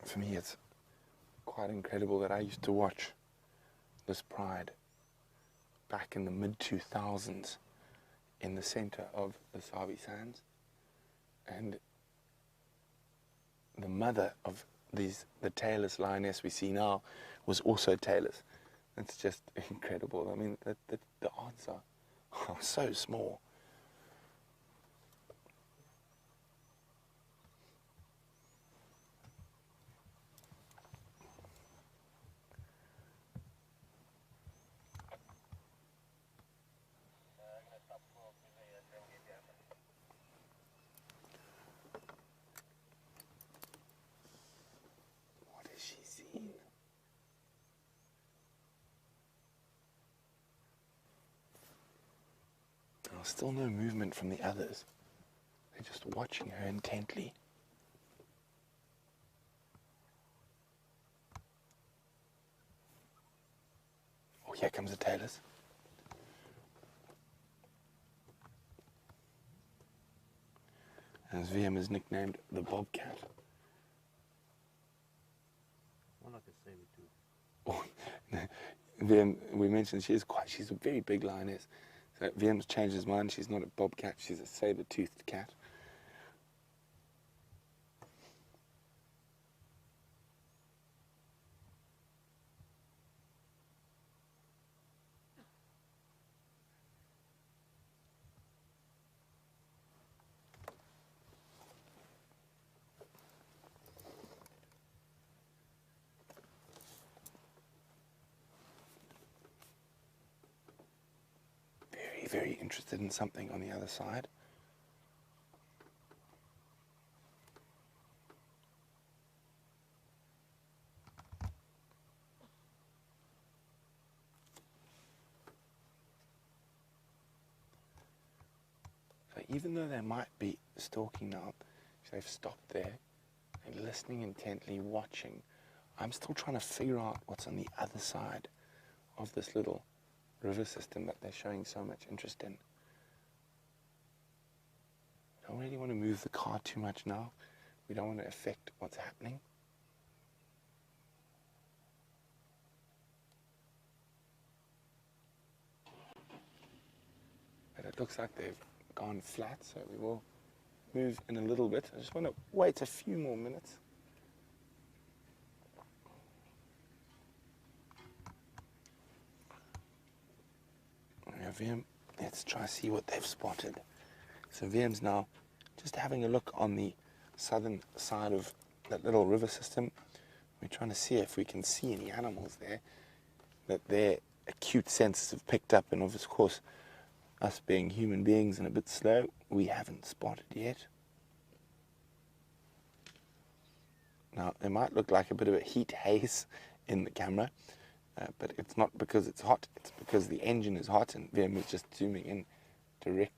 for me, it's quite incredible that I used to watch this pride back in the mid-2000s in the center of the Sabi Sands. And the mother of the tailless lioness we see now was also tailless. It's just incredible. I mean, the odds are so small. What has she seen? Now, still no movement from the others. They're just watching her intently. Oh, here comes the tailless. As VM is nicknamed the bobcat. More like a saber tooth. Oh, VM, we mentioned she's a very big lioness. So VM's changed his mind. She's not a bobcat, she's a saber-toothed cat. Very interested in something on the other side. So even though they might be stalking now, they've stopped there, they're listening intently, watching. I'm still trying to figure out what's on the other side of this little river system that they're showing so much interest in. I don't really want to move the car too much now. We don't want to affect what's happening. But it looks like they've gone flat, so we will move in a little bit. I just want to wait a few more minutes. VM, let's try see what they've spotted. So VM's now just having a look on the southern side of that little river system. We're trying to see if we can see any animals there that their acute senses have picked up, and of course, us being human beings and a bit slow, we haven't spotted yet. Now, there might look like a bit of a heat haze in the camera, but it's not because it's hot, it's because the engine is hot and VM is just zooming in directly